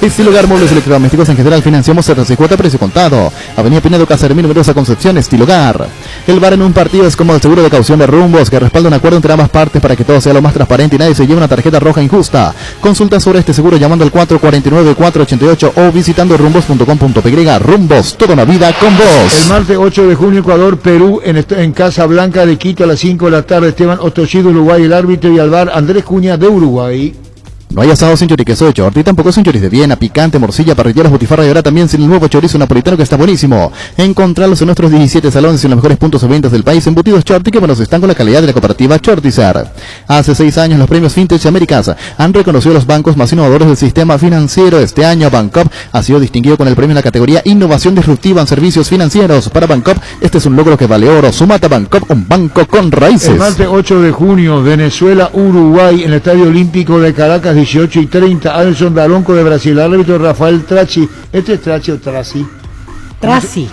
Estilo Hogar, muebles electrodomésticos en general, financiamos certas y cuota precio contado. Avenida Pinedo, Casermín, numerosa Concepción, Estilo Hogar. El VAR en un partido es como el seguro de caución de Rumbos, que respalda un acuerdo entre ambas partes para que todo sea lo más transparente y nadie se lleve una tarjeta roja injusta. Consulta sobre este seguro llamando al 449-488 o visitando rumbos.com.py. Rumbos, toda una vida con vos. El martes 8 de junio, Ecuador, Perú, en Casa Blanca de Quito a las 5 de la tarde. Esteban Ostoshi de Uruguay, el árbitro, y al VAR Andrés Cuña de Uruguay. No hay asado sin choriqueso de Chorti, tampoco sin chorizo de Viena, picante, morcilla, parrilleras, butifarra y ahora también sin el nuevo chorizo napolitano que está buenísimo. Encontrarlos en nuestros 17 salones y en los mejores puntos de ventas del país. Embutidos Chorti, que buenos están con la calidad de la cooperativa Chortizar. Hace 6 años los premios Vintage Américas han reconocido a los bancos más innovadores del sistema financiero. Este año Bancop ha sido distinguido con el premio en la categoría Innovación Disruptiva en Servicios Financieros. Para Bancop, este es un logro que vale oro. Sumata Bancop, un banco con raíces. El martes 8 de junio, Venezuela, Uruguay, en el Estadio Olímpico de Caracas, 18:30, Alson Daronco de Brasil, árbitro Rafael Trachi. ¿Este es Trachi o Traci? Traci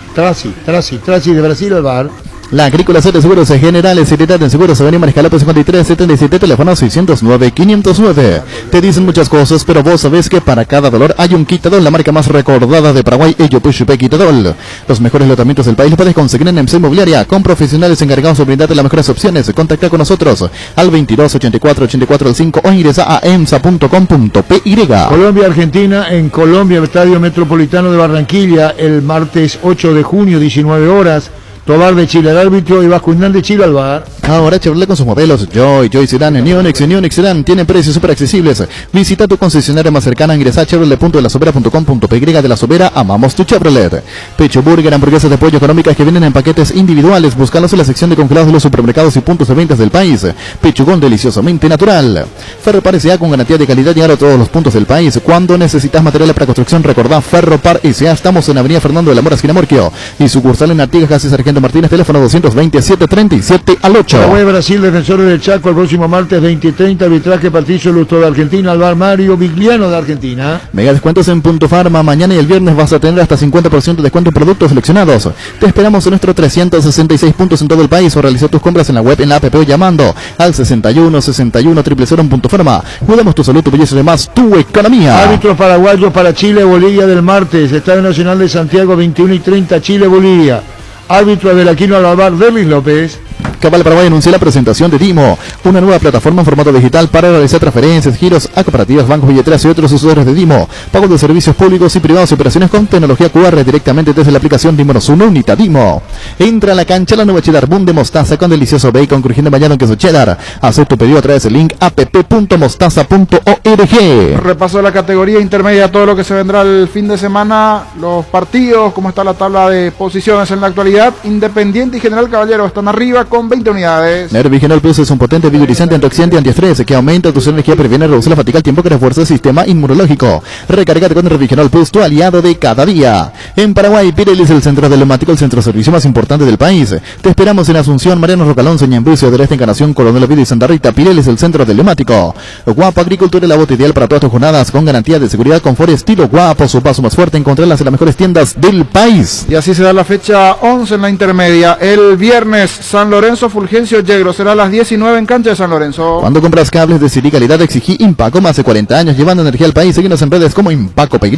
de Brasil al VAR. La Agrícola C de Seguros Generales, Seriedad en Seguros, Avenida Mariscalapa 5377, teléfono 609-509. Te dicen muchas cosas, pero vos sabés que para cada dolor hay un Quitadol, la marca más recordada de Paraguay, Ellopuchupe Quitadol. Los mejores lotamientos del país los puedes conseguir en EMSA Inmobiliaria, con profesionales encargados de brindarte las mejores opciones. Contacta con nosotros al 2284-8405 o ingresa a emsa.com.py. Colombia-Argentina, en Colombia, Estadio Metropolitano de Barranquilla, el martes 8 de junio, 19 horas. Tobar de Chile al árbitro y Vascuñán de Chile al VAR. Ahora Chevrolet con sus modelos Joy Sedan, Neonex y Neonex Sedan tienen precios súper accesibles. Visita tu concesionaria más cercana, ingresa a chevrolet.delasobera.com.py. De La Sobera, amamos tu Chevrolet. Pecho Burger, hamburguesas de pollo económicas que vienen en paquetes individuales. Búscalos en la sección de congelados de los supermercados y puntos de ventas del país. Pechugón deliciosamente natural. Ferropar S.A. con garantía de calidad y a todos los puntos del país. Cuando necesitas materiales para construcción, recordá Ferropar S.A. Estamos en Avenida Fernando de la Mora, esquina Morquio, y sucursal en Artigas, casi Sargento Martínez, teléfono 227-37 al 8. Paraguay, Brasil, Defensores del Chaco, el próximo martes 20:30, arbitraje Patricio Lustó de Argentina, al VAR Mario Vigliano de Argentina. Mega descuentos en Punto Farma, mañana y el viernes vas a tener hasta 50% de descuento en productos seleccionados. Te esperamos en nuestros 366 puntos en todo el país o realiza tus compras en la web, en la app o llamando al 61 61 000 en Punto Farma. Cuidamos tu salud, tu belleza y además tu economía. Árbitros paraguayos para Chile, Bolivia del martes, Estadio Nacional de Santiago, 21:30, Chile, Bolivia. Árbitro del Aquino al VAR, Derlis López. Cabal Paraguay anuncia la presentación de Dimo, una nueva plataforma en formato digital para realizar transferencias, giros a cooperativas, bancos, billeteras y otros usuarios de Dimo, pago de servicios públicos y privados y operaciones con tecnología QR directamente desde la aplicación Dimo Uno Unita Dimo. Entra a la cancha la nueva cheddar boom de mostaza con delicioso bacon crujiente bañado en queso cheddar. Haz tu pedido a través del link app.mostaza.org. Repaso de la categoría intermedia, todo lo que se vendrá el fin de semana, los partidos, cómo está la tabla de posiciones en la actualidad. Independiente y General Caballero están arriba con 20 unidades. Nervigenol Plus es un potente vigorizante, antioxidante y antiestrés que aumenta tu energía, previene, reduce la fatiga al tiempo que refuerza el sistema inmunológico. Recárgate con Nervigenol Plus, tu aliado de cada día. En Paraguay, Pirelli es el centro telemático, el centro de servicio más importante del país. Te esperamos en Asunción, Mariano Rocalonce, Ñembucio, del Este, Encarnación, Coronel Ovidio y Santa Rita. Pirelli es el centro telemático. Guapo Agricultura, la bota ideal para todas tus jornadas con garantía de seguridad, confort y estilo. Guapo, su paso más fuerte, encontrarlas en las mejores tiendas del país. Y así se da la fecha 11 en la intermedia. El viernes, San Lorenzo, Fulgencio Yegro, será a las 19 en cancha de San Lorenzo. Cuando compras cables de CD calidad, exigí Impaco, más de 40 años llevando energía al país. Síguenos en redes como Impaco PY.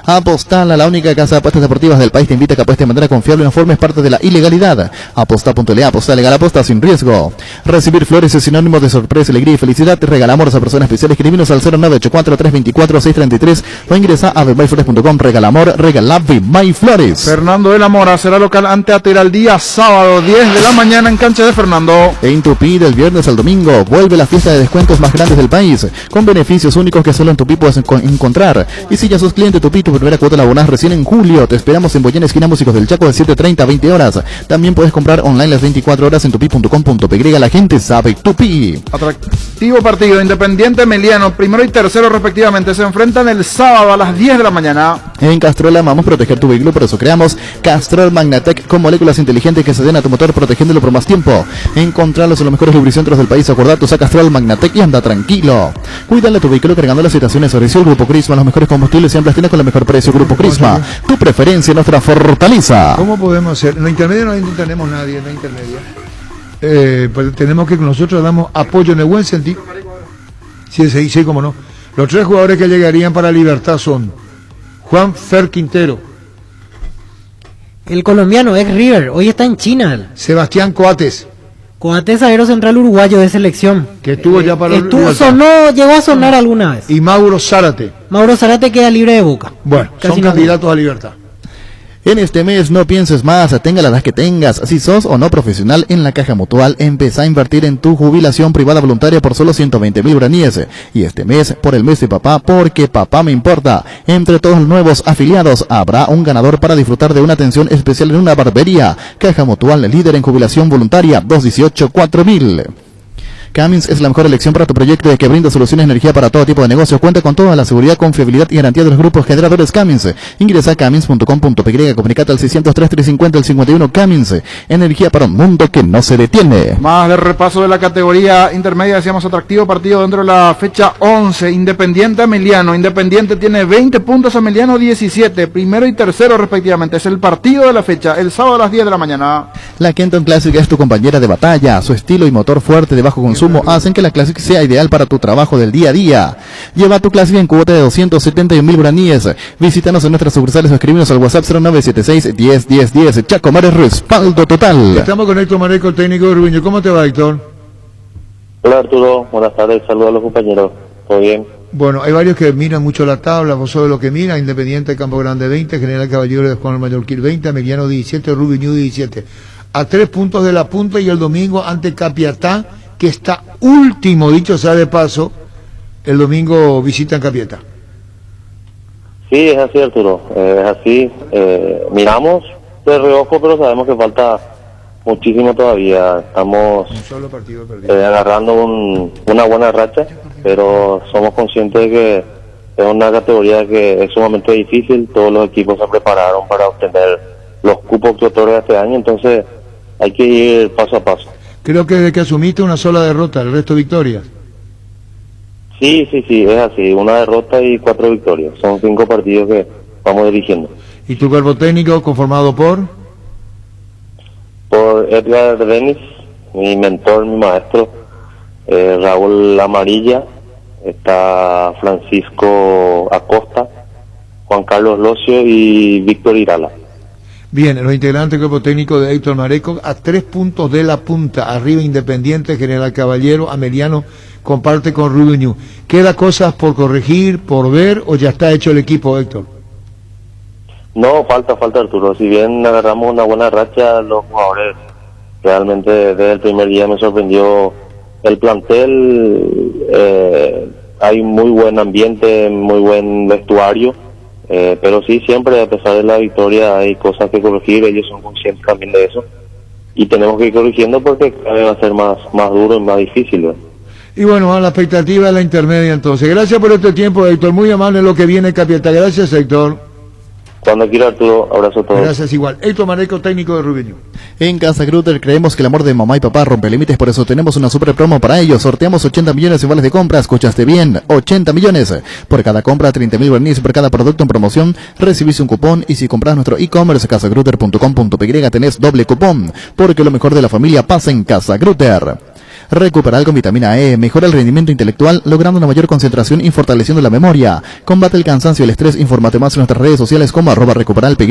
Apostala, la única casa de apuestas deportivas del país, te invita a que apuestes de manera confiable y no formes parte de la ilegalidad. Aposta.le, aposta legal, aposta sin riesgo. Recibir flores es sinónimo de sorpresa, alegría y felicidad. Te regalamos a personas especiales. Escribinos al 0984-324-633 o ingresa a bemyflores.com. Regalamor, regala Bemyflores. Fernando de la Mora será local ante Ateral día sábado 10 de la mañana en cancha Sánchez de Fernando. En Tupi, del viernes al domingo, vuelve la fiesta de descuentos más grandes del país, con beneficios únicos que solo en Tupi puedes encontrar. Y si ya sos cliente Tupi, tu primera cuota la abonás recién en julio. Te esperamos en Boyena, esquina Músicos del Chaco, de 7:30 a 20 horas. También puedes comprar online las 24 horas en tupi.com.py. La gente sabe Tupi. Atractivo partido. Independiente Meliano, primero y tercero respectivamente, se enfrentan el sábado a las 10 de la mañana. En Castrol amamos proteger tu vehículo, por eso creamos Castrol Magnatec con moléculas inteligentes que se den a tu motor protegiéndolo por más tiempo. Encontrarlos en los mejores lubricentros del país. Acordate, usa Castrol Magnatec y anda tranquilo. Cuídale a tu vehículo cargando las estaciones. Ofreció el Grupo Crisma, los mejores combustibles siempre tienes con el mejor precio. Grupo Crisma, tu preferencia, nuestra fortaleza. ¿Cómo podemos hacer? En la intermedia no tenemos nadie en la intermedia. Pues tenemos que nosotros damos apoyo en el buen sentido. Sí, cómo no. Los 3 jugadores que llegarían para Libertad son Juan Fer Quintero, el colombiano ex River, hoy está en China. Sebastián Coates, zaguero central uruguayo de selección. Que estuvo ya para llegó a sonar alguna vez. Y Mauro Zárate. Queda libre de Boca. Bueno, son candidatos a Libertad. En este mes no pienses más, tenga la edad que tengas, si sos o no profesional en la Caja Mutual, empezá a invertir en tu jubilación privada voluntaria por solo 120.000 guaraníes. Y este mes, por el mes de papá, porque papá me importa. Entre todos los nuevos afiliados, habrá un ganador para disfrutar de una atención especial en una barbería. Caja Mutual, líder en jubilación voluntaria, 218-4000. Cummins es la mejor elección para tu proyecto, que brinda soluciones de energía para todo tipo de negocios. Cuenta con toda la seguridad, confiabilidad y garantía de los grupos generadores Cummins. Ingresa a cummins.com.py, comunicate al 603-350-51 Cummins. Energía para un mundo que no se detiene. Más de repaso de la categoría intermedia, decíamos atractivo partido dentro de la fecha 11. Independiente Meliano. Independiente tiene 20 puntos, Meliano 17. Primero y tercero respectivamente. Es el partido de la fecha, el sábado a las 10 de la mañana. La Kenton Classic es tu compañera de batalla. Su estilo y motor fuerte de bajo consumo hacen que la Classic sea ideal para tu trabajo del día a día. Lleva tu Classic en cuota de 271.000 guaraníes. Visítanos en nuestras sucursales o escríbenos al WhatsApp 0976-101010. Chaco Mares, respaldo total. Estamos con Héctor Mareco, el técnico de Rubiño. ¿Cómo te va, Héctor? Hola, Arturo. Buenas tardes. Saludos a los compañeros. ¿Todo bien? Bueno, hay varios que miran mucho la tabla. Vos sos de lo que mira. Independiente Campo Grande 20, General Caballero de Juan Mallorquín 20, Mediano 17, Rubiño 17. A 3 puntos de la punta, y el domingo ante Capiatá, que está último, dicho sea de paso, el domingo visitan Capiatá. Sí, es así, Arturo, es así. Miramos de reojo, pero sabemos que falta muchísimo todavía. Estamos agarrando una buena racha, pero somos conscientes de que es una categoría que es sumamente difícil. Todos los equipos se prepararon para obtener los cupos que otorga este año, entonces hay que ir paso a paso. Creo que desde que asumiste una sola derrota, el resto victorias. Sí, es así, una derrota y 4 victorias. Son 5 partidos que vamos dirigiendo. ¿Y tu cuerpo técnico conformado por? Por Edgar Denis, mi mentor, mi maestro, Raúl Amarilla, está Francisco Acosta, Juan Carlos Locio y Víctor Irala. Bien, los integrantes del cuerpo técnico de Héctor Mareco, a 3 puntos de la punta, arriba Independiente, General Caballero, Ameliano comparte con Rubiño. ¿Queda cosas por corregir, por ver, o ya está hecho el equipo, Héctor? No, falta Arturo. Si bien agarramos una buena racha, los jugadores realmente desde el primer día me sorprendió el plantel. Hay muy buen ambiente, muy buen vestuario. Pero sí, siempre a pesar de la victoria hay cosas que corregir, ellos son conscientes también de eso y tenemos que ir corrigiendo porque cada vez va a ser más duro y más difícil, ¿verdad? Y bueno, a la expectativa de la intermedia entonces. Gracias por este tiempo, Héctor, muy amable en lo que viene Capiatá. Gracias, Héctor. Cuando quiera, Arturo, abrazo a todos. Gracias igual. Héctor Mareco, técnico de Rubiño. En Casa Grutter creemos que el amor de mamá y papá rompe límites, por eso tenemos una super promo para ellos. Sorteamos 80 millones en vales de compra, escuchaste bien, 80 millones. Por cada compra, 30.000 guaraníes, por cada producto en promoción, recibís un cupón, y si compras nuestro e-commerce casagrutter.com.py tenés doble cupón, porque lo mejor de la familia pasa en Casa Grutter. Recuperal con vitamina E, mejora el rendimiento intelectual, logrando una mayor concentración y fortaleciendo la memoria. Combate el cansancio y el estrés, infórmate más en nuestras redes sociales como @recuperalpy.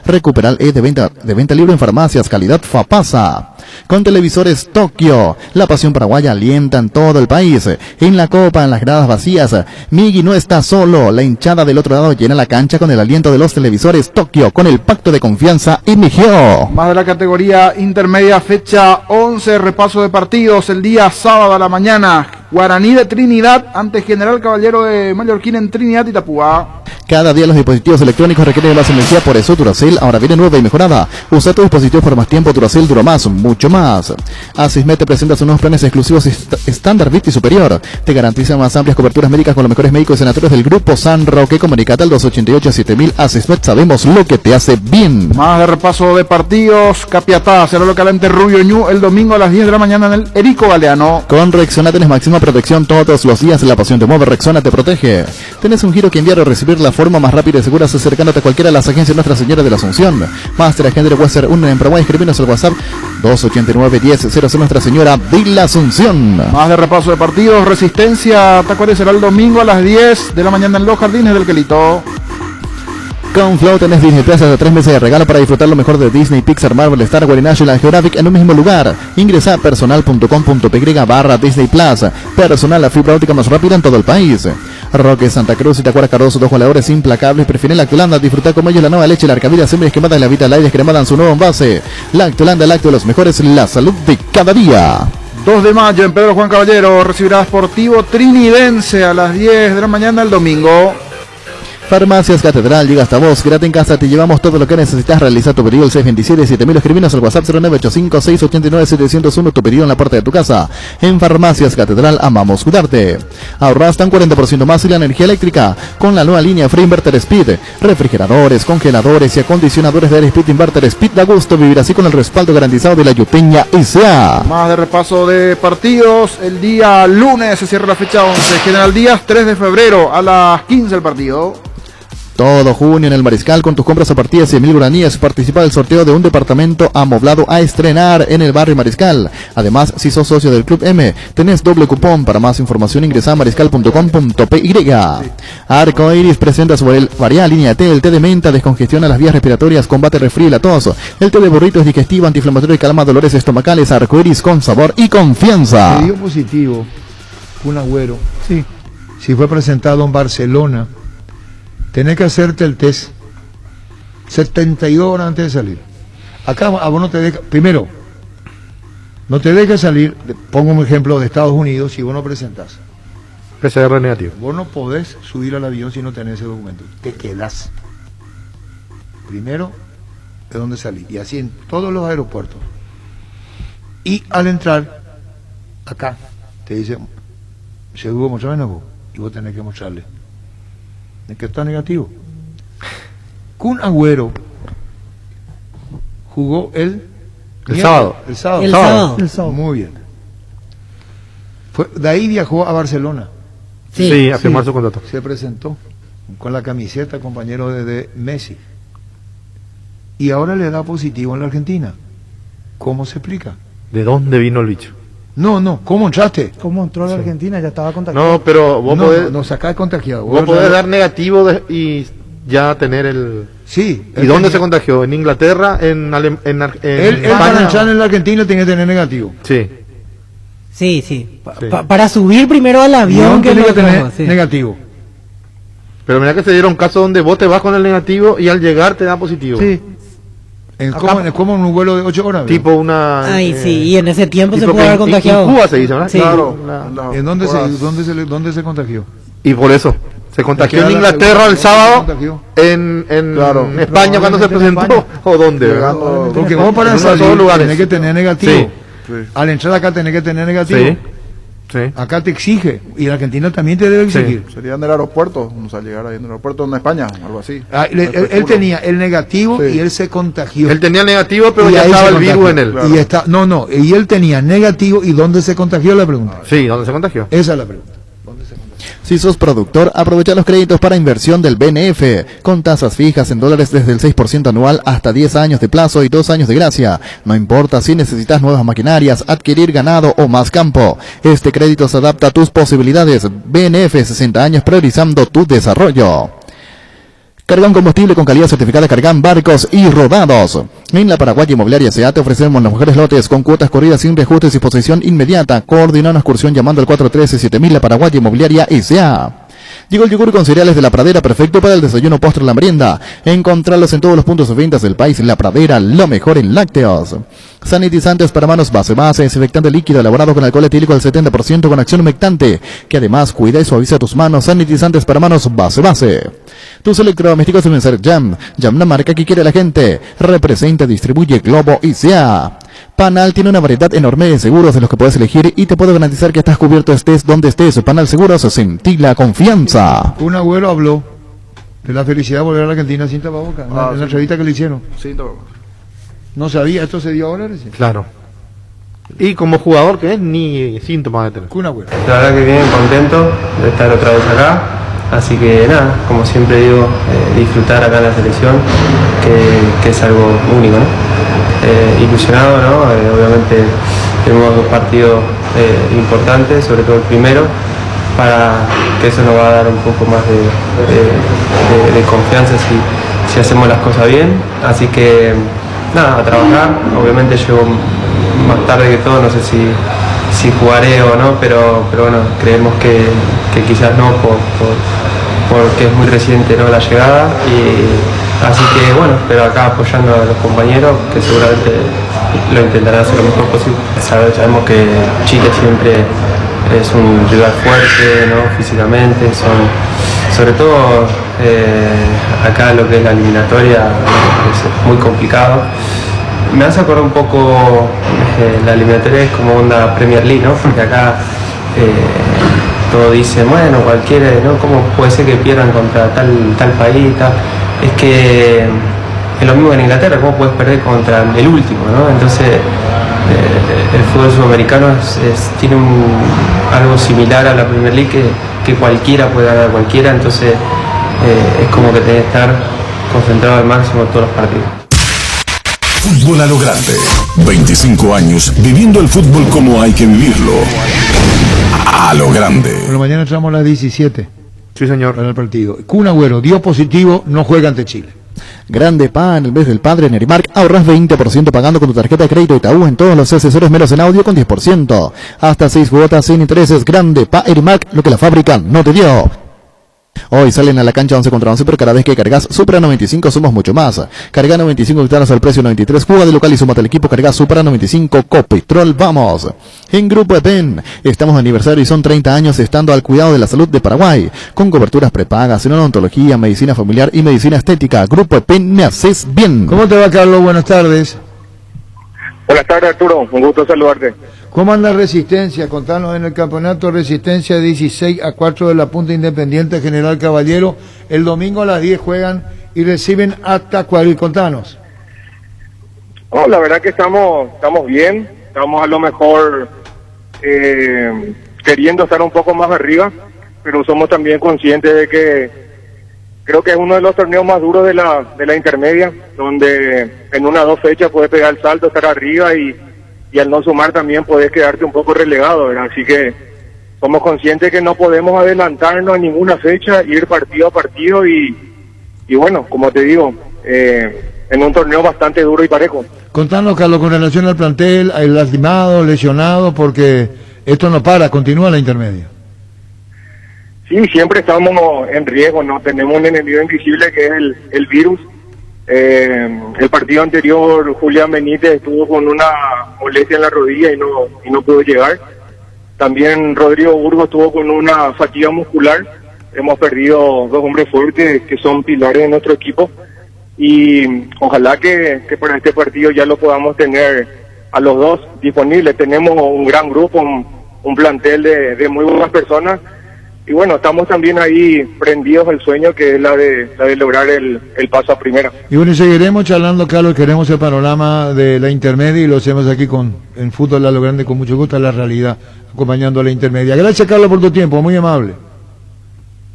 Recuperal E de venta libre en farmacias, calidad FAPASA. Con televisores Tokio, la pasión paraguaya alienta en todo el país. En la Copa, en las gradas vacías, Migui no está solo. La hinchada del otro lado llena la cancha con el aliento de los televisores Tokio, con el pacto de confianza eligió. Más de la categoría intermedia, fecha 11, repaso de partidos, el día sábado a la mañana. Guaraní de Trinidad ante General Caballero de Mallorquín en Trinidad y Itapúa. Cada día los dispositivos electrónicos requieren más energía, por eso Duracell ahora viene nueva y mejorada. Usa tu dispositivo por más tiempo, Duracell dura más, mucho más. Asismed te presenta sus nuevos planes exclusivos estándar VIP y superior. Te garantiza más amplias coberturas médicas con los mejores médicos y sanatorios del Grupo San Roque. Comunicate al 288-7000. Asismed, sabemos lo que te hace bien. Más de repaso de partidos, Capiatá será local ante Rubio Ñu el domingo a las 10 de la mañana en el Erico Galeano. Con Rexona tenés máxima protección todos los días. La pasión te mueve, Rexona te protege. Tenés un giro que enviar o recibir la forma más rápida y segura acercándote a cualquiera de las agencias Nuestra Señora de la Asunción. Master Agente de Western 1 en Paraguay. Escribinos al WhatsApp 289-1000 Nuestra Señora de la Asunción. Más de repaso de partidos, Resistencia Tacuarí será el domingo a las 10 de la mañana en los Jardines del Quelito. Con Flow tenés Disney Plus hasta 3 meses de regalo para disfrutar lo mejor de Disney, Pixar, Marvel, Star Wars y National Geographic en un mismo lugar. Ingresa a personal.com.py/Disney Plus. Personal, la fibra óptica más rápida en todo el país. Roque Santa Cruz y Tacuara Cardoso, dos jugadores implacables, prefieren Lactolanda. Disfrutar como ellos la nueva leche, la Arcavida, siempre quemada y la Vita Light cremada en su nuevo envase. Lactolanda, lácteo de los mejores, la salud de cada día. 2 de mayo en Pedro Juan Caballero recibirá Sportivo Trinidense a las 10 de la mañana el domingo. Farmacias Catedral, llega hasta vos, quédate en casa, te llevamos todo lo que necesitas, realiza tu pedido al 627-7000, escribinos al WhatsApp 0985-689-701, tu pedido en la puerta de tu casa. En Farmacias Catedral amamos cuidarte. Ahorra hasta un 40% más en la energía eléctrica con la nueva línea Free Inverter Speed. Refrigeradores, congeladores y acondicionadores de Air Speed Inverter Speed, da gusto vivir así con el respaldo garantizado de la Yuteña S.A. Más de repaso de partidos, el día lunes se cierra la fecha 11, General Díaz 3 de febrero a las 15 el partido. Todo junio en el Mariscal con tus compras a partir de 100.000 guaraníes. Participa del sorteo de un departamento amoblado a estrenar en el barrio Mariscal. Además, si sos socio del Club M, tenés doble cupón. Para más información ingresa a mariscal.com.py. Arco Iris presenta su variada línea de té. El té de menta descongestiona las vías respiratorias, combate resfrío y la tos. El té de burrito es digestivo, antiinflamatorio y calma dolores estomacales. Arco Iris con sabor y confianza. Me dio positivo un Agüero. Sí. Si fue presentado en Barcelona. Tenés que hacerte el test 72 horas antes de salir. Acá a vos no te deja, primero, no te deja salir, pongo un ejemplo de Estados Unidos, si vos no presentás. PCR negativo. Vos no podés subir al avión si no tenés ese documento. Te quedás. Primero, de dónde salís. Y así en todos los aeropuertos. Y al entrar, acá, te dice, seguro mostrame vos. Y vos tenés que mostrarle. ¿De que está negativo? Kun Agüero jugó el sábado. El sábado. El sábado. Muy bien. De ahí viajó a Barcelona. Sí, a firmar su contrato. Se presentó con la camiseta, compañero de Messi. Y ahora le da positivo en la Argentina. ¿Cómo se explica? ¿De dónde vino el bicho? No, ¿cómo entraste? ¿Cómo entró a la Argentina? Ya estaba contagiado. No, pero vos podés... No, sacás contagiado. Vos podés dar negativo y ya tener el... Sí. ¿Y dónde se contagió? ¿En Inglaterra? ¿En Él España? para entrar en la Argentina tiene que tener negativo. Sí. Sí. Para subir primero al avión tiene que tener negativo. Pero mira que se dieron casos donde vos te vas con el negativo y al llegar te da positivo. Sí. Como en un vuelo de 8 horas. Tipo una... Ay, sí, y en ese tiempo se puede haber contagiado. En Cuba se dice, ¿verdad? Sí. Claro. ¿En dónde se contagió? Y por eso, se contagió en Inglaterra el sábado, en España cuando se presentó, ¿o dónde? Porque vos para salir tenés que tener negativo. Sí. Al entrar acá tenés que tener negativo. Sí. Acá te exige, y la Argentina también te debe exigir. Sería en el aeropuerto, vamos a llegar ahí en el aeropuerto en España, algo así. Él tenía el negativo y él se contagió. Él tenía el negativo, pero ya estaba el virus en él. Claro. Y él tenía negativo, ¿y dónde se contagió la pregunta? Sí, ¿dónde se contagió? Esa es la pregunta. Si sos productor, aprovecha los créditos para inversión del BNF, con tasas fijas en dólares desde el 6% anual hasta 10 años de plazo y 2 años de gracia. No importa si necesitas nuevas maquinarias, adquirir ganado o más campo. Este crédito se adapta a tus posibilidades. BNF, 60 años priorizando tu desarrollo. Carga un combustible con calidad certificada Cargan Barcos y Rodados. En la Paraguay Inmobiliaria S.A. te ofrecemos los mejores lotes con cuotas corridas sin reajustes y posesión inmediata. Coordina una excursión llamando al 413-7000 La Paraguay Inmobiliaria S.A. Llegó el yogur con cereales de La Pradera, perfecto para el desayuno, postre, la merienda. Encontrarlos en todos los puntos de ventas del país. La Pradera, lo mejor en lácteos. Sanitizantes para manos base, desinfectante líquido elaborado con alcohol etílico al 70% con acción humectante, que además cuida y suaviza tus manos. Sanitizantes para manos base. Tus electrodomésticos deben ser Jam, la marca que quiere la gente. Representa, distribuye Globo y sea. Panal tiene una variedad enorme de seguros de los que puedes elegir y te puedo garantizar que estás cubierto estés donde estés. Panal Seguros, sentí la confianza. Un abuelo habló de la felicidad de volver a la Argentina sin tapabocas, en la entrevista que le hicieron. Sin tapabocas. No sabía, esto se dio ahora recién. Claro. Y como jugador que es, ni síntomas de tener. Un abuelo. La verdad que bien contento de estar otra vez acá. Así que nada, como siempre digo, disfrutar acá en la selección, que es algo único, ¿no? Ilusionado, ¿no? Obviamente tenemos dos partidos importantes, sobre todo el primero, para que eso nos va a dar un poco más de confianza si hacemos las cosas bien. Así que nada, a trabajar. Obviamente llego más tarde que todo, no sé si jugaré o no, pero bueno, creemos que quizás no porque es muy reciente, ¿no?, la llegada, y así que bueno, pero acá apoyando a los compañeros que seguramente lo intentarán hacer lo mejor posible. Sabemos que Chile siempre es un rival fuerte, ¿no?, físicamente, sobre todo acá lo que es la eliminatoria es muy complicado. Me hace acordar un poco, la eliminatoria es como una Premier League, ¿no?, porque acá todo dice, bueno, cualquiera, ¿no?, ¿cómo puede ser que pierdan contra tal país? Es que es lo mismo en Inglaterra, ¿cómo puedes perder contra el último, ¿no? Entonces, el fútbol sudamericano tiene algo similar a la Premier League, que cualquiera puede ganar a cualquiera, entonces es como que tenés que estar concentrado al máximo en todos los partidos. Fútbol a lo grande. 25 años viviendo el fútbol como hay que vivirlo. A lo grande. Pero mañana entramos a las 17. Sí, señor. Para el partido. Kun Agüero dio positivo, no juega ante Chile. Grande Pa, en vez del padre Nerimark, ahorras 20% pagando con tu tarjeta de crédito Itaú en todos los accesorios menos en audio con 10%. Hasta 6 cuotas sin intereses. Grande Pa Nerimark, lo que la fábrica no te dio. Hoy salen a la cancha 11 contra 11, pero cada vez que cargas Supra 95 somos mucho más. Carga 95 hectáreas al precio 93, juega de local y súmate al equipo. Carga Supra 95, Copetrol, vamos. En Grupo EPEN, estamos de aniversario y son 30 años estando al cuidado de la salud de Paraguay, con coberturas prepagas en odontología, medicina familiar y medicina estética. Grupo EPEN, me haces bien. ¿Cómo te va, Carlos? Buenas tardes. Buenas tardes, Arturo, un gusto saludarte. ¿Cómo anda Resistencia? Contanos en el campeonato Resistencia 16-4 de la Punta Independiente General Caballero. El domingo a las 10 juegan y reciben a Tacuaril. Contanos. Oh, la verdad que estamos bien, estamos a lo mejor queriendo estar un poco más arriba, pero somos también conscientes de que creo que es uno de los torneos más duros de la intermedia, donde en 1 o 2 fechas puedes pegar el salto, estar arriba y al no sumar también puedes quedarte un poco relegado, ¿verdad? Así que somos conscientes que no podemos adelantarnos a ninguna fecha, ir partido a partido y bueno, como te digo, en un torneo bastante duro y parejo. Contanos, Carlos, con relación al plantel, hay lastimados, lesionados, porque esto no para, continúa la intermedia. Sí, siempre estamos en riesgo, ¿no? Tenemos un enemigo invisible que es el virus. El partido anterior, Julián Benítez estuvo con una molestia en la rodilla y no pudo llegar. También Rodrigo Burgos estuvo con una fatiga muscular. Hemos perdido 2 hombres fuertes que son pilares de nuestro equipo. Y ojalá que para este partido ya lo podamos tener a los 2 disponibles. Tenemos un gran grupo, un plantel de muy buenas personas. Y bueno, estamos también ahí prendidos al sueño que es la de lograr el paso a primera. Y bueno, seguiremos charlando, Carlos, queremos el panorama de la intermedia y lo hacemos aquí en Fútbol a lo Grande con mucho gusto, a la realidad, acompañando a la intermedia. Gracias, Carlos, por tu tiempo, muy amable.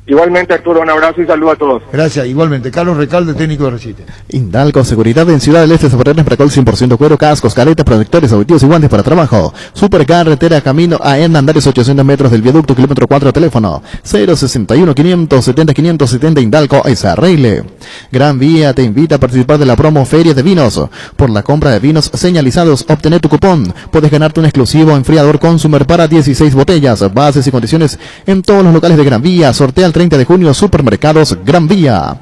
Igualmente, Arturo, un abrazo y saludo a todos. Gracias, igualmente. Carlos Recalde, técnico de Resiste. Indalco Seguridad en Ciudad del Este, Zaparrenes, Pracol 100% cuero, cascos, caretas, protectores, auditivos y guantes para trabajo. Supercarretera, camino a Hernandarias, 800 metros del viaducto, kilómetro 4, teléfono 061 570 570 Indalco SRL. Gran Vía te invita a participar de la promo Feria de Vinos. Por la compra de vinos señalizados, obtener tu cupón. Puedes ganarte un exclusivo enfriador Consumer para 16 botellas. Bases y condiciones en todos los locales de Gran Vía. Sortea el 30 de junio, Supermercados Gran Vía.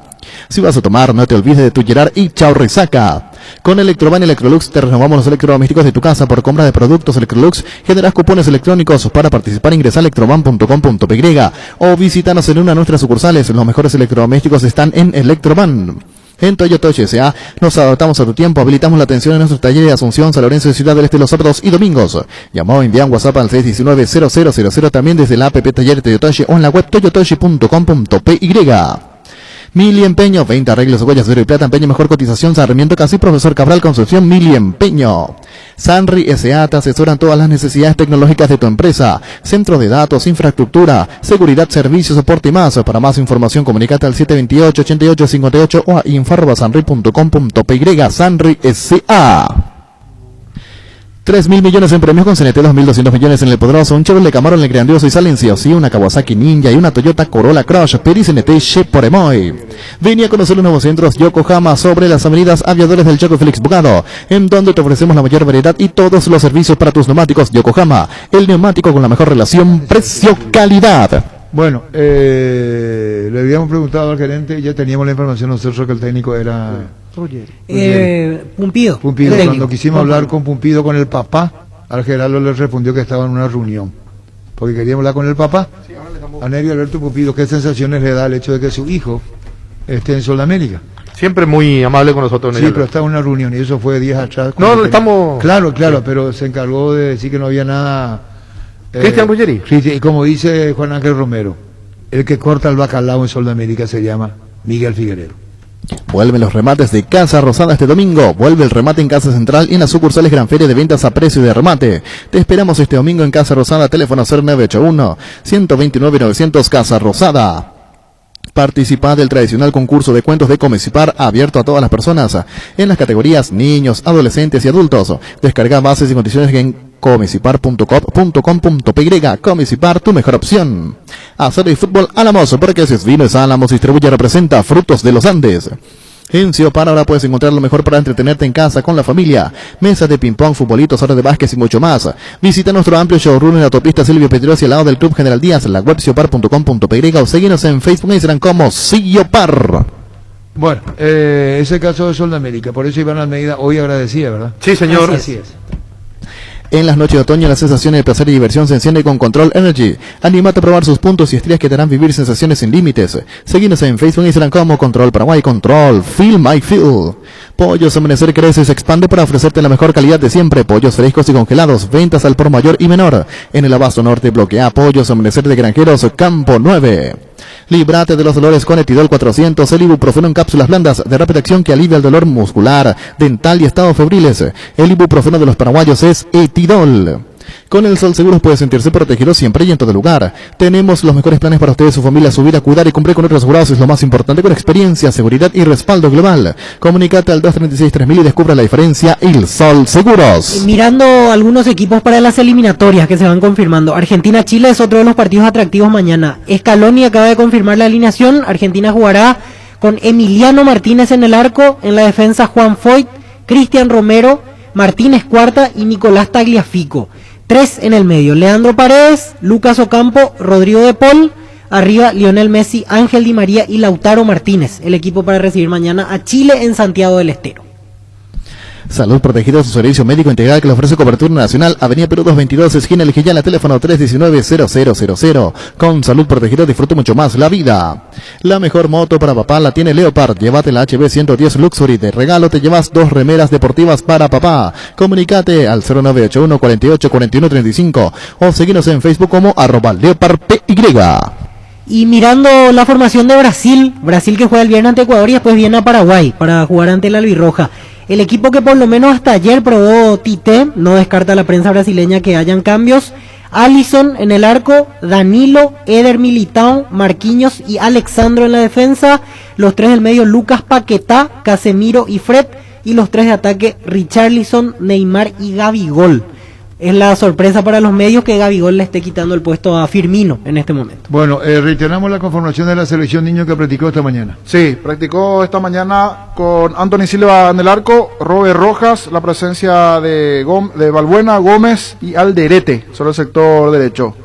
Si vas a tomar, no te olvides de tu Gerard y chao resaca. Con Electroban y Electrolux te renovamos los electrodomésticos de tu casa. Por compra de productos Electrolux generas cupones electrónicos. Para participar ingresa a electroban.com.py o visítanos en una de nuestras sucursales. Los mejores electrodomésticos están en Electroban. En Toyota S.A. nos adaptamos a tu tiempo, habilitamos la atención en nuestros talleres de Asunción, San Lorenzo y Ciudad del Este los sábados y domingos. Llama o envía un WhatsApp al 619-0000, también desde la app Taller Toyotoshi o en la web toyotoshi.com.py. Mili Empeño, 20 arreglos, huellas de oro y plata, empeño, mejor cotización, Sarmiento Casi, Profesor Cabral, Concepción, Mili Empeño. Sanri S.A. te asesoran todas las necesidades tecnológicas de tu empresa. Centro de datos, infraestructura, seguridad, servicio, soporte y más. Para más información, comunicate al 728-8858 o a info@sanri.com.py. Sanri S.A. 3.000 millones en premios con CNT, 2.200 millones en el Poderoso, un Chevrolet Camaro en el Grandioso y Silencio, sí, una Kawasaki Ninja y una Toyota Corolla Crush. Pedí CNT por Emoy. Venía a conocer los nuevos centros Yokohama sobre las avenidas Aviadores del Chaco Félix Bugado, en donde te ofrecemos la mayor variedad y todos los servicios para tus neumáticos. Yokohama, el neumático con la mejor relación precio-calidad. Bueno, le habíamos preguntado al gerente, ya teníamos la información nosotros que el técnico era... Pumpido. Cuando quisimos hablar con Pumpido, con el papá, al Gerardo le respondió que estaba en una reunión, porque queríamos hablar con el papá. A Nerio Alberto Pumpido, ¿qué sensaciones le da el hecho de que su hijo esté en Sudamérica? Siempre muy amable con nosotros. Sí, pero estaba en una reunión y eso fue días atrás. No, estamos... Claro, sí. Pero se encargó de decir que no había nada... Cristian Ruggeri. Y como dice Juan Ángel Romero, el que corta el bacalao en Sudamérica se llama Miguel Figueredo. Vuelven los remates de Casa Rosada este domingo. Vuelve el remate en Casa Central y en las sucursales Gran Feria de Ventas a precio de remate. Te esperamos este domingo en Casa Rosada, teléfono 0981-129-900 Casa Rosada. Participa del tradicional concurso de cuentos de Comecipar, abierto a todas las personas, en las categorías niños, adolescentes y adultos. Descarga bases y condiciones en comecipar.com.py. Comecipar, tu mejor opción. Acero y fútbol Álamos, porque si es Vinos Álamos distribuye, representa Frutos de los Andes. En Ciopar ahora puedes encontrar lo mejor para entretenerte en casa con la familia. Mesas de ping-pong, futbolitos, horas de básquet y mucho más. Visita nuestro amplio showroom en la autopista Silvio Petros y al lado del Club General Díaz, la web ciopar.com.py o síguenos en Facebook e Instagram como Ciopar. Bueno, ese caso de Sudamérica, por eso Iván Almeida hoy agradecía, ¿verdad? Sí, señor. Así es. En las noches de otoño, la sensación de placer y diversión se enciende con Control Energy. Anímate a probar sus puntos y estrellas que te harán vivir sensaciones sin límites. Seguinos en Facebook e Instagram como Control Paraguay. Control, Feel My Feel. Pollos Amanecer crece y se expande para ofrecerte la mejor calidad de siempre. Pollos frescos y congelados. Ventas al por mayor y menor. En el Abasto Norte, bloque A. Pollos Amanecer de Granjeros, Campo 9. Líbrate de los dolores con Etidol 400, el ibuprofeno en cápsulas blandas de rápida acción que alivia el dolor muscular, dental y estados febriles. El ibuprofeno de los paraguayos es Etidol. Con el Sol Seguros puede sentirse protegido siempre y en todo lugar. Tenemos los mejores planes para usted y su familia, subir, a cuidar y cumplir con otros asegurados es lo más importante, con experiencia, seguridad y respaldo global. Comunícate al 236-3000 y descubra la diferencia. El Sol Seguros. Mirando algunos equipos para las eliminatorias que se van confirmando. Argentina-Chile es otro de los partidos atractivos mañana. Scaloni acaba de confirmar la alineación. Argentina jugará con Emiliano Martínez en el arco, en la defensa Juan Foyt, Cristian Romero, Martínez Cuarta y Nicolás Tagliafico. 3 en el medio, Leandro Paredes, Lucas Ocampo, Rodrigo de Paul, arriba Lionel Messi, Ángel Di María y Lautaro Martínez, el equipo para recibir mañana a Chile en Santiago del Estero. Salud Protegida, su servicio médico integral que le ofrece cobertura nacional. Avenida Perú 222, esquina El Gillana, teléfono 319-0000. Con Salud Protegida disfruta mucho más la vida. La mejor moto para papá la tiene Leopard. Llévate la HB 110 Luxury. De regalo te llevas 2 remeras deportivas para papá. Comunícate al 0981 48 41 35 o seguinos en Facebook como @LeopardPY. Y mirando la formación de Brasil que juega el viernes ante Ecuador y después viene a Paraguay para jugar ante la Albirroja. El equipo que por lo menos hasta ayer probó Tite, no descarta la prensa brasileña que hayan cambios. Alisson en el arco, Danilo, Eder Militão, Marquinhos y Alexandro en la defensa. Los 3 del medio, Lucas Paquetá, Casemiro y Fred. Y los 3 de ataque, Richarlison, Neymar y Gabigol. Es la sorpresa para los medios que Gabigol le esté quitando el puesto a Firmino en este momento. Bueno, reiteramos la conformación de la selección niño que practicó esta mañana. Sí, practicó esta mañana con Anthony Silva en el arco, Robert Rojas, la presencia de Balbuena, Gómez y Alderete sobre el sector derecho.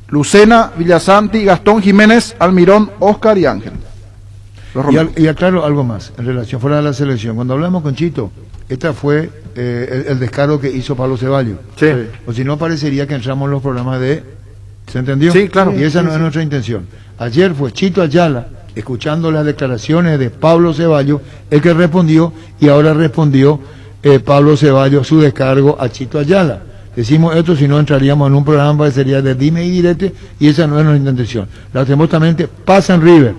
Lucena, Villasanti, Gastón Jiménez, Almirón, Oscar y Ángel. Y aclaro algo más en relación fuera de la selección. Cuando hablamos con Chito, esta fue el descaro que hizo Pablo Ceballos. Sí. O si no, parecería que entramos en los programas de... ¿Se entendió? Sí, claro. Y esa no es nuestra intención. Ayer fue Chito Ayala, escuchando las declaraciones de Pablo Ceballos, el que respondió, y ahora respondió Pablo Ceballos su descargo a Chito Ayala. Decimos esto, si no entraríamos en un programa que sería de dime y direte, y esa no es nuestra intención. Lastimosamente pasa en River,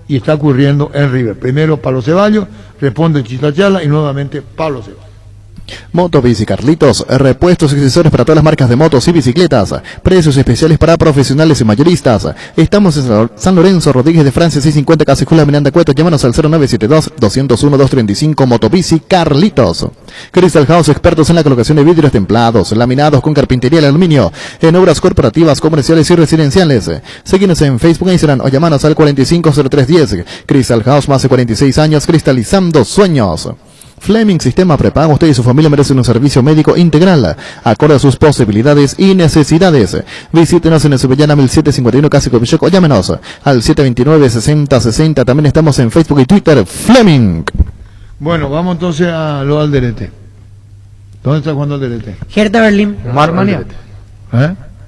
y está ocurriendo en River. Primero Pablo Ceballos, responde Chito Ayala y nuevamente Pablo Ceballos. Motobici Carlitos, repuestos y accesorios para todas las marcas de motos y bicicletas, precios especiales para profesionales y mayoristas. Estamos en San Lorenzo, Rodríguez de Francia, 650, Casijula, Miranda Cueto. Llámanos al 0972-201-235. Motobici Carlitos. Crystal House, expertos en la colocación de vidrios templados, laminados con carpintería de aluminio, en obras corporativas, comerciales y residenciales. Síguenos en Facebook e Instagram o llamanos al 450310. Crystal House, más de 46 años cristalizando sueños. Fleming Sistema Prepago, usted y su familia merecen un servicio médico integral, acorde a sus posibilidades y necesidades. Visítenos en el Subellana 1751 Casi Copichoc o llámenos al 729-6060. También estamos en Facebook y Twitter, Fleming. Bueno, vamos entonces a lo Alderete. ¿Dónde está jugando Alderete? Hertha Berlín.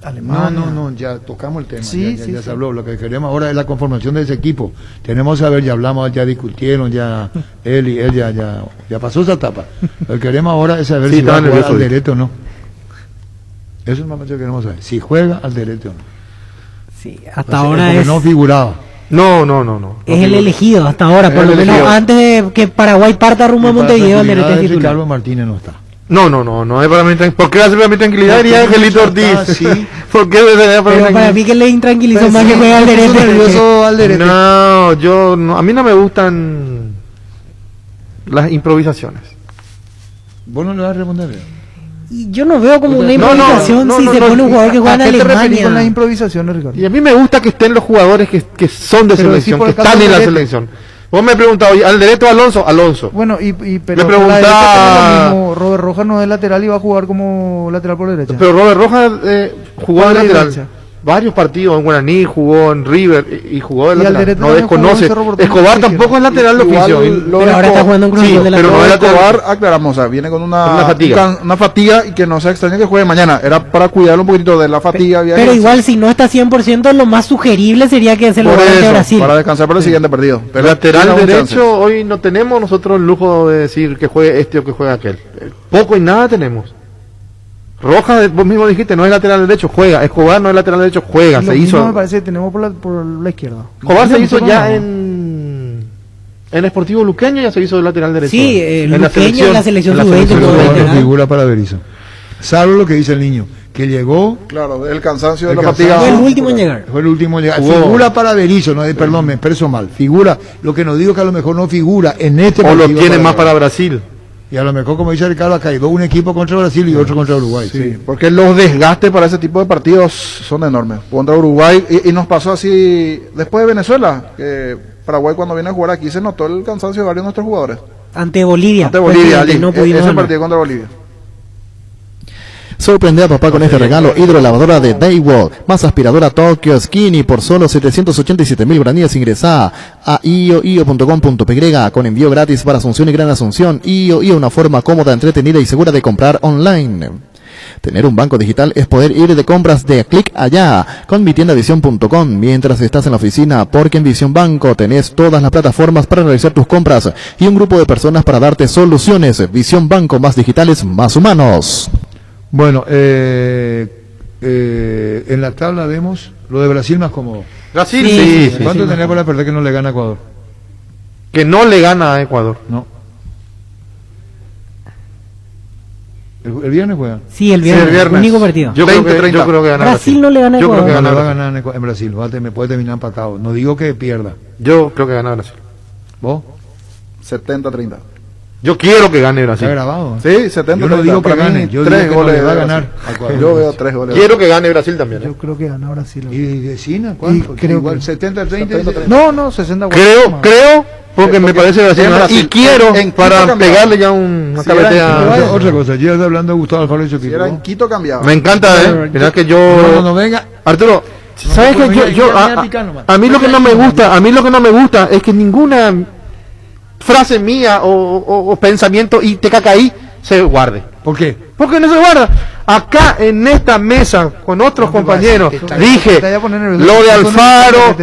Alemania. No, ya tocamos el tema, ya se habló. Lo que queremos ahora es la conformación de ese equipo. Tenemos que saber, ya hablamos, ya discutieron, ya él ya pasó esa etapa. Lo que queremos ahora es saber si va a jugar Alderete o no. Eso es más que queremos saber, si juega Alderete o no. Sí, hasta ahora es... no figuraba. No. Es el elegido hasta ahora, por lo menos antes de que Paraguay parta rumbo a Montevideo, Alderete es titular. Ricardo Martínez no está. No es para mi tranquilidad. ¿Por qué hace para mi tranquilidad? Diría Angelito Ortiz. Sí. ¿Por qué para mí que le intranquilizó más que juega Alderete. No, a mí no me gustan las improvisaciones. ¿Vos no le vas a responder? Y yo no veo como una improvisación si se pone un jugador que juega en Alemania. ¿A qué te referís con las improvisaciones, Ricardo? Y a mí me gusta que estén los jugadores que son de selección, que están en la selección. Vos me preguntabas, ¿Alderete o Alonso? Bueno, pero me preguntaba... lo mismo, Robert Rojas no es lateral y va a jugar como lateral por derecha. Pero Robert Rojas jugó de lateral. Varios partidos en Guaraní, jugó en River y jugó de lateral. No desconoce. Escobar tampoco es lateral de oficio. Pero ahora está jugando en Cruz Azul de lateral. Pero no es Escobar, aclaramos, o sea, viene con una fatiga y que no sea extraño que juegue mañana. Era para cuidarlo un poquito de la fatiga. Pero igual si no está 100%, lo más sugerible sería que se lo vaya a Brasil. Para descansar para el siguiente partido. Pero lateral derecho hoy no tenemos nosotros el lujo de decir que juegue este o que juegue aquel. Poco y nada tenemos. Rojas, vos mismo dijiste, no es lateral derecho, juega. Escobar no es lateral derecho, juega. Se hizo. Me parece que tenemos por la izquierda. Escobar se hizo ya en Sportivo Luqueño, ya se hizo de lateral derecho. Sí, en la selección sub-20. Figura para Berizzo. Salvo lo que dice el niño, que llegó. Claro, el cansancio de la fatiga. Fue el último en llegar. Figura para Berizzo, perdón, me expreso mal. Figura, lo que nos digo que a lo mejor no figura en este partido. O lo tiene más para Brasil. Y a lo mejor, como dice Ricardo, ha caído un equipo contra Brasil y otro contra Uruguay. Sí, porque los desgastes para ese tipo de partidos son enormes. Contra Uruguay, y nos pasó así después de Venezuela, que Paraguay cuando viene a jugar aquí se notó el cansancio de varios de nuestros jugadores. Ante Bolivia. Ese partido contra Bolivia. Sorprende a papá con este regalo: hidrolavadora de Daewoo, más aspiradora Tokyo Skinny por solo 787.000 guaraníes. Ingresá a io.com.py con envío gratis para Asunción y Gran Asunción. Io, una forma cómoda, entretenida y segura de comprar online. Tener un banco digital es poder ir de compras de clic allá con mitiendavision.com mientras estás en la oficina, porque en Visión Banco tenés todas las plataformas para realizar tus compras y un grupo de personas para darte soluciones. Visión Banco, más digitales, más humanos. Bueno, en la tabla vemos lo de Brasil más cómodo. Brasil, sí. ¿Cuánto tenés para perder que no le gana a Ecuador? Que no le gana a Ecuador. No. ¿El viernes juega? Sí, el viernes. Único partido. Yo creo que gana Brasil no le gana a Yo Ecuador. creo que va a ganar en Brasil. Puede terminar empatado. No digo que pierda. Yo creo que gana Brasil. ¿Vos? 70-30. Yo quiero que gane Brasil. Está grabado. Sí, 70-30. Yo no digo que Para mí, gane. Yo 3 digo que goles no le va a de ganar. Brasil. Yo veo 3 goles. Quiero que gane Brasil también. Yo creo que gana Brasil. ¿Y de China? ¿Cuánto? creo Igual que- 70-30. No, 60. Creo, porque me parece Brasil. en Brasil. Y quiero, En Quito para cambiaba. pegarle ya una Si era en cabetea. Quito, Otra cosa, ya está hablando de Gustavo Alfaro y su Si equipo. era en Quito cambiaba. Me encanta, Mirá que yo... No venga. Arturo, ¿sabes no, que mira, yo mira, pica nomás. a mí lo que no me gusta es que ninguna frase mía o pensamiento y te caca ahí se guarde? ¿Por qué? Porque no se guarda. Acá en esta mesa con otros compañeros dije lo de Alfaro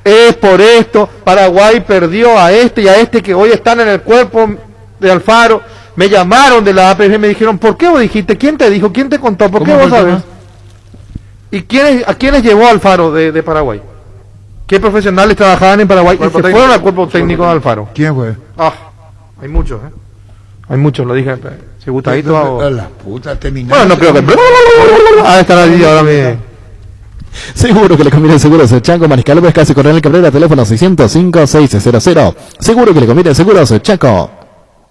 es por esto, Paraguay perdió a este y a este que hoy están en el cuerpo de Alfaro. Me llamaron de la APF y me dijeron, ¿por qué vos dijiste? ¿Quién te dijo? ¿Quién te contó? ¿Por qué ¿Cómo vos fue el sabes? ¿Y a quiénes llevó Alfaro de Paraguay? ¿Qué profesionales trabajaban en Paraguay y se fueron al cuerpo técnico de Alfaro? ¿Quién fue? Hay muchos, Hay muchos, lo dije. ¿Se Gustadito o...? La puta, terminó. Bueno, no creo que... está la vida ahora mismo. Seguro que le conviene Seguros Chaco, Mariscal López, Casi Coronel Cabrera, teléfono 605-600. Seguro que le conviene Seguros Chaco.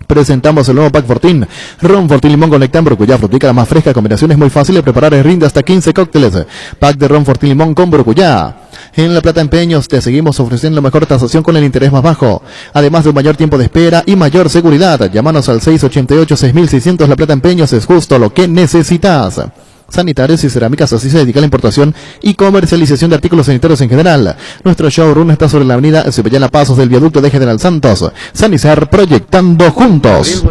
Presentamos el nuevo Pack Fortín, Ron Fortín Limón con Nectán, Brucuyá, frutica la más fresca, combinaciones muy fáciles de preparar y rinde hasta 15 cócteles. Pack de Ron Fortín Limón con Brucuyá. En La Plata Empeños te seguimos ofreciendo la mejor tasación con el interés más bajo, además de un mayor tiempo de espera y mayor seguridad. Llámanos al 688-6600. La Plata Empeños es justo lo que necesitas. Sanitarios y Cerámicas, así se dedica a la importación y comercialización de artículos sanitarios en general. Nuestro showroom está sobre la avenida Cepillana Pasos del viaducto de General Santos. Sanizar, proyectando juntos.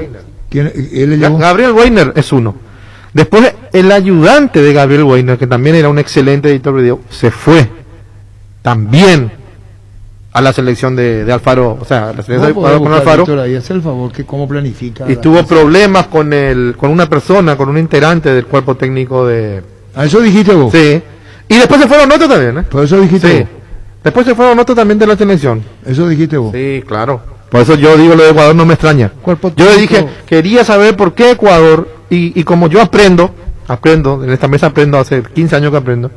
Gabriel Weiner es uno. Después el ayudante de Gabriel Weiner, que también era un excelente editor de video, se fue también a la selección de Alfaro, o sea, a la selección de con Alfaro. Y hace el favor, que cómo planifica. Y tuvo problemas con una persona, con un integrante del cuerpo técnico de... ¿A eso dijiste vos? Sí. Y después se fueron otros también, Por eso dijiste Sí. vos. Después se fueron otros también de la selección. Eso dijiste vos. Sí, claro. Por eso yo digo lo de Ecuador no me extraña. Yo le dije, quería saber por qué Ecuador, y como yo aprendo, en esta mesa aprendo, hace 15 años que aprendo,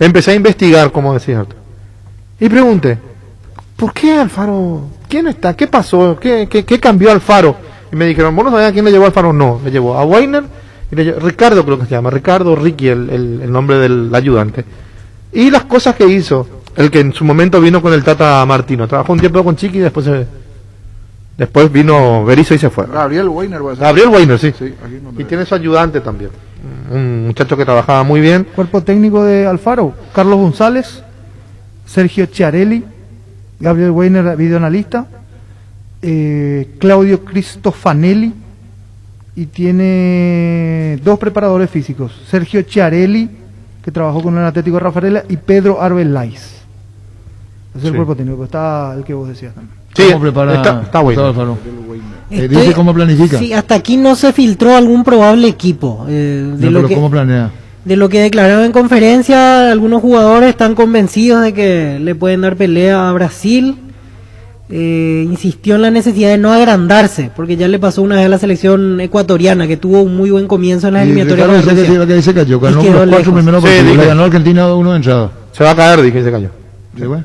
empecé a investigar, como decía Arturo. Y pregunté, ¿por qué Alfaro? ¿Quién está? ¿Qué pasó? ¿Qué cambió Alfaro? Y me dijeron, ¿vos no sabías quién le llevó a Alfaro? No, le llevó a Weiner, y Ricardo creo que se llama, Ricardo Ricky, el nombre del ayudante. Y las cosas que hizo, el que en su momento vino con el Tata Martino, trabajó un tiempo con Chiqui y después vino Berizzo y se fue. Gabriel Weiner. Gabriel Weiner, sí. Aquí no Y tiene su ayudante también. Un muchacho que trabajaba muy bien. Cuerpo técnico de Alfaro, Carlos González, Sergio Chiarelli, Gabriel Weiner, videoanalista, Claudio Cristofanelli, y tiene dos preparadores físicos, Sergio Chiarelli, que trabajó con el Atlético de Rafaela, y Pedro Arbeláez. Es el cuerpo técnico, está el que vos decías también. Sí, ¿Cómo prepara está bueno. Alfaro? Dice cómo planifica. Sí, hasta aquí no se filtró algún probable equipo. ¿Cómo planea? De lo que declararon en conferencia, algunos jugadores están convencidos de que le pueden dar pelea a Brasil. Insistió en la necesidad de no agrandarse, porque ya le pasó una vez a la selección ecuatoriana, que tuvo un muy buen comienzo en las eliminatorias. Que se cayó, ganó los 4 primeros partidos, le ganó Argentina 2-1 de entrada. Se va a caer, dije, y se cayó. Sí, bueno.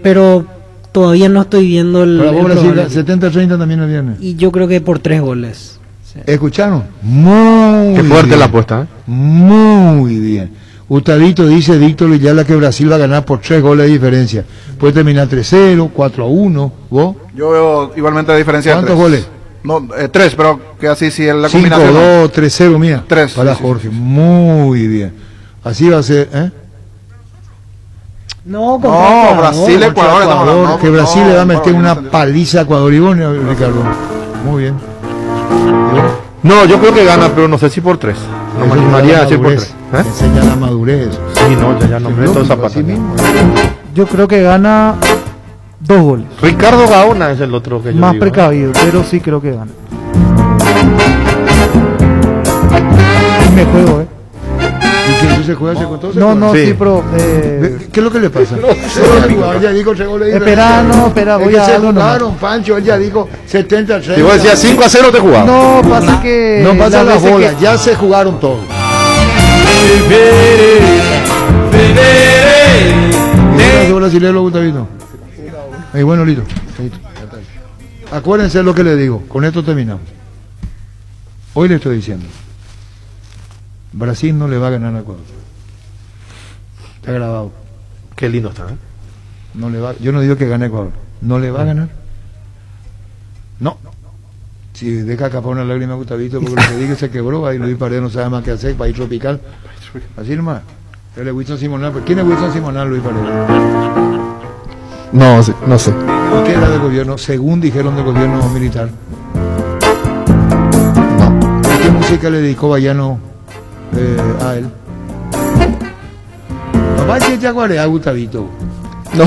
Pero todavía no estoy viendo el... Para vos Brasil, probable. 70-30 también el viernes. Y yo creo que por 3 goles. Sí. ¿Escucharon? Muy Qué fuerte bien. la apuesta, Muy bien. Gustavito dice, Víctor Villalba, que Brasil va a ganar por 3 goles de diferencia. Puede terminar 3-0, 4-1. ¿Vos? Yo veo igualmente la diferencia. ¿Cuántos goles? No, 3, pero que así si es la combinación. 5-2, 3-0, mira. 3. Para Jorge. Muy bien. Así va a ser, No, Brasil, Ecuador. Que Brasil le va a meter una paliza a Ecuador. Y vos, Ricardo. Muy bien. No, yo creo que gana, pero no sé si por 3. No me animaría a decir por 3. Enseña la madurez. Sí, no, ya no me meto zapatos. Yo creo que gana 2 goles. Ricardo Gaona es el otro que yo Más digo, precavido, pero sí creo que gana. Y me juego, ¿Y que se juega con todo? No, sí, pero... ¿Qué es lo que le pasa? Él ya dijo 3 goles. Espera, voy a... Se jugaron, Pancho, él ya dijo 70-30. Si vos decías 5-0 te jugaba. No, pasa que... No pasa la bola, ya se jugaron todos. Brasileño, Gustavito. Bueno, listo. Acuérdense lo que le digo. Con esto terminamos. Hoy le estoy diciendo. Brasil no le va a ganar a Ecuador. Está grabado. Qué lindo está, ¿eh? No le va, yo no digo que gane Ecuador. ¿No le va a ganar? No. Si deja escapar una lágrima a Gustavito porque lo que dije se quebró, ahí Luis Paredes no sabe más qué hacer, país tropical. Así nomás. Él es Wilson Simonal. ¿Quién es Wilson Simonal, Luis Paredes? No sé. ¿Y qué era del gobierno? Según dijeron del gobierno militar. ¿Y qué música le dedicó Bayano a él? Papá, ¿qué te acuerdas, Gustavito? No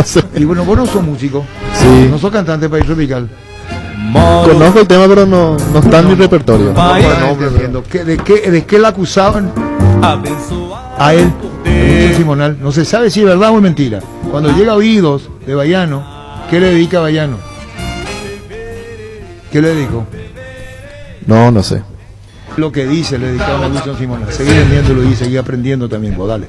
sé. Y bueno, vos no sos músico. Sí. No sos cantante de país tropical. Conozco el tema, pero no está en mi repertorio. ¿De qué la acusaban a él? Simonal. No se sabe si es verdad o es mentira. Cuando llega a oídos de Bayano, ¿qué le dedica a Bayano? ¿Qué le dedicó? No sé. Lo que dice le dedicaba a Wilson Simonal. Seguí vendiéndolo y seguí aprendiendo también, vos dale.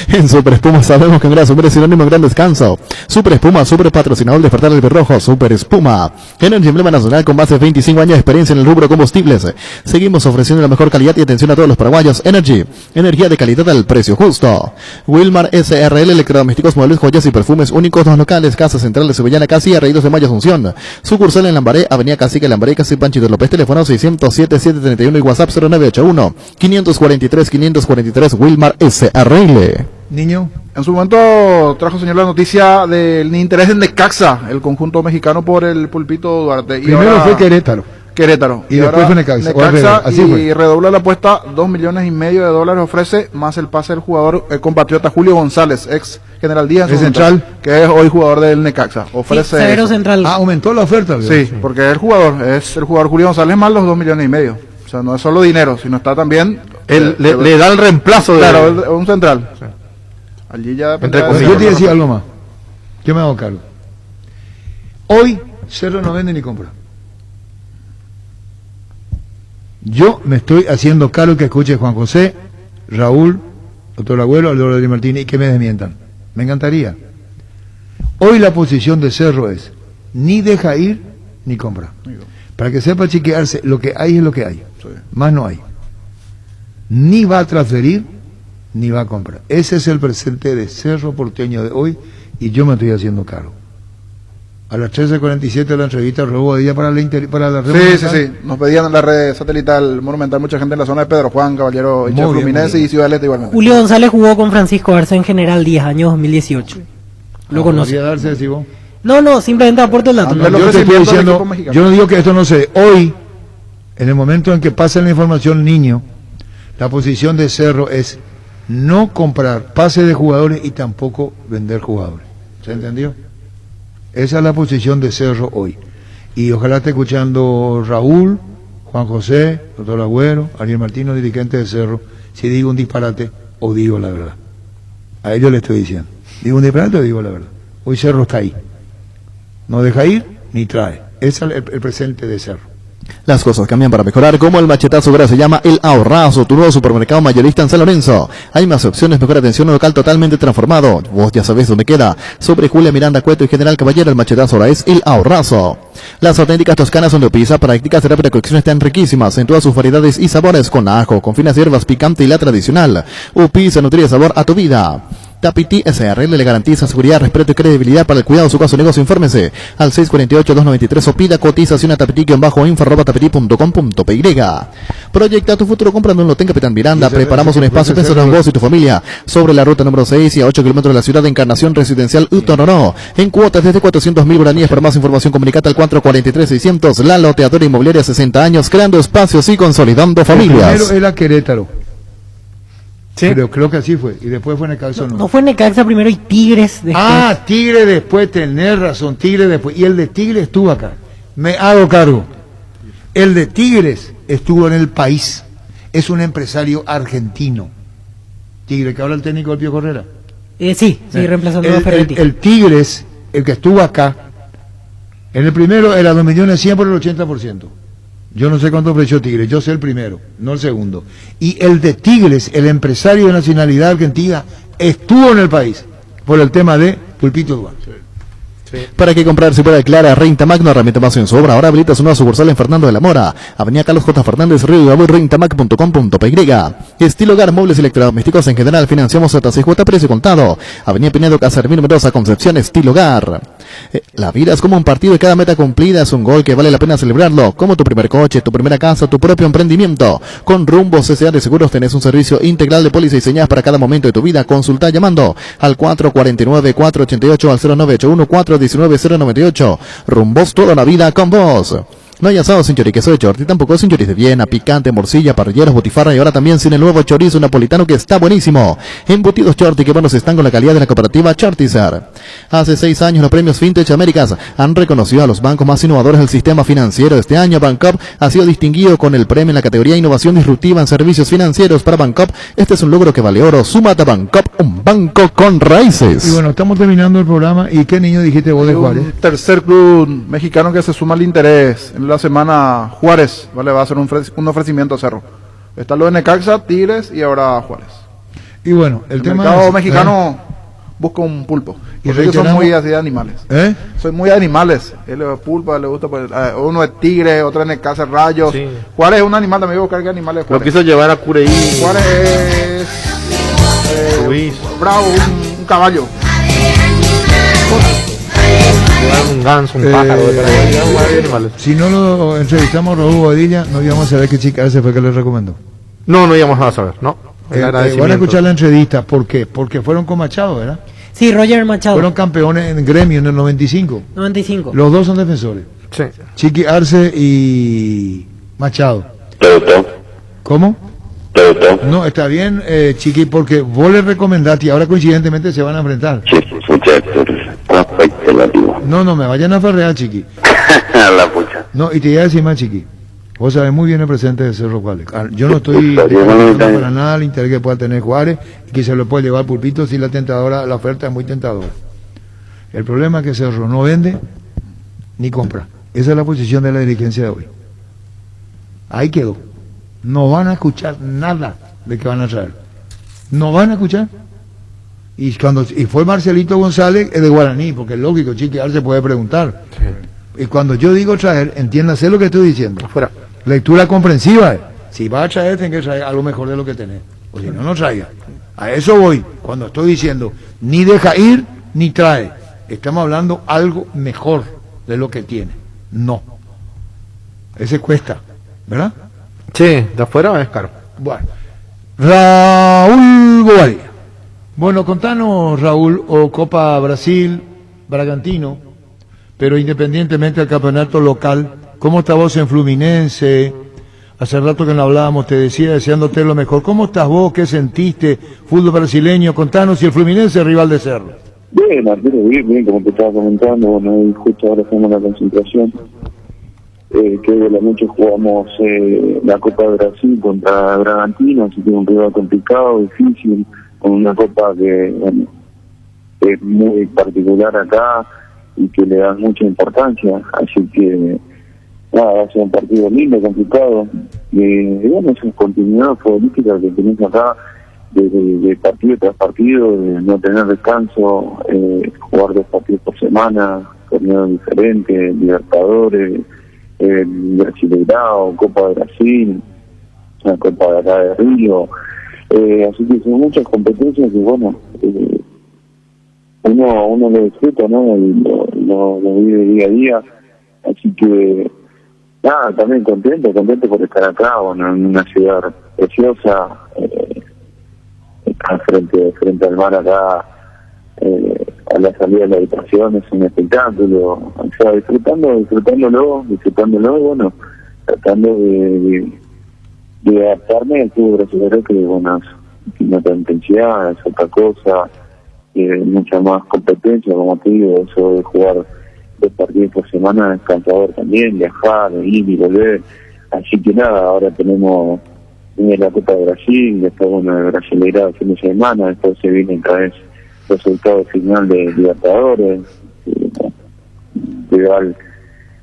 En Super Espuma sabemos que un gran super es sinónimo de gran descanso. Super Espuma, super patrocinador de Despertar del Berrojo. Super Espuma, Energy, emblema nacional con más de 25 años de experiencia en el rubro combustibles. Seguimos ofreciendo la mejor calidad y atención a todos los paraguayos. Energy, energía de calidad al precio justo. Wilmar SRL, electrodomésticos, muebles, joyas y perfumes únicos. Dos locales, Casa Central de Sevillana, Casi, Arraídos de Mayo, Asunción. Sucursal en Lambaré, Avenida Cacique, Lambaré, Casi Panchito López, teléfono 607-731 y WhatsApp 0981-543-543, Wilmar SRL. Niño. En su momento trajo, señor, la noticia del interés en Necaxa, el conjunto mexicano, por el Pulpito Duarte. Primero fue Querétaro. Y después fue Necaxa. Así fue. Redobla la apuesta, $2,5 millones ofrece, más el pase del jugador compatriota Julio González, ex General Díaz. ¿Es central? Que es hoy jugador del Necaxa. Ofrece. Severo central. Aumentó la oferta. Sí, porque el jugador Julio González más los $2,5 millones. O sea, no es solo dinero, sino está también. Le da el reemplazo. Claro, un central. Sí. Allí ya. Yo te iba a decir algo más. Yo me hago cargo. Hoy Cerro no vende ni compra. Yo me estoy haciendo cargo que escuche Juan José, Raúl, doctor Agüero, Aldo de Martínez y que me desmientan. Me encantaría. Hoy la posición de Cerro es ni deja ir ni compra. Para que sepa chiquearse, lo que hay es lo que hay. Sí. Más no hay. Ni va a transferir ni va a comprar. Ese es el presente de Cerro Porteño de hoy y yo me estoy haciendo cargo. A las 13:47 la entrevista robó día para la red. Sí. Nos pedían en la red satelital monumental mucha gente en la zona de Pedro Juan, Caballero, hincha Fluminense y Ciudad Este igualmente. Julio González jugó con Francisco Arce en General 10 años, 2018. Lo conoce. Darse, ¿sí vos? No, simplemente aporto el dato. Yo no digo que esto no se dé. Hoy, en el momento en que pasa la información, niño, la posición de Cerro es no comprar pase de jugadores y tampoco vender jugadores. ¿Se entendió? Esa es la posición de Cerro hoy. Y ojalá esté escuchando Raúl, Juan José, doctor Agüero, Ariel Martínez, dirigente de Cerro, si digo un disparate o digo la verdad. A ellos le estoy diciendo. ¿Digo un disparate o digo la verdad? Hoy Cerro está ahí. No deja ir ni trae. Ese es el presente de Cerro. Las cosas cambian para mejorar, como el machetazo ahora se llama El Ahorrazo, tu nuevo supermercado mayorista en San Lorenzo. Hay más opciones, mejor atención, un local totalmente transformado. Vos ya sabés dónde queda. Sobre Julia Miranda Cueto y General Caballero, el machetazo ahora es El Ahorrazo. Las auténticas toskanas son de pizza, prácticas de rápida cocción, están riquísimas en todas sus variedades y sabores, con ajo, con finas hierbas, picante y la tradicional. Pizza nutriría sabor a tu vida. Tapiti SRL le garantiza seguridad, respeto y credibilidad para el cuidado de su caso o negocio. Infórmese al 648-293 o pida cotización a tapiti-info@tapiti.com.py. Proyecta tu futuro comprando un lote en Capitán Miranda. Preparamos un espacio pensando en vos y tu familia sobre la ruta número 6 y a 8 kilómetros de la ciudad de Encarnación Residencial Utononó. En cuotas desde 400.000 guaraníes. Para más información comunicate al 443-600. La loteadora inmobiliaria, 60 años, creando espacios y consolidando familias. Primero era Querétaro. ¿Sí? Pero creo que así fue. Y después fue Necaxa. No fue Necaxa primero y Tigres después. Tigre después, tenés razón, Tigre después. Y el de Tigres estuvo acá. Me hago cargo. El de Tigres estuvo en el país. es un empresario argentino. Tigre, que habla el técnico del Pío Herrera. Sí, reemplazando a Ferretti. El Tigres, el que estuvo acá, en el primero era 2.100.000 por el 80%. Yo no sé cuánto ofreció Tigres, yo sé el primero, no el segundo. Y el de Tigres, el empresario de nacionalidad argentina, estuvo en el país por el tema de Pulpito Duarte. ¿Para qué comprar si puede Clara? Rentamac, no herramienta más en su obra. Ahora habilita su nueva sucursal en Fernando de la Mora, Avenida Carlos J. Fernández, Río de Abuy, rentamac.com.py. Estilo Hogar, muebles electrodomésticos en general, financiamos hasta 6 cuotas, precio contado. Avenida Pinedo, Casa Hermino Mendoza, Concepción, Estilo Hogar. La vida es como un partido y cada meta cumplida es un gol que vale la pena celebrarlo. Como tu primer coche, tu primera casa, tu propio emprendimiento. Con Rumbos S.A. de Seguros tenés un servicio integral de póliza y señas para cada momento de tu vida. Consulta llamando al 449-488 al 0981-419-098. Rumbos, toda la vida con vos. No hay asado sin chorizo de Chorti, tampoco sin chorizo de Viena, picante, morcilla, parrilleros, botifarra y ahora también sin el nuevo chorizo napolitano que está buenísimo. Embutidos Chorti, que buenos están con la calidad de la cooperativa Chortizar. Hace 6 años los premios Fintech Américas han reconocido a los bancos más innovadores del sistema financiero. Este año Bancop ha sido distinguido con el premio en la categoría Innovación Disruptiva en Servicios Financieros para Bancop. Este es un logro que vale oro. Súmate a Bancop, un banco con raíces. Y bueno, estamos terminando el programa. ¿Y qué niño dijiste vos de Juárez? Un tercer club mexicano que se suma al interés. En la semana Juárez, ¿vale? Va a hacer un ofrecimiento a Cerro. Está lo de Necaxa, Tigres y ahora Juárez. Y bueno, el tema mercado mexicano busca un pulpo. Y ellos son muy así de animales. Son muy animales. El pulpo le gusta, pues, uno es tigre, otro es Necaxa, Rayos. Sí. Juárez es un animal, también buscar qué animales. Lo quiso llevar a Cureí. Juárez es bravo, un caballo. Un ganso, un pájaro, animales. Si no lo entrevistamos a Raúl Bodilla, no íbamos a saber qué chica ese fue que le recomendó. No íbamos a saber, ¿no? Van a escuchar la entrevista. ¿Por qué? Porque fueron con Machado, ¿verdad? Sí, Roger Machado. Fueron campeones en gremio en el 95. Los dos son defensores. Sí. Chiqui Arce y Machado. ¿Cómo? No, está bien, Chiqui, porque vos le recomendaste y ahora coincidentemente se van a enfrentar. Sí, No, me vayan a ferrear, Chiqui. La pucha. No, y te iba a decir más, Chiqui. Vos sabés muy bien el presente de Cerro Juárez. Yo no estoy para nada el interés que pueda tener Juárez y que se lo puede llevar Pulpito si la oferta es muy tentadora. El problema es que Cerro no vende ni compra. Esa es la posición de la dirigencia de hoy. Ahí quedó. No van a escuchar nada de que van a traer. No van a escuchar. Y fue Marcelito González de Guaraní, porque es lógico, Chiqui Arce puede preguntar. Sí. Y cuando yo digo traer, entiéndase lo que estoy diciendo. Afuera. Lectura comprensiva. Si va a traer, tiene que traer algo mejor de lo que tenés. O si no, no traiga. A eso voy. Cuando estoy diciendo, ni deja ir, ni trae. Estamos hablando algo mejor de lo que tiene. No. Ese cuesta, ¿verdad? Sí, de afuera es caro. Bueno. Raúl Bobadilla. Bueno, contanos, Raúl, o Copa Brasil, Bragantino, pero independientemente del campeonato local, ¿cómo estás vos en Fluminense? Hace rato que no hablábamos, te decía, deseándote lo mejor. ¿Cómo estás vos? ¿Qué sentiste? Fútbol brasileño, contanos si el Fluminense es rival de Cerro. Bien, Arturo, bien, como te estaba comentando, bueno, justo ahora hacemos la concentración. Que de la noche jugamos la Copa de Brasil contra Bragantino, así que un rival complicado, difícil, con una copa que bueno, es muy particular acá y que le dan mucha importancia, así que nada, va a ser un partido lindo, complicado, y bueno, es una continuidad futbolística que tenemos acá de partido tras partido, de no tener descanso, jugar 2 partidos por semana, torneos diferentes, Libertadores, Brasileirao, Copa de Brasil, la Copa de acá de Río, así que son muchas competencias que bueno, uno lo disfruta, ¿no? Y lo vive día a día, así que nada, también contento por estar acá, bueno, en una ciudad preciosa, frente al mar acá, a la salida de la habitación, es un espectáculo, o sea, disfrutándolo, bueno, tratando de adaptarme al fútbol brasileño, que bueno, tiene otra intensidad, es otra cosa, mucha más competencia, como te digo, eso de jugar 2 partidos por semana es cansador también, viajar, ir y volver, así que nada, ahora tenemos viene la Copa de Brasil, después bueno, el Brasileirao el fin de semana, después se viene otra vez el resultado final de Libertadores, rival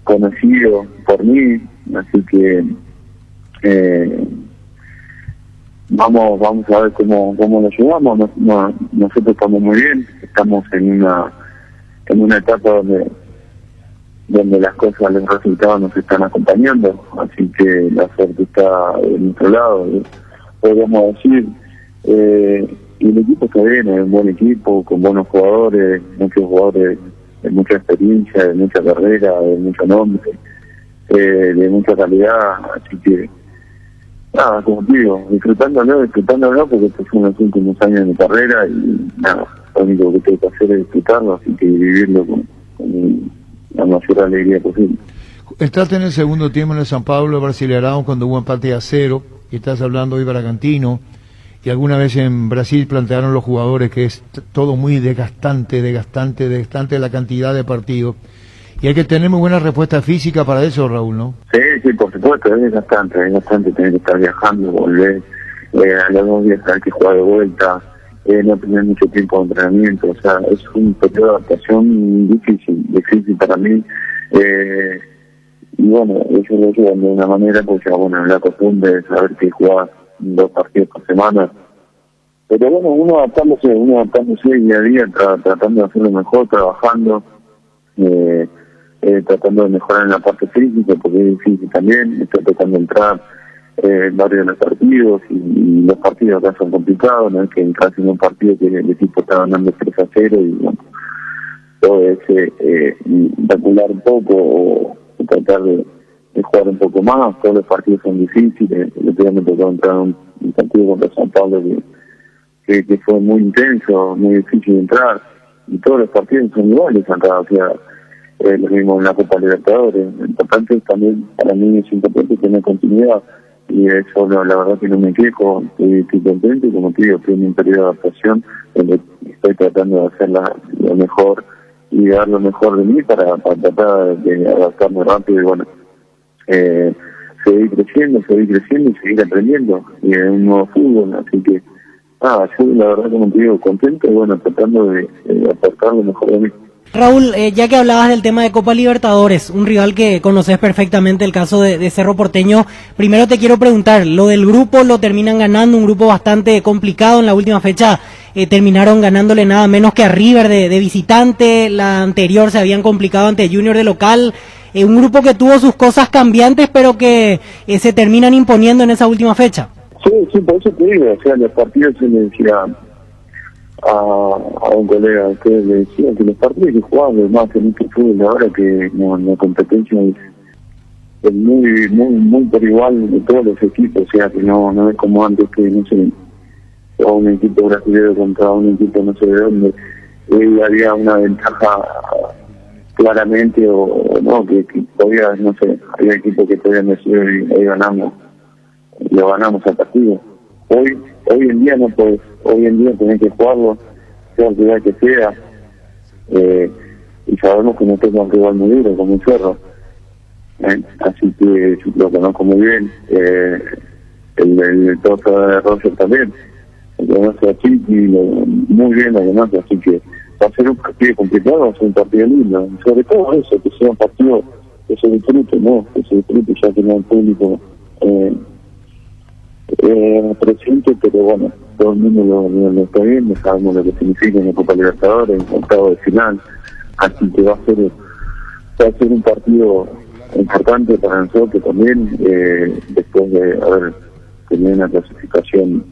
conocido por mí, así que vamos a ver cómo lo llevamos. Nosotros estamos muy bien, estamos en una etapa donde las cosas, los resultados nos están acompañando, así que la suerte está de nuestro lado, podríamos decir, y el equipo está bien, es un buen equipo, con buenos jugadores, muchos jugadores de mucha experiencia, de mucha carrera, de mucho nombre, de mucha calidad, así que nada, como digo, disfrutándolo porque estos son los últimos años de mi carrera y nada, lo único que tengo que hacer es disfrutarlo, así que vivirlo con la mayor alegría posible. Entraste en el segundo tiempo en el San Pablo de Brasileirao cuando hubo empate a 0 y estás hablando hoy Bragantino y alguna vez en Brasil plantearon los jugadores que es todo muy desgastante la cantidad de partidos y hay que tener muy buena respuesta física para eso, Raúl, ¿no? Sí, por supuesto, es desgastante tener que estar viajando, volver a los 2 días hay que jugar de vuelta, no tener mucho tiempo de entrenamiento, o sea, es un periodo de adaptación difícil para mí, y bueno, eso lo llevan de una manera, porque ya bueno, la costumbre de saber que jugás 2 partidos por semana, pero bueno, uno adaptándose día a día, tratando de hacerlo mejor, trabajando, tratando de mejorar en la parte física, porque es difícil también, estoy tratando de entrar varios de los partidos y los partidos acá son complicados, no es que entras en un partido que el equipo está ganando 3-0 y bueno, todo es calcular un poco o tratar de jugar un poco más. Todos los partidos son difíciles. El otro día me tocó entrar en un partido contra San Pablo que fue muy intenso, muy difícil de entrar, y todos los partidos son iguales acá, o sea, lo mismo en la Copa Libertadores. Lo importante también, para mí es importante tener continuidad, y eso la verdad que no me quejo, estoy contento, y como te digo, estoy en un periodo de adaptación donde estoy tratando de hacer lo mejor y dar lo mejor de mí para tratar de adaptarme rápido y bueno, seguir creciendo y seguir aprendiendo y en un nuevo fútbol, así que nada, yo la verdad como te digo, contento y bueno, tratando de aportar lo mejor de mí. Raúl, ya que hablabas del tema de Copa Libertadores, un rival que conoces perfectamente, el caso de Cerro Porteño, primero te quiero preguntar, lo del grupo lo terminan ganando, un grupo bastante complicado en la última fecha, terminaron ganándole nada menos que a River de visitante, la anterior se habían complicado ante Junior de local, un grupo que tuvo sus cosas cambiantes pero que se terminan imponiendo en esa última fecha. Sí, por eso te digo, o sea, los partidos se le decía a un colega que le decía que los partidos que jugaban más en este fútbol ahora que la competencia es muy por igual de todos los equipos, o sea que no es como antes que no sé, un equipo brasileño contra un equipo no sé de dónde, había una ventaja claramente o no, que podía, no sé, había equipos que podían decir hoy lo ganamos al partido. Hoy en día no puedes, hoy en día tenés que jugarlo, sea el rival que sea, y sabemos que no tengo un rival muy duro como el Cerro, así que yo lo conozco muy bien, el Tosa de Roger también, lo conoce a Chiqui, muy bien lo conoce, así que va a ser un partido complicado, va a ser un partido lindo, sobre todo eso, que sea un partido que se disfrute, ¿no? Que se disfrute ya que no hay público presente, pero bueno, todo el mundo lo está viendo, sabemos lo que significa en la Copa Libertadores, en octavo de final, así que va a ser un partido importante para nosotros también, después de haber tenido una clasificación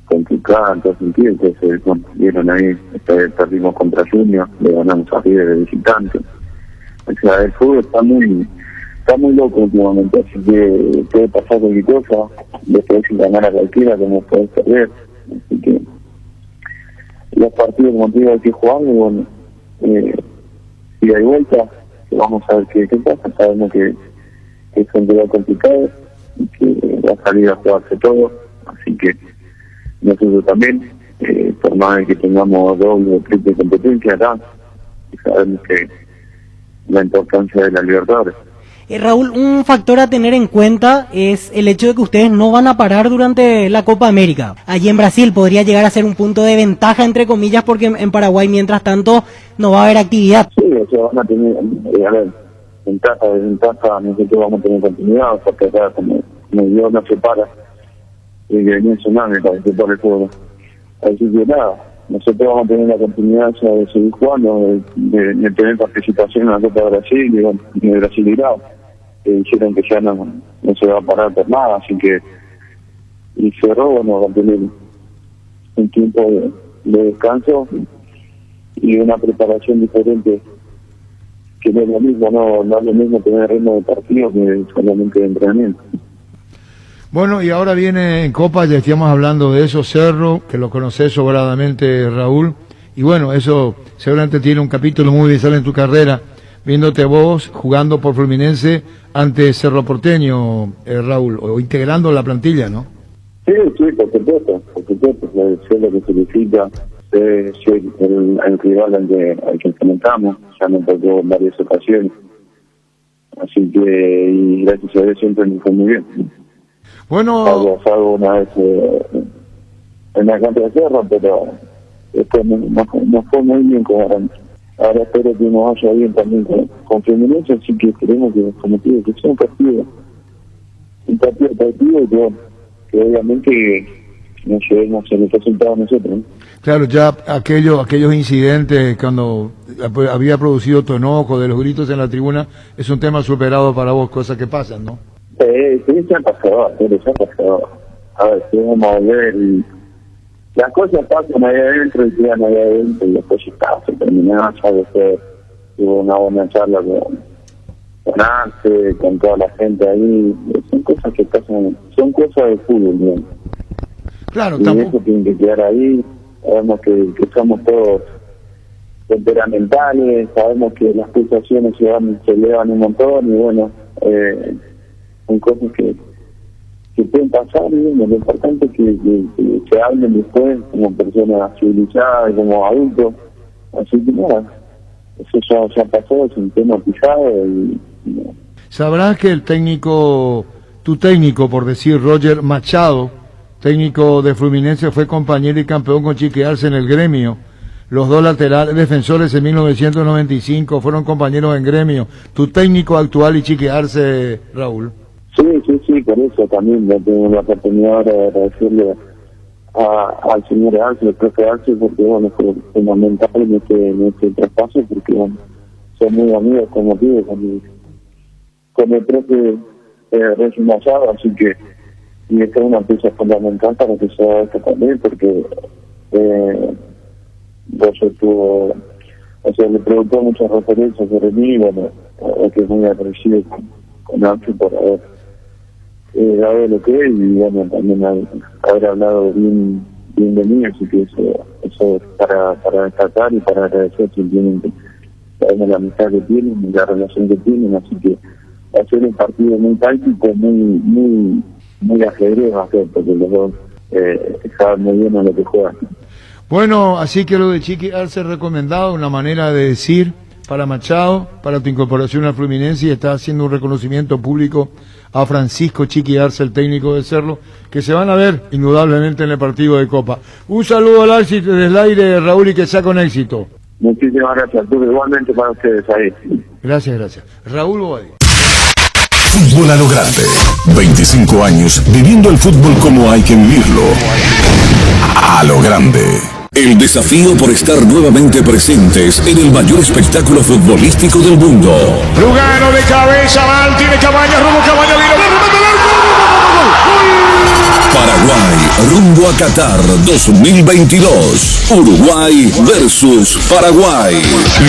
complicada en todo sentido, entonces bueno, vieron ahí, perdimos contra Junior, le ganamos a River de visitante, o sea, el fútbol está muy loco últimamente, así que puede pasar cualquier cosa, después sin ganar a cualquiera como puedes perder, así que los partidos como te digo hay que jugar, y bueno, si hay vuelta, vamos a ver qué pasa, sabemos que es un día complicado y que va a salir a jugarse todo, así que nosotros también, por más de que tengamos doble o triple competencia acá, sabemos que la importancia de la Libertadores. Raúl, un factor a tener en cuenta es el hecho de que ustedes no van a parar durante la Copa América. Allí en Brasil podría llegar a ser un punto de ventaja, entre comillas, porque en Paraguay, mientras tanto, no va a haber actividad. Sí, o sea, van a tener, a ver, desventaja, nosotros vamos a tener continuidad, porque acá como Dios no se para, y que venía sonando para disfrutar el fútbol. Así que nada, nosotros vamos a tener la continuidad de seguir jugando, de tener participación en la Copa de Brasil y bueno, en el Brasil y Grau. Dijeron que ya no se va a parar por nada, así que y cerró, bueno, va a tener un tiempo de descanso y una preparación diferente, que no es lo mismo, no es lo mismo tener ritmo de partido que solamente de entrenamiento. Bueno, y ahora viene en Copa, ya estamos hablando de eso, Cerro, que lo conocés sobradamente, Raúl, y bueno, eso seguramente tiene un capítulo muy visual en tu carrera, viéndote vos jugando por Fluminense ante Cerro Porteño, Raúl, o integrando la plantilla, ¿no? Sí, por supuesto, sé lo que significa, sé el rival al que enfrentamos, ya me tocó en varias ocasiones, así que, y gracias a Dios siempre me fue muy bien. Bueno, salvo una vez en la cancha de Cerro, pero después no fue muy bien como ahora espero que nos vaya bien también con Fluminense, así que esperemos que, como te digo, que sea un partido y que obviamente nos llevemos el resultado nosotros, ¿no? Claro, ya aquellos incidentes cuando había producido tu enojo de los gritos en la tribuna, es un tema superado para vos, cosas que pasan, ¿no? Sí, se ha pasado. A ver, si vamos a ver, las cosas pasan ahí adentro y quedan ahí adentro y después se terminaba, ya después tuvo una buena charla con Arce, con toda la gente ahí, son cosas que pasan, son cosas de fútbol, ¿no? Claro, y eso tiene que quedar ahí, sabemos que somos todos temperamentales, sabemos que las pulsaciones se elevan un montón y bueno, son cosas que pueden pasar y bueno, lo importante es que se hablen después como personas civilizadas, como adultos, así que nada, eso ya pasó, es un tema pisado y sabrás que tu técnico, por decir, Roger Machado, técnico de Fluminense, fue compañero y campeón con Chiqui Arce en el gremio. Los dos laterales defensores en 1995 fueron compañeros en gremio. Tu técnico actual y Chiqui Arce, Raúl. Sí, por eso también yo tengo la oportunidad ahora de agradecerle al señor Arce, al profe Arce, porque bueno, fue fundamental en este traspaso, porque bueno, son muy amigos, como digo, con el profe Reyes Machado, así que y esta es una pieza fundamental para que se haga esto también, porque le preguntó muchas referencias sobre mí, bueno, que es muy agradecido con Arce por haber dado lo que es y bueno, también haber hablado bien de mí, así que eso es para destacar y para agradecer simplemente la amistad que tienen y la relación que tienen, así que va a ser un partido muy táctico, muy ajedrez, porque los dos saben muy bien a lo que juegan. Bueno, así que lo de Chiqui Arce recomendado, una manera de decir para Machado, para tu incorporación al Fluminense, y está haciendo un reconocimiento público a Francisco Chiqui Arce, el técnico de Cerro, que se van a ver indudablemente en el partido de Copa. Un saludo al Arce desde el aire, Raúl, y que sea con éxito. Muchísimas gracias, Arturo, igualmente para ustedes ahí. Gracias. Raúl Bobadilla. Fútbol a lo grande. 25 años viviendo el fútbol como hay que vivirlo. A lo grande. El desafío por estar nuevamente presentes en el mayor espectáculo futbolístico del mundo. Lugano de cabeza, mal, tiene Cabañas, rumbo Cabañas, Paraguay, rumbo a Qatar 2022. Uruguay versus Paraguay.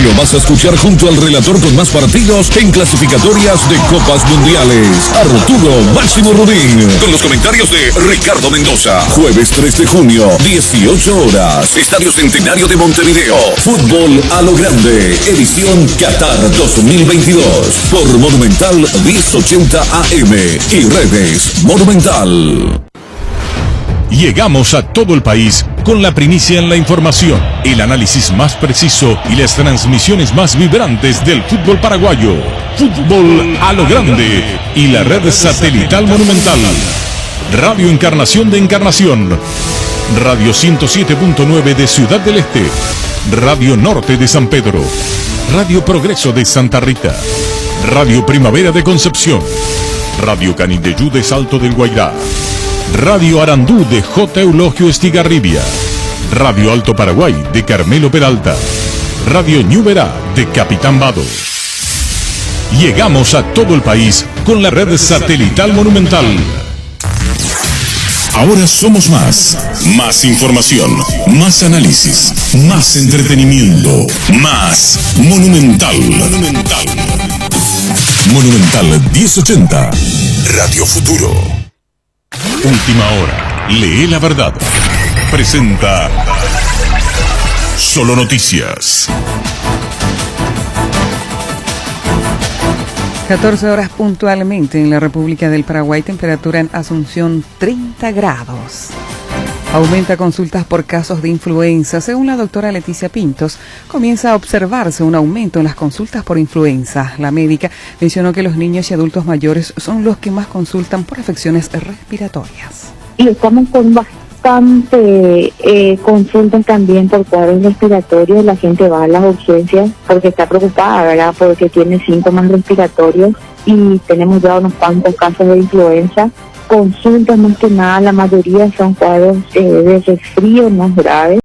Lo vas a escuchar junto al relator con más partidos en clasificatorias de Copas Mundiales, Arturo Máximo Rudín. Con los comentarios de Ricardo Mendoza. Jueves 3 de junio, 18 horas. Estadio Centenario de Montevideo. Fútbol a lo grande. Edición Qatar 2022. Por Monumental 1080 AM y redes Monumental. Llegamos a todo el país con la primicia en la información, el análisis más preciso y las transmisiones más vibrantes del fútbol paraguayo. Fútbol a lo grande y la red satelital Monumental. Radio Encarnación de Encarnación, Radio 107.9 de Ciudad del Este, Radio Norte de San Pedro, Radio Progreso de Santa Rita, Radio Primavera de Concepción, Radio Canindeyú de Salto del Guairá, Radio Arandú de J. Eulogio Estigarribia, Radio Alto Paraguay de Carmelo Peralta, Radio Ñuberá de Capitán Vado. Llegamos a todo el país con la red satelital Monumental. Ahora somos más. Más información, más análisis, más entretenimiento, más Monumental. Monumental 1080, Radio Futuro. Última hora, lee la verdad. Presenta Solo Noticias. 14 horas puntualmente en la República del Paraguay, temperatura en Asunción 30 grados. Aumenta consultas por casos de influenza. Según la doctora Leticia Pintos, comienza a observarse un aumento en las consultas por influenza. La médica mencionó que los niños y adultos mayores son los que más consultan por afecciones respiratorias. Y estamos con bastante consultas también por cuadros respiratorios. La gente va a las urgencias porque está preocupada, ¿verdad? Porque tiene síntomas respiratorios y tenemos ya unos cuantos casos de influenza. Consultas más que nada, la mayoría son cuadros de resfrío más graves.